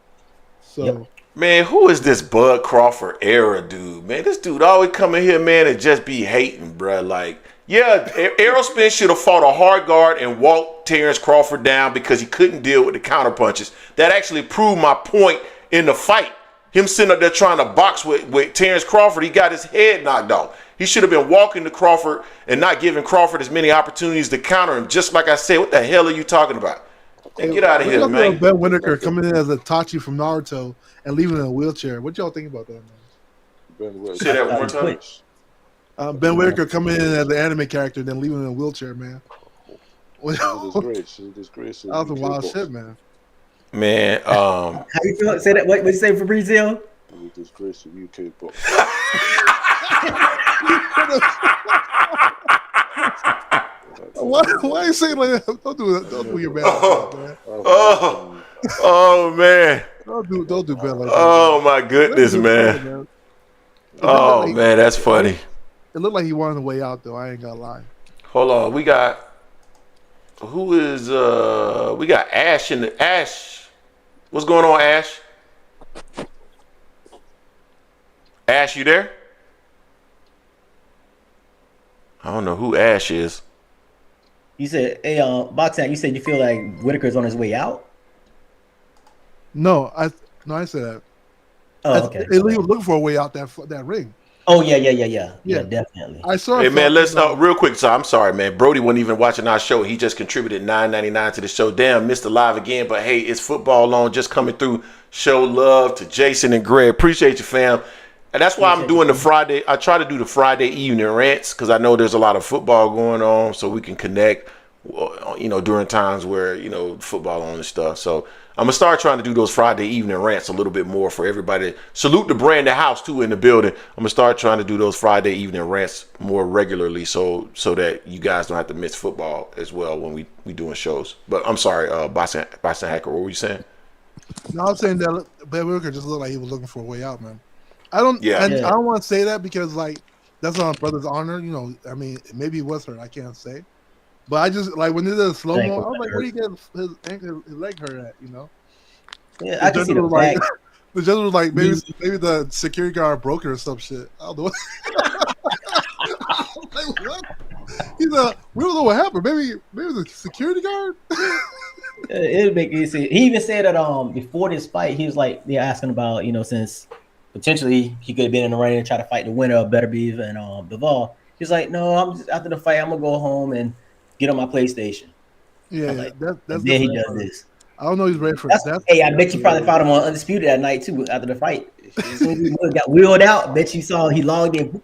So man, who is this Bud Crawford era dude? Man, this dude always come in here, man, and just be hating, bro. Like, yeah, Errol Spence should have fought a hard guard and walked Terrence Crawford down because he couldn't deal with the counter punches. That actually proved my point in the fight. Him sitting up there trying to box with Terrence Crawford, he got his head knocked off. He should have been walking to Crawford and not giving Crawford as many opportunities to counter him. Just like I said, what the hell are you talking about? And get out of here, man. Ben Whittaker coming in as a Tachi from Naruto and leaving in a wheelchair. What y'all think about that, man? Say that one more time. Ben Whittaker coming in as an anime character, then leaving in a wheelchair, man. Disgrace. That was a wild shit, man. Man, how you feel? Say that. What you say, Fabrizio? Disgrace of UK box. Why are you saying like that? Don't do that. Don't do your bad, man. Oh man. Don't do bad like that. Oh my goodness, man. Oh man, that's funny. It looked like he wanted the way out though. I ain't gonna lie. Hold on, we got Ash in the Ash. What's going on, Ash? Ash, you there? I don't know who Ash is. You said, hey, Boxing, you said you feel like Whittaker's on his way out? No, I said that. Oh, okay. He was looking for a way out that ring. Oh, yeah, definitely. I saw. Hey, man, let's real quick. So I'm sorry, man. Brody wasn't even watching our show. He just contributed $9.99 to the show. Damn, missed the live again. But hey, it's football on, just coming through. Show love to Jason and Greg. Appreciate you, fam. And that's why I'm doing the Friday. I try to do the Friday evening rants because I know there's a lot of football going on, so we can connect, you know, during times where, you know, football on and stuff. So I'm gonna start trying to do those Friday evening rants a little bit more for everybody. Salute the Brandon House too in the building. I'm gonna start trying to do those Friday evening rants more regularly, so that you guys don't have to miss football as well when we doing shows. But I'm sorry, Boston Hacker, what were you saying? No, I'm saying that Ben Whittaker just looked like he was looking for a way out, man. I don't want to say that because like that's on brother's honor, you know. I mean, maybe it was hurt. I can't say, but I just like when they did a slow mo. I was like, where do you get his leg hurt at? You know? Yeah, I can see the like, the judge was like, maybe the security guard broke it or some shit. I don't know. Like, what? He's we don't know what happened. Maybe the security guard. It'll make you see. He even said that before this fight, he was like, they're asking about, you know, since potentially he could have been in the running and try to fight the winner of Beterbiev and Bivol. He's like, no, I'm just after the fight, I'm gonna go home and get on my PlayStation. Yeah, like, that's then he does this. I don't know. He's ready for that. Hey, I bet you probably fought him on Undisputed that night too after the fight. As soon as he got wheeled out, bet you saw he logged in.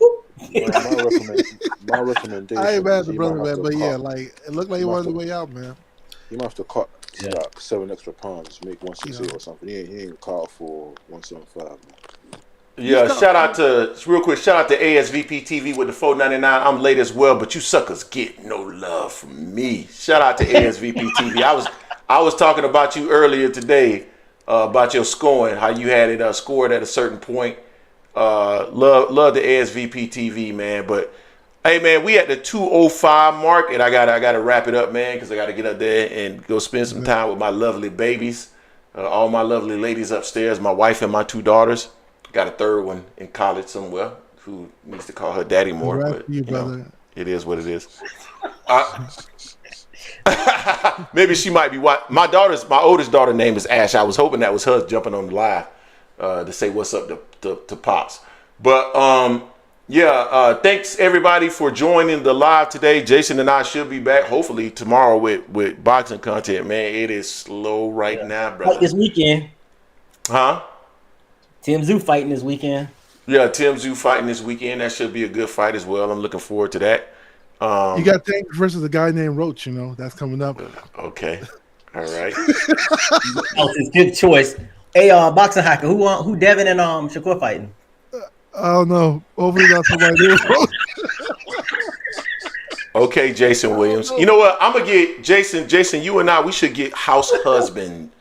My recommendation. I ain't mad at the is brother, man, but yeah, like it looked like he wanted the way out, man. He might have to cut like 7 extra pounds, make 168 or something. He ain't cut out for 175. Man. Yeah, shout out to ASVP TV with the $4.99. I'm late as well, but you suckers get no love from me. Shout out to ASVP TV. I was talking about you earlier today about your scoring, how you had it scored at a certain point. Love the ASVP TV, man. But hey, man, we at the 2:05 mark, and I gotta wrap it up, man, because I gotta get up there and go spend some time with my lovely babies, all my lovely ladies upstairs, my wife and my 2 daughters. Got a third one in college somewhere who needs to call her daddy more. But you know, it is what it is. Maybe she might be my oldest daughter name is Ash. I was hoping that was her jumping on the live to say what's up to Pops. But thanks everybody for joining the live today. Jason and I should be back hopefully tomorrow with boxing content. Man, it is slow right now, brother. Like this weekend. Huh? Tim Tszyu fighting this weekend. Yeah, Tim Tszyu fighting this weekend. That should be a good fight as well. I'm looking forward to that. You got Tank versus a guy named Roach, that's coming up. Okay. All right. That was good choice. Hey, boxing hacker, who Devin and Shakur fighting? I don't know. Hopefully not somebody new. Okay, Jason Williams. You know what? I'm gonna get Jason, you and I, we should get house husband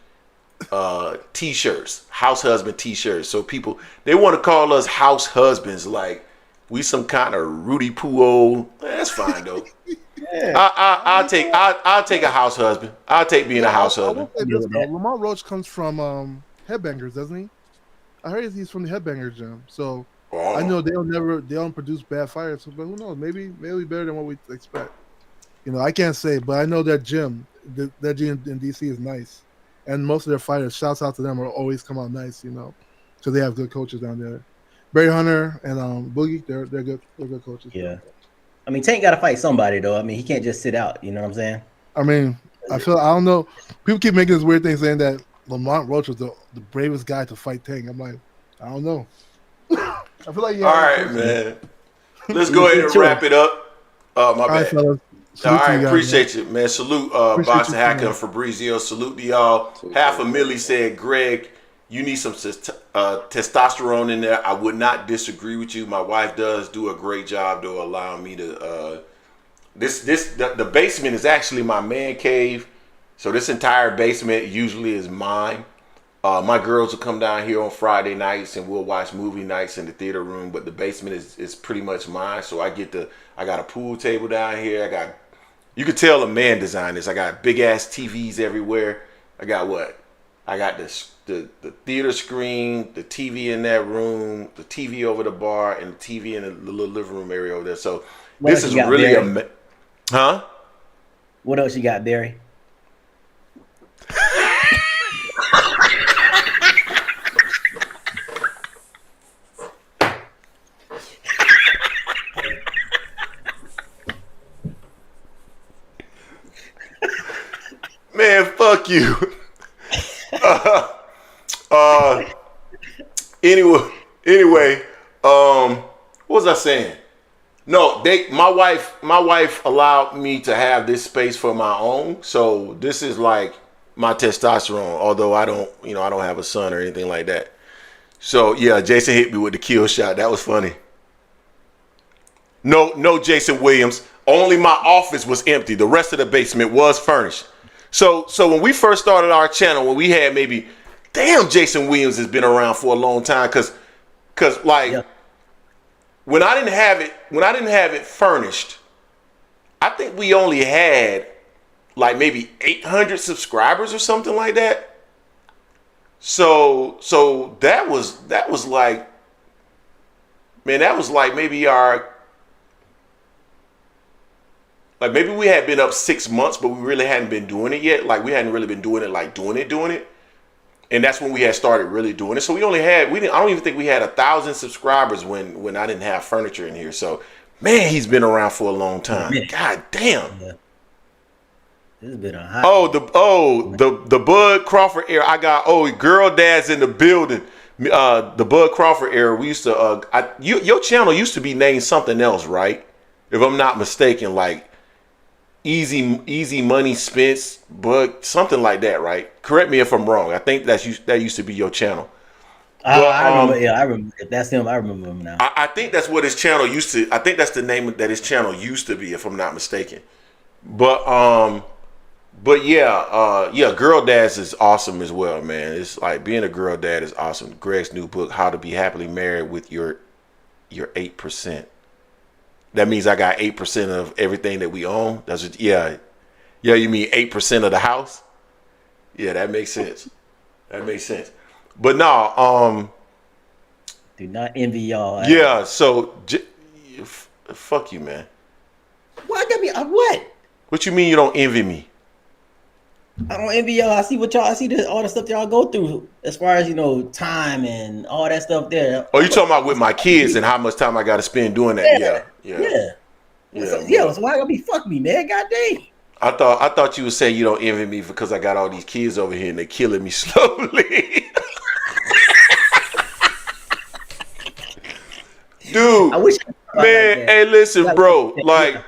t-shirts. House husband t-shirts. So people, they want to call us house husbands like we some kind of Rudy Poo. That's fine though. Yeah. I'll take a house husband. I'll take being a house husband. Lamar Roach comes from Headbangers, doesn't he? I heard he's from the Headbangers gym. So I know they don't produce bad fighters, but who knows? Maybe better than what we expect. I can't say, but I know that gym, that gym in DC is nice. And most of their fighters, shouts out to them, are always come out nice, because they have good coaches down there. Barry Hunter and Boogie, they're good coaches. Yeah. I mean, Tank got to fight somebody, though. I mean, he can't just sit out. You know what I'm saying? I mean, I don't know. People keep making this weird thing saying that Lamont Roach was the bravest guy to fight Tank. I'm like, I don't know. I feel like, all right, man. Let's go ahead and wrap it up. My bad. Fellas. All right, appreciate you, man. Salute, Boxing Hacker and Fabrizio. Salute to y'all. Half a milli said, Greg, you need some testosterone in there. I would not disagree with you. My wife does do a great job, though, allowing me to. The basement is actually my man cave, so this entire basement usually is mine. My girls will come down here on Friday nights and we'll watch movie nights in the theater room, but the basement is pretty much mine. So I got a pool table down here. You could tell a man designed this. I got big ass TVs everywhere. I got the theater screen, the TV in that room, the TV over the bar, and the TV in the little living room area over there. So this is really huh? What else you got, Barry? Man, fuck you. Anyway, what was I saying? No, my wife allowed me to have this space for my own. So this is like my testosterone, although I don't have a son or anything like that. So yeah, Jason hit me with the kill shot. That was funny. No, Jason Williams. Only my office was empty. The rest of the basement was furnished. So when we first started our channel, when we had Jason Williams has been around for a long time, cause when I didn't have it furnished, I think we only had like maybe 800 subscribers or something like that. So that was like, man, that was like maybe maybe we had been up 6 months, but we really hadn't been doing it yet. Like we hadn't really been doing it, like doing it. And that's when we had started really doing it. So I don't even think we had 1,000 subscribers when I didn't have furniture in here. So man, he's been around for a long time. God damn. This has been a hot. The Bud Crawford era. I got girl dads in the building. The Bud Crawford era. We used to. Your channel used to be named something else, right? If I'm not mistaken, like Easy Money Spence, Bud, something like that, right? Correct me if I'm wrong. I think that used to be your channel. I remember. Yeah, I remember. If that's him, I remember him now. I think that's what his channel used to. I think that's the name that his channel used to be, if I'm not mistaken. But yeah, Girl Dads is awesome as well, man. It's like being a girl dad is awesome. Greg's new book, How to Be Happily Married with Your 8%. That means I got 8% of everything that we own. That's what, yeah. You mean 8% of the house? Yeah, that makes sense. But no, do not envy y'all. Yeah, so fuck you, man. What? What? What you mean you don't envy me? I don't envy y'all. I see all the stuff y'all go through as far as time and all that stuff there. Oh, you talking about with my kids and how much time I got to spend doing that? Yeah. So why gotta be fuck me, man? God dang. I thought you would say you don't envy me because I got all these kids over here and they're killing me slowly. Dude, I wish man, hey, listen, bro. Like,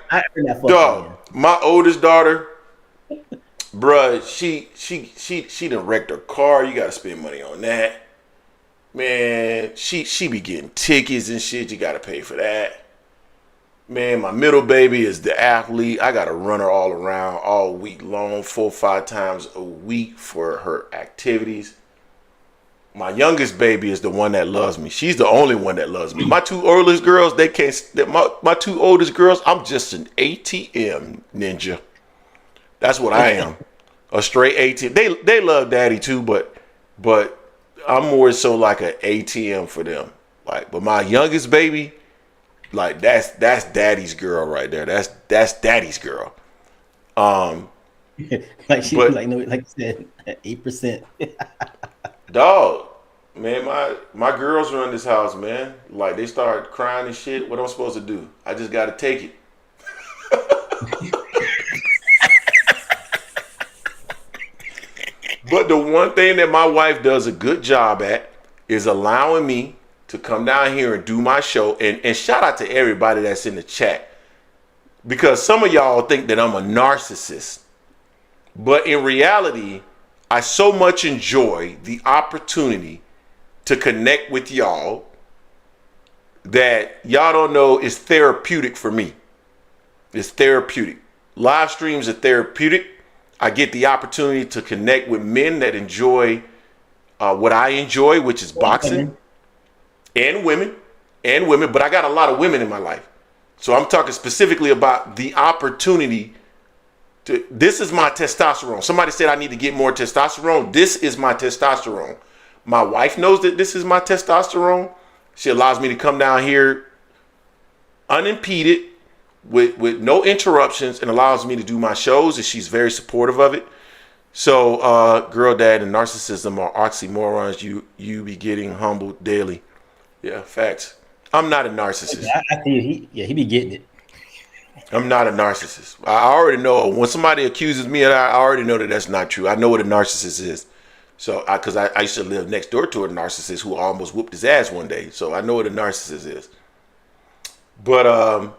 dog, my oldest daughter, bruh, she done wrecked her car. You gotta spend money on that. Man, she be getting tickets and shit. You gotta pay for that. Man, my middle baby is the athlete. I gotta run her all around all week long, 4 or 5 times a week for her activities. My youngest baby is the one that loves me. She's the only one that loves me. My 2 oldest girls, they can't. My 2 oldest girls, I'm just an ATM ninja. That's what I am, a straight ATM. They love daddy too, but I'm more so like an ATM for them. Like, but my youngest baby, like that's daddy's girl right there. That's daddy's girl. like you said, 8%. Dog, man, my girls run this house, man. Like, they start crying and shit. What am I supposed to do? I just got to take it. But the one thing that my wife does a good job at is allowing me to come down here and do my show. And shout out to everybody that's in the chat. Because some of y'all think that I'm a narcissist. But in reality, I so much enjoy the opportunity to connect with y'all that y'all don't know is therapeutic for me. It's therapeutic. Live streams are therapeutic. I get the opportunity to connect with men that enjoy what I enjoy, which is boxing, and women, but I got a lot of women in my life. So I'm talking specifically about the opportunity. This is my testosterone. Somebody said I need to get more testosterone. This is my testosterone. My wife knows that this is my testosterone. She allows me to come down here unimpeded with no interruptions and allows me to do my shows, and she's very supportive of it. So girl dad and narcissism are oxymorons. You be getting humbled daily. Yeah, facts. I'm not a narcissist. I think he be getting it. I'm not a narcissist. I already know when somebody accuses me, I already know that that's not true. I know what a narcissist is. So, because I used to live next door to a narcissist who almost whooped his ass one day. So I know what a narcissist is. But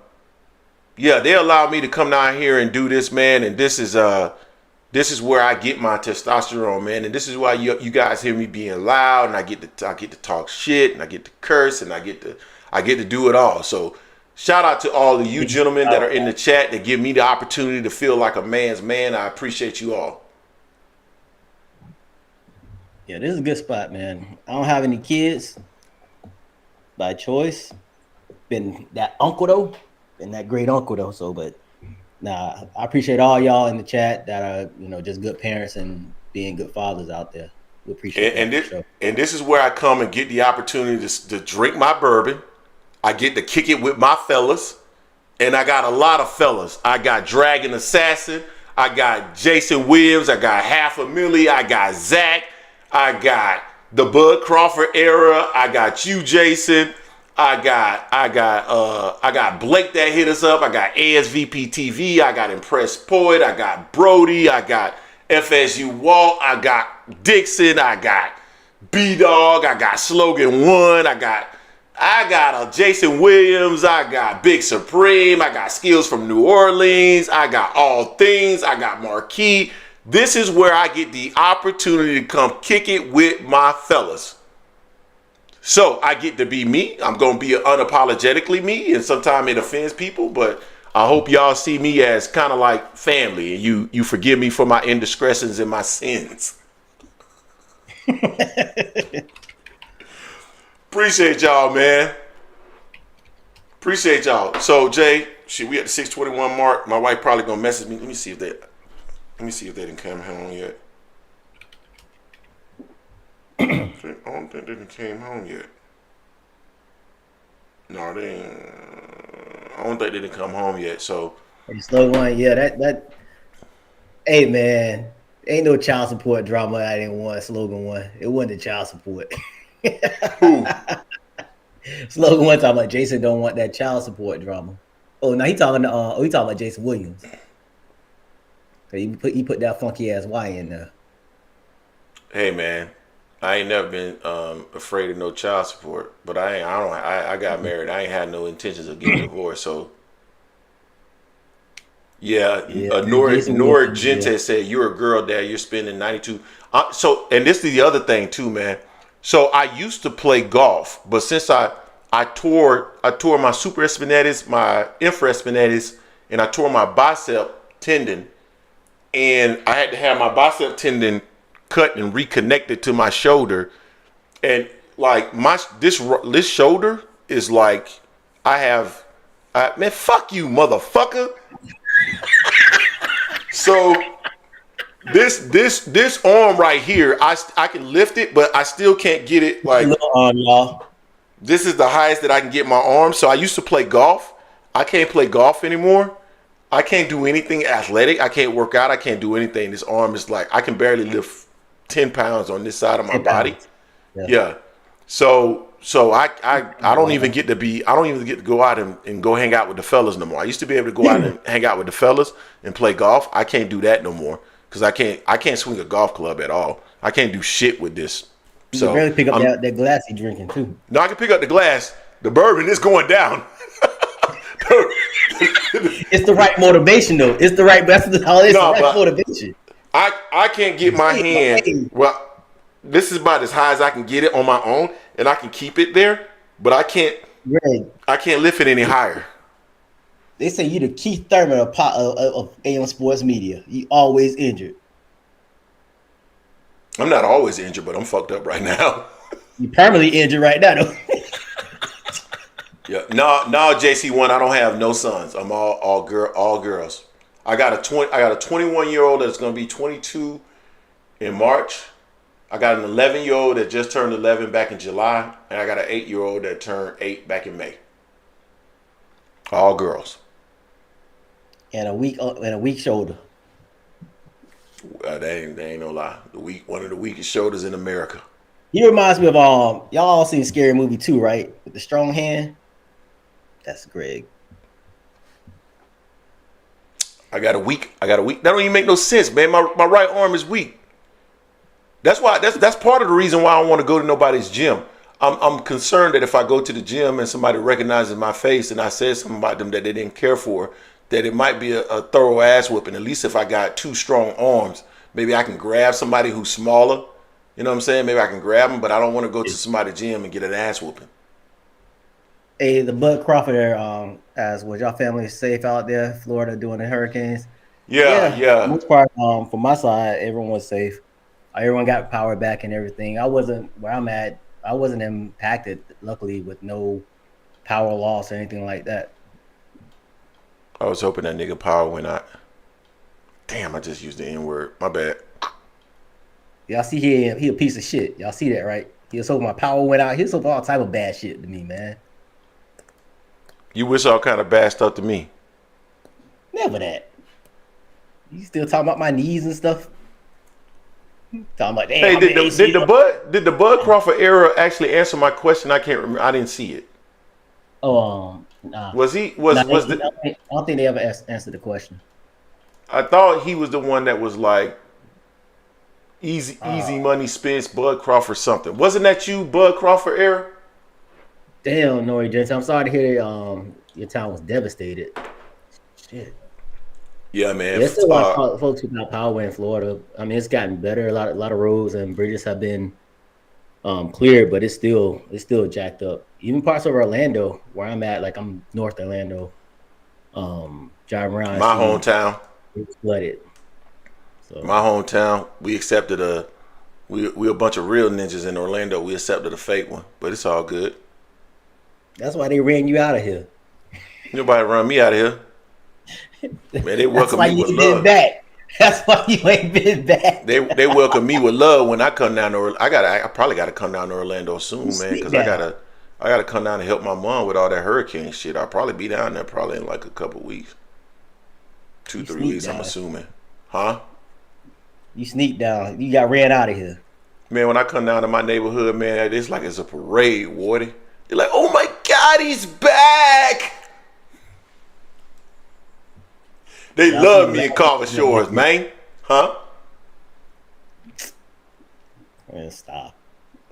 yeah, they allow me to come down here and do this, man. And this is where I get my testosterone, man. And this is why you guys hear me being loud, and I get to talk shit, and I get to curse, and I get to do it all. So shout out to all of you gentlemen that are in the chat that give me the opportunity to feel like a man's man. I appreciate you all. Yeah, this is a good spot, man. I don't have any kids by choice. Been that uncle though, been that great uncle though. So, but nah, I appreciate all y'all in the chat that are just good parents and being good fathers out there. We appreciate it. And this is where I come and get the opportunity to drink my bourbon. I get to kick it with my fellas, and I got a lot of fellas. I got Dragon Assassin, I got Jason Williams, I got Half a Millie, I got Zach, I got the Bud Crawford era, I got you, Jason, I got Blake that hit us up. I got ASVP TV. I got Impress Poet. I got Brody. I got FSU Walt. I got Dixon. I got B-Dog. I got Slogan One. I got Jason Williams. I got Big Supreme. I got Skills from New Orleans. I got All Things. I got Marquis. This is where I get the opportunity to come kick it with my fellas. So I get to be me. I'm going to be unapologetically me, and sometimes it offends people, but I hope y'all see me as kind of like family, and you forgive me for my indiscretions and my sins. Appreciate y'all, man. Appreciate y'all. So Jay, we at the 6:21 mark. My wife probably gonna message me. Let me see if they didn't come home yet. I don't think they didn't came home yet. No, they ain't. I don't think they didn't come home yet. So Slow one, yeah. That. Hey man, ain't no child support drama. I didn't want Slogan One. It wasn't the child support. who? Slogan One talking about Jason don't want that child support drama. Oh no, he talking about Jason Williams. He put that funky ass Y in there. Hey man, I ain't never been afraid of no child support, but I got married. I ain't had no intentions of getting divorced. So yeah, Nora Gente said you're a girl dad. You're spending 92. So and this is the other thing too, man. So I used to play golf, but since I tore my super espinatus, my infraespinatus, and I tore my bicep tendon, and I had to have my bicep tendon cut and reconnected to my shoulder, and like this shoulder is like man, fuck you, motherfucker. So this arm right here, I can lift it, but I still can't get it like y'all. This is the highest that I can get my arm. So I used to play golf. I can't play golf anymore. I can't do anything athletic. I can't work out. I can't do anything. This arm is like I can barely lift 10 pounds on this side of my body. Yeah. So I don't even get to go out and go hang out with the fellas no more. I used to be able to go out and hang out with the fellas and play golf. I can't do that no more because I can't swing a golf club at all. I can't do shit with this. You can barely pick up that glass he drinking too. No, I can pick up the glass. The bourbon is going down. It's the right motivation though. It's the right motivation. I can't get my hand. Well, this is about as high as I can get it on my own, and I can keep it there, but I can't. Greg, I can't lift it any higher. They say you the Keith Thurman of AM Sports Media. You always injured. I'm not always injured, but I'm fucked up right now. You permanently injured right now, though. Yeah, no, JC1. I don't have no sons. I'm all girls. I got a 21-year-old that's gonna be 22 in March. I got an 11-year-old that just turned 11 back in July, and I got an 8-year-old that turned 8 back in May. All girls. And a weak shoulder. That ain't no lie. One of the weakest shoulders in America. He reminds me of y'all all seen Scary Movie 2, right? With the strong hand. That's Greg. I got a weak. That don't even make no sense, man. My right arm is weak. That's why. That's part of the reason why I don't want to go to nobody's gym. I'm concerned that if I go to the gym and somebody recognizes my face and I said something about them that they didn't care for, that it might be a thorough ass whooping. At least if I got two strong arms, maybe I can grab somebody who's smaller. You know what I'm saying? Maybe I can grab them, but I don't want to go to somebody's gym and get an ass whooping. Hey, the Bud Crawford there, as was your family safe out there, Florida, during the hurricanes? Yeah. For the most part, from my side, everyone was safe. Everyone got power back and everything. I wasn't where I'm at. I wasn't impacted, luckily, with no power loss or anything like that. I was hoping that nigga power went out. Damn, I just used the N-word. My bad. Y'all see he a piece of shit. Y'all see that, right? He was hoping my power went out. He was hoping all type of bad shit to me, man. You wish all kind of bad stuff to me. Never that. You still talking about my knees and stuff? Talking about, damn, hey, did the Bud Crawford era actually answer my question? I can't remember. I didn't see it. Nah. Was he Nah, was I the, don't think they ever answered the question. I thought he was the one that was like easy money Spence, Bud Crawford something. Wasn't that you, Bud Crawford era? Damn, Nori Jensen. I'm sorry to hear your town was devastated. Shit. Yeah, man. There's still a lot of folks who got power in Florida. I mean, it's gotten better. A lot of roads and bridges have been cleared, but it's still jacked up. Even parts of Orlando, where I'm at, like I'm North Orlando, driving around. My hometown. It's flooded. So my hometown, we accepted we a bunch of real ninjas in Orlando. We accepted a fake one, but it's all good. That's why they ran you out of here. Nobody run me out of here. Man, they welcome me with love. That's why you ain't been back. They welcome me with love when I come down to. I probably got to come down to Orlando soon, man, because I gotta come down and help my mom with all that hurricane shit. I'll probably be down there probably in like a couple weeks, 2-3 weeks. I'm assuming, huh? You sneak down. You got ran out of here. Man, when I come down to my neighborhood, man, it's like it's a parade, Wardy. They're like, oh my God, he's back. They love me in Carver Shores, man. Huh? Man, stop.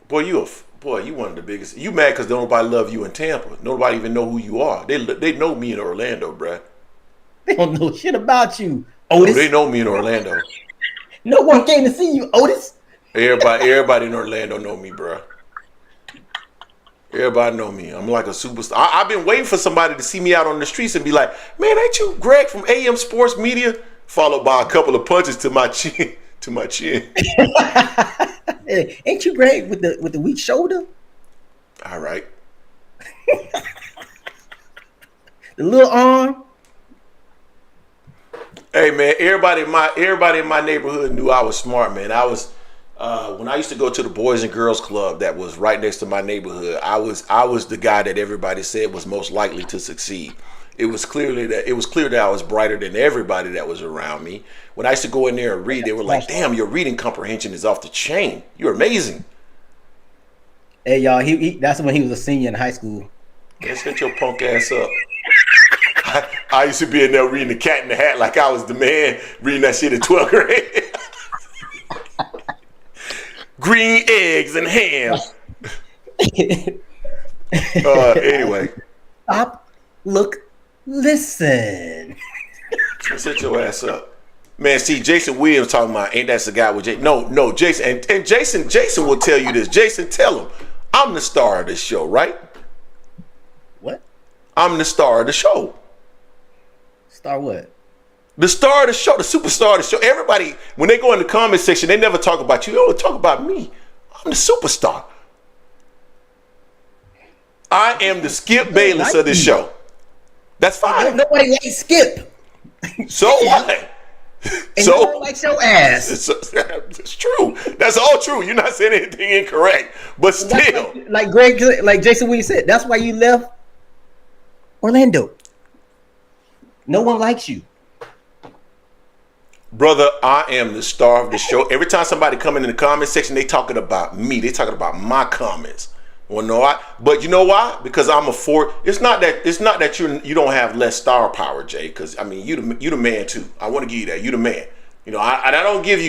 Boy, you one of the biggest. You mad because nobody love you in Tampa. Nobody even know who you are. They know me in Orlando, bruh. They don't know shit about you, Otis. No, they know me in Orlando. No one came to see you, Otis. Everybody in Orlando know me, bruh. Everybody know me. I'm like a superstar. I've been waiting for somebody to see me out on the streets and be like, man, ain't you Greg from AM Sports Media? Followed by a couple of punches to my chin. Ain't you Greg with the weak shoulder? All right. The little arm. Hey man, everybody in my neighborhood knew I was smart, man. I was when I used to go to the Boys and Girls Club that was right next to my neighborhood, I was the guy that everybody said was most likely to succeed. It was clear that I was brighter than everybody that was around me. When I used to go in there and read, they were like, damn, your reading comprehension is off the chain. You're amazing. Hey y'all, that's when he was a senior in high school. Let's get your punk ass up. I used to be in there reading The Cat in the Hat like I was the man reading that shit in 12th grade. Green eggs and ham. Anyway. Stop, look, listen. Set your ass up. Man, see, Jason Williams talking about, ain't that the guy with Jason? No, Jason. And Jason will tell you this. Jason, tell him, I'm the star of this show, right? What? I'm the star of the show. Star what? The star of the show, the superstar of the show. Everybody, when they go in the comment section, they never talk about you. They only talk about me. I'm the superstar. I am the Skip Bayless of this show. That's fine. Nobody likes Skip. So what? And so nobody likes your ass. It's true. That's all true. You're not saying anything incorrect, but still, like Jason Williams said, that's why you left Orlando. No one likes you. Brother, I am the star of the show. Every time somebody come in the comment section, they talking about me. They talking about my comments. Well, no, but you know why? Because I'm a four. It's not that you don't have less star power, Jay. Because I mean, you the man too. I want to give you that. You the man. You know, I don't give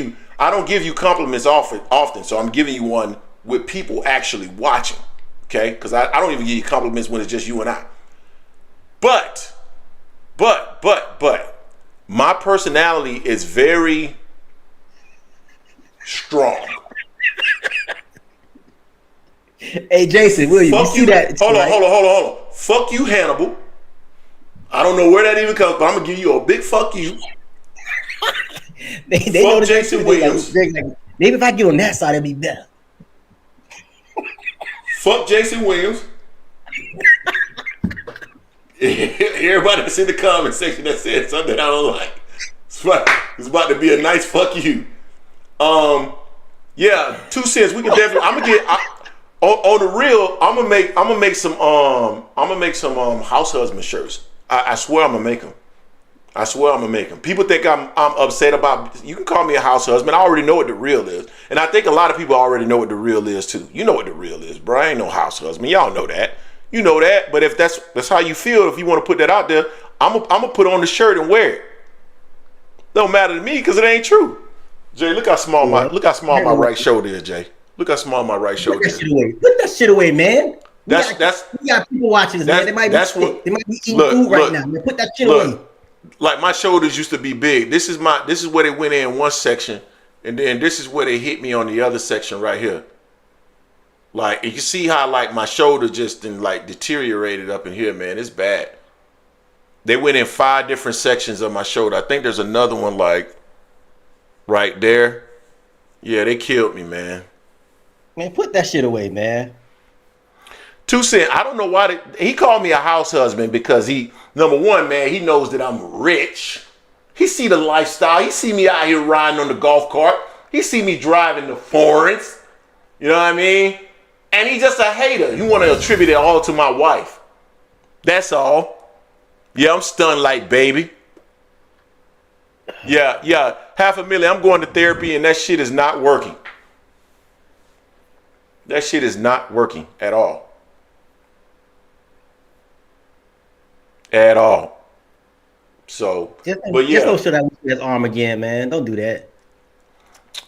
you compliments often. So I'm giving you one with people actually watching. Okay? Because I don't even give you compliments when it's just you and I. But. My personality is very strong. Hey, Jason, will you see that? Hold on. Fuck you, Hannibal. I don't know where that even comes, but I'm going to give you a big fuck you. they fuck Jason Williams. Maybe if I get on that side, it'd be better. Fuck Jason Williams. Everybody that's in the comment section that said something I don't like. It's about to be a nice fuck you. Yeah, 2 cents. We can definitely. I'm gonna get on the real. I'm gonna make some house husband shirts. I swear I'm gonna make them. People think I'm upset about. You can call me a house husband. I already know what the real is, and I think a lot of people already know what the real is too. You know what the real is, bro. I ain't no house husband. Y'all know that. You know that. But if that's how you feel, if you want to put that out there, I'm gonna put on the shirt and wear it. Don't matter to me because it ain't true. Jay, look how small my right shoulder is, Jay. Look how small my right shoulder is. Put that shit away, man. We got people watching this, man. They might be eating food right now. Man, put that shit away. Like my shoulders used to be big. This is where they went in one section, and then this is where they hit me on the other section right here. Like you can see how like my shoulder just like deteriorated up in here, man. It's bad. They went in 5 different sections of my shoulder. I think there's another one like right there. Yeah, they killed me, man. Man, put that shit away, man. 2 Cent, I don't know why he called me a house husband because number one, man, he knows that I'm rich. He see the lifestyle. He see me out here riding on the golf cart. He see me driving the foreigns. You know what I mean? And he's just a hater. He want to attribute it all to my wife. That's all. Yeah, I'm stunned like baby. Yeah, $500,000. I'm going to therapy and that shit is not working. That shit is not working at all. At all. So, just don't show that his arm again, man. Don't do that.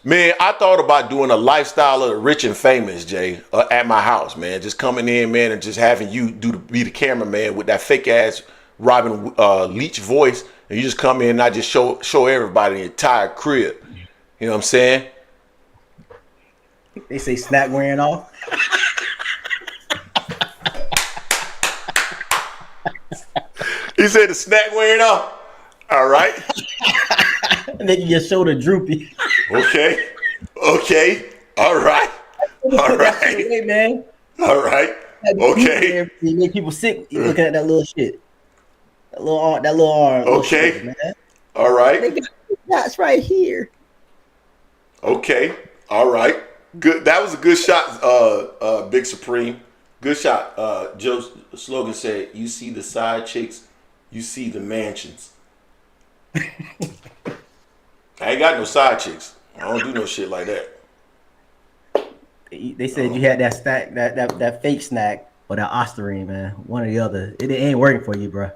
Man, I thought about doing a lifestyle of the rich and famous, Jay, at my house, man. Just coming in, man, and just having you be the cameraman with that fake ass Robin Leach voice, and you just come in and I just show everybody the entire crib. You know what I'm saying? They say snack wearing off. He said the snack wearing off. All right. And then your shoulder droopy. Okay. All right. Away, man. All right. Okay. You make people sick looking at that little shit. That little arm. Okay. Shit, man. All right. That's right here. Okay. All right. Good. That was a good shot, Big Supreme. Good shot. Joe's slogan said, "You see the side chicks, you see the mansions." I ain't got no side chicks. I don't do no shit like that. They said you had that snack, that fake snack, or that Osterine, man. One or the other. It ain't working for you, bro.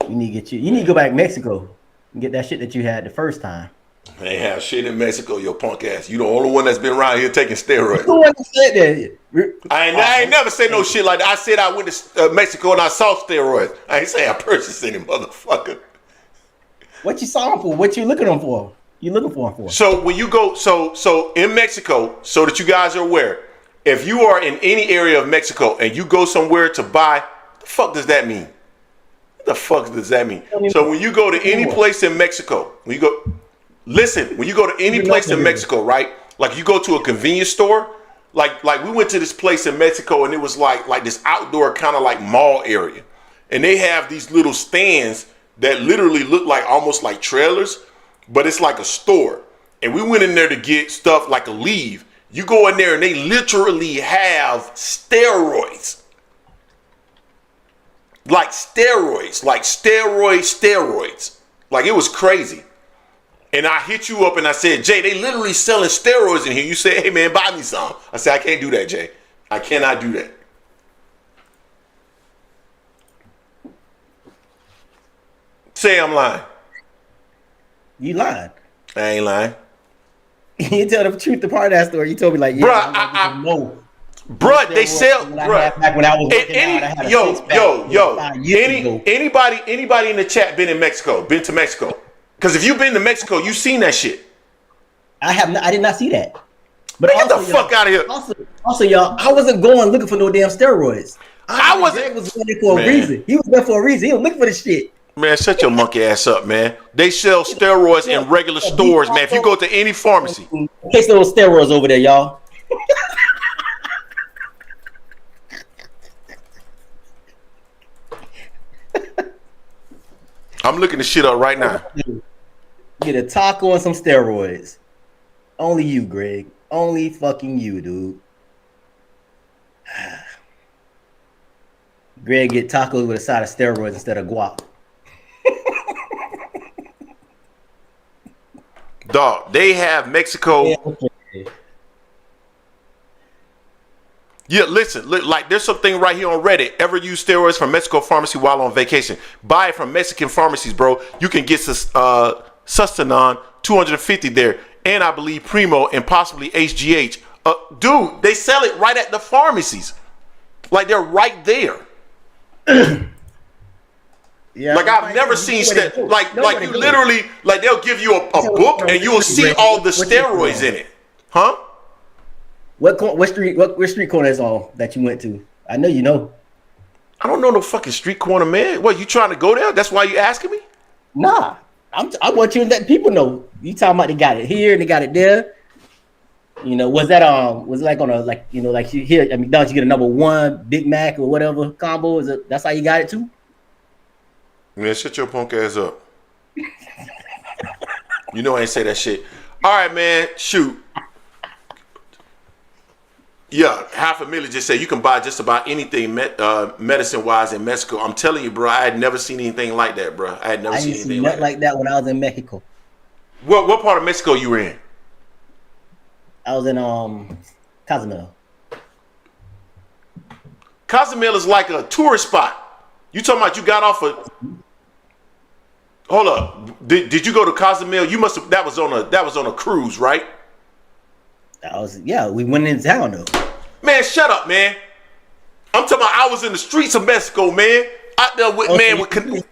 You need to go back to Mexico and get that shit that you had the first time. They have shit in Mexico, your punk ass. You the only one that's been around here taking steroids. Who said that? I ain't never said no shit like that. I said I went to Mexico and I saw steroids. I ain't say I purchased any, motherfucker. What you saw them for? What you looking them for? You looking for them for? So when you go, so in Mexico, so that you guys are aware, if you are in any area of Mexico and you go somewhere to buy, the fuck does that mean? What the fuck does that mean? So when you go to any place in Mexico, when you go to any place in Mexico, right? Like you go to a convenience store, like we went to this place in Mexico and it was like this outdoor kind of like mall area. And they have these little stands that literally look like almost like trailers, but it's like a store. And we went in there to get stuff like a leave. You go in there and they literally have steroids. Like steroids. Like it was crazy. And I hit you up and I said, Jay, they literally selling steroids in here. You said, hey man, buy me some. I said, I can't do that, Jay. I cannot do that. Say I'm lying. You lied. I ain't lying. You tell the truth, the part of that story. You told me like, yeah, Bruh, they sell. Back when I was working out, I had anybody in the chat been in Mexico? Been to Mexico? Because if you've been to Mexico, you've seen that shit. I did not see that. But get the fuck out of here. Also, y'all, I wasn't going looking for no damn steroids. I was going there for a reason. He was there for a reason. He was looking for the shit. Man, shut your monkey ass up, man. They sell steroids in regular stores, man. If you go to any pharmacy. Case those steroids over there, y'all. I'm looking the shit up right now. Get a taco and some steroids. Only you, Greg. Only fucking you, dude. Greg get tacos with a side of steroids instead of guac. Dog, they have Mexico. Yeah, okay. Yeah, listen, like there's something right here on Reddit. Ever use steroids from Mexico pharmacy while on vacation? Buy it from Mexican pharmacies, bro. You can get Sustanon 250 there, and I believe Primo and possibly HGH. Dude, they sell it right at the pharmacies. Like they're right there. Yeah, like I've never seen like you literally like they'll give you a book and you will see all the steroids in it, huh? What street corner is on that you went to? I know you know. I don't know no fucking street corner, man. What, you trying to go there? That's why you asking me? Nah, I want you to let people know. You talking about they got it here and they got it there. You know, was it like on a like you here at McDonald's you get a number 1 Big Mac or whatever combo? Is it that's how you got it too? Man, shut your punk ass up. You know I ain't say that shit. All right, man. Shoot. Yeah, $500,000 just said you can buy just about anything medicine-wise in Mexico. I'm telling you, bro, I had never seen anything like that, bro. I had never seen anything like that when I was in Mexico. What part of Mexico you were in? I was in Cozumel. Cozumel is like a tourist spot. You talking about you got off a... Hold up. Did you go to Cozumel? You must have. That was on a cruise, right? We went into town though. Man, shut up, man. I'm talking about I was in the streets of Mexico, man. Out there with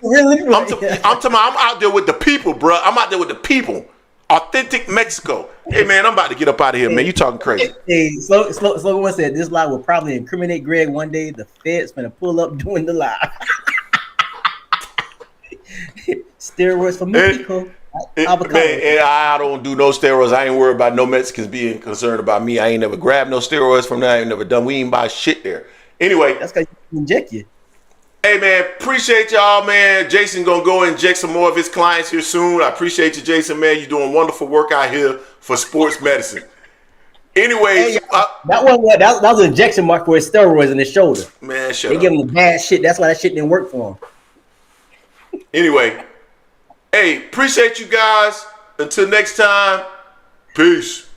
really? I'm talking about I'm out there with the people, bro. I'm out there with the people. Authentic Mexico. Hey man, I'm about to get up out of here, man. You talking crazy. Hey, Slogan one said this live will probably incriminate Greg one day. The Fed's gonna pull up doing the live. Steroids for Mexico. Man, I don't do no steroids. I ain't worried about no Mexicans being concerned about me. I ain't never grabbed no steroids from that. I ain't never done. We ain't buy shit there. Anyway, that's because you inject you. Hey man, appreciate y'all, man. Jason gonna go inject some more of his clients here soon. I appreciate you, Jason, man. You're doing wonderful work out here for sports medicine. Anyways, hey, that was an injection mark for his steroids in his shoulder. Man, shut up. They give him the bad shit. That's why that shit didn't work for him. Anyway, hey, appreciate you guys. Until next time, peace.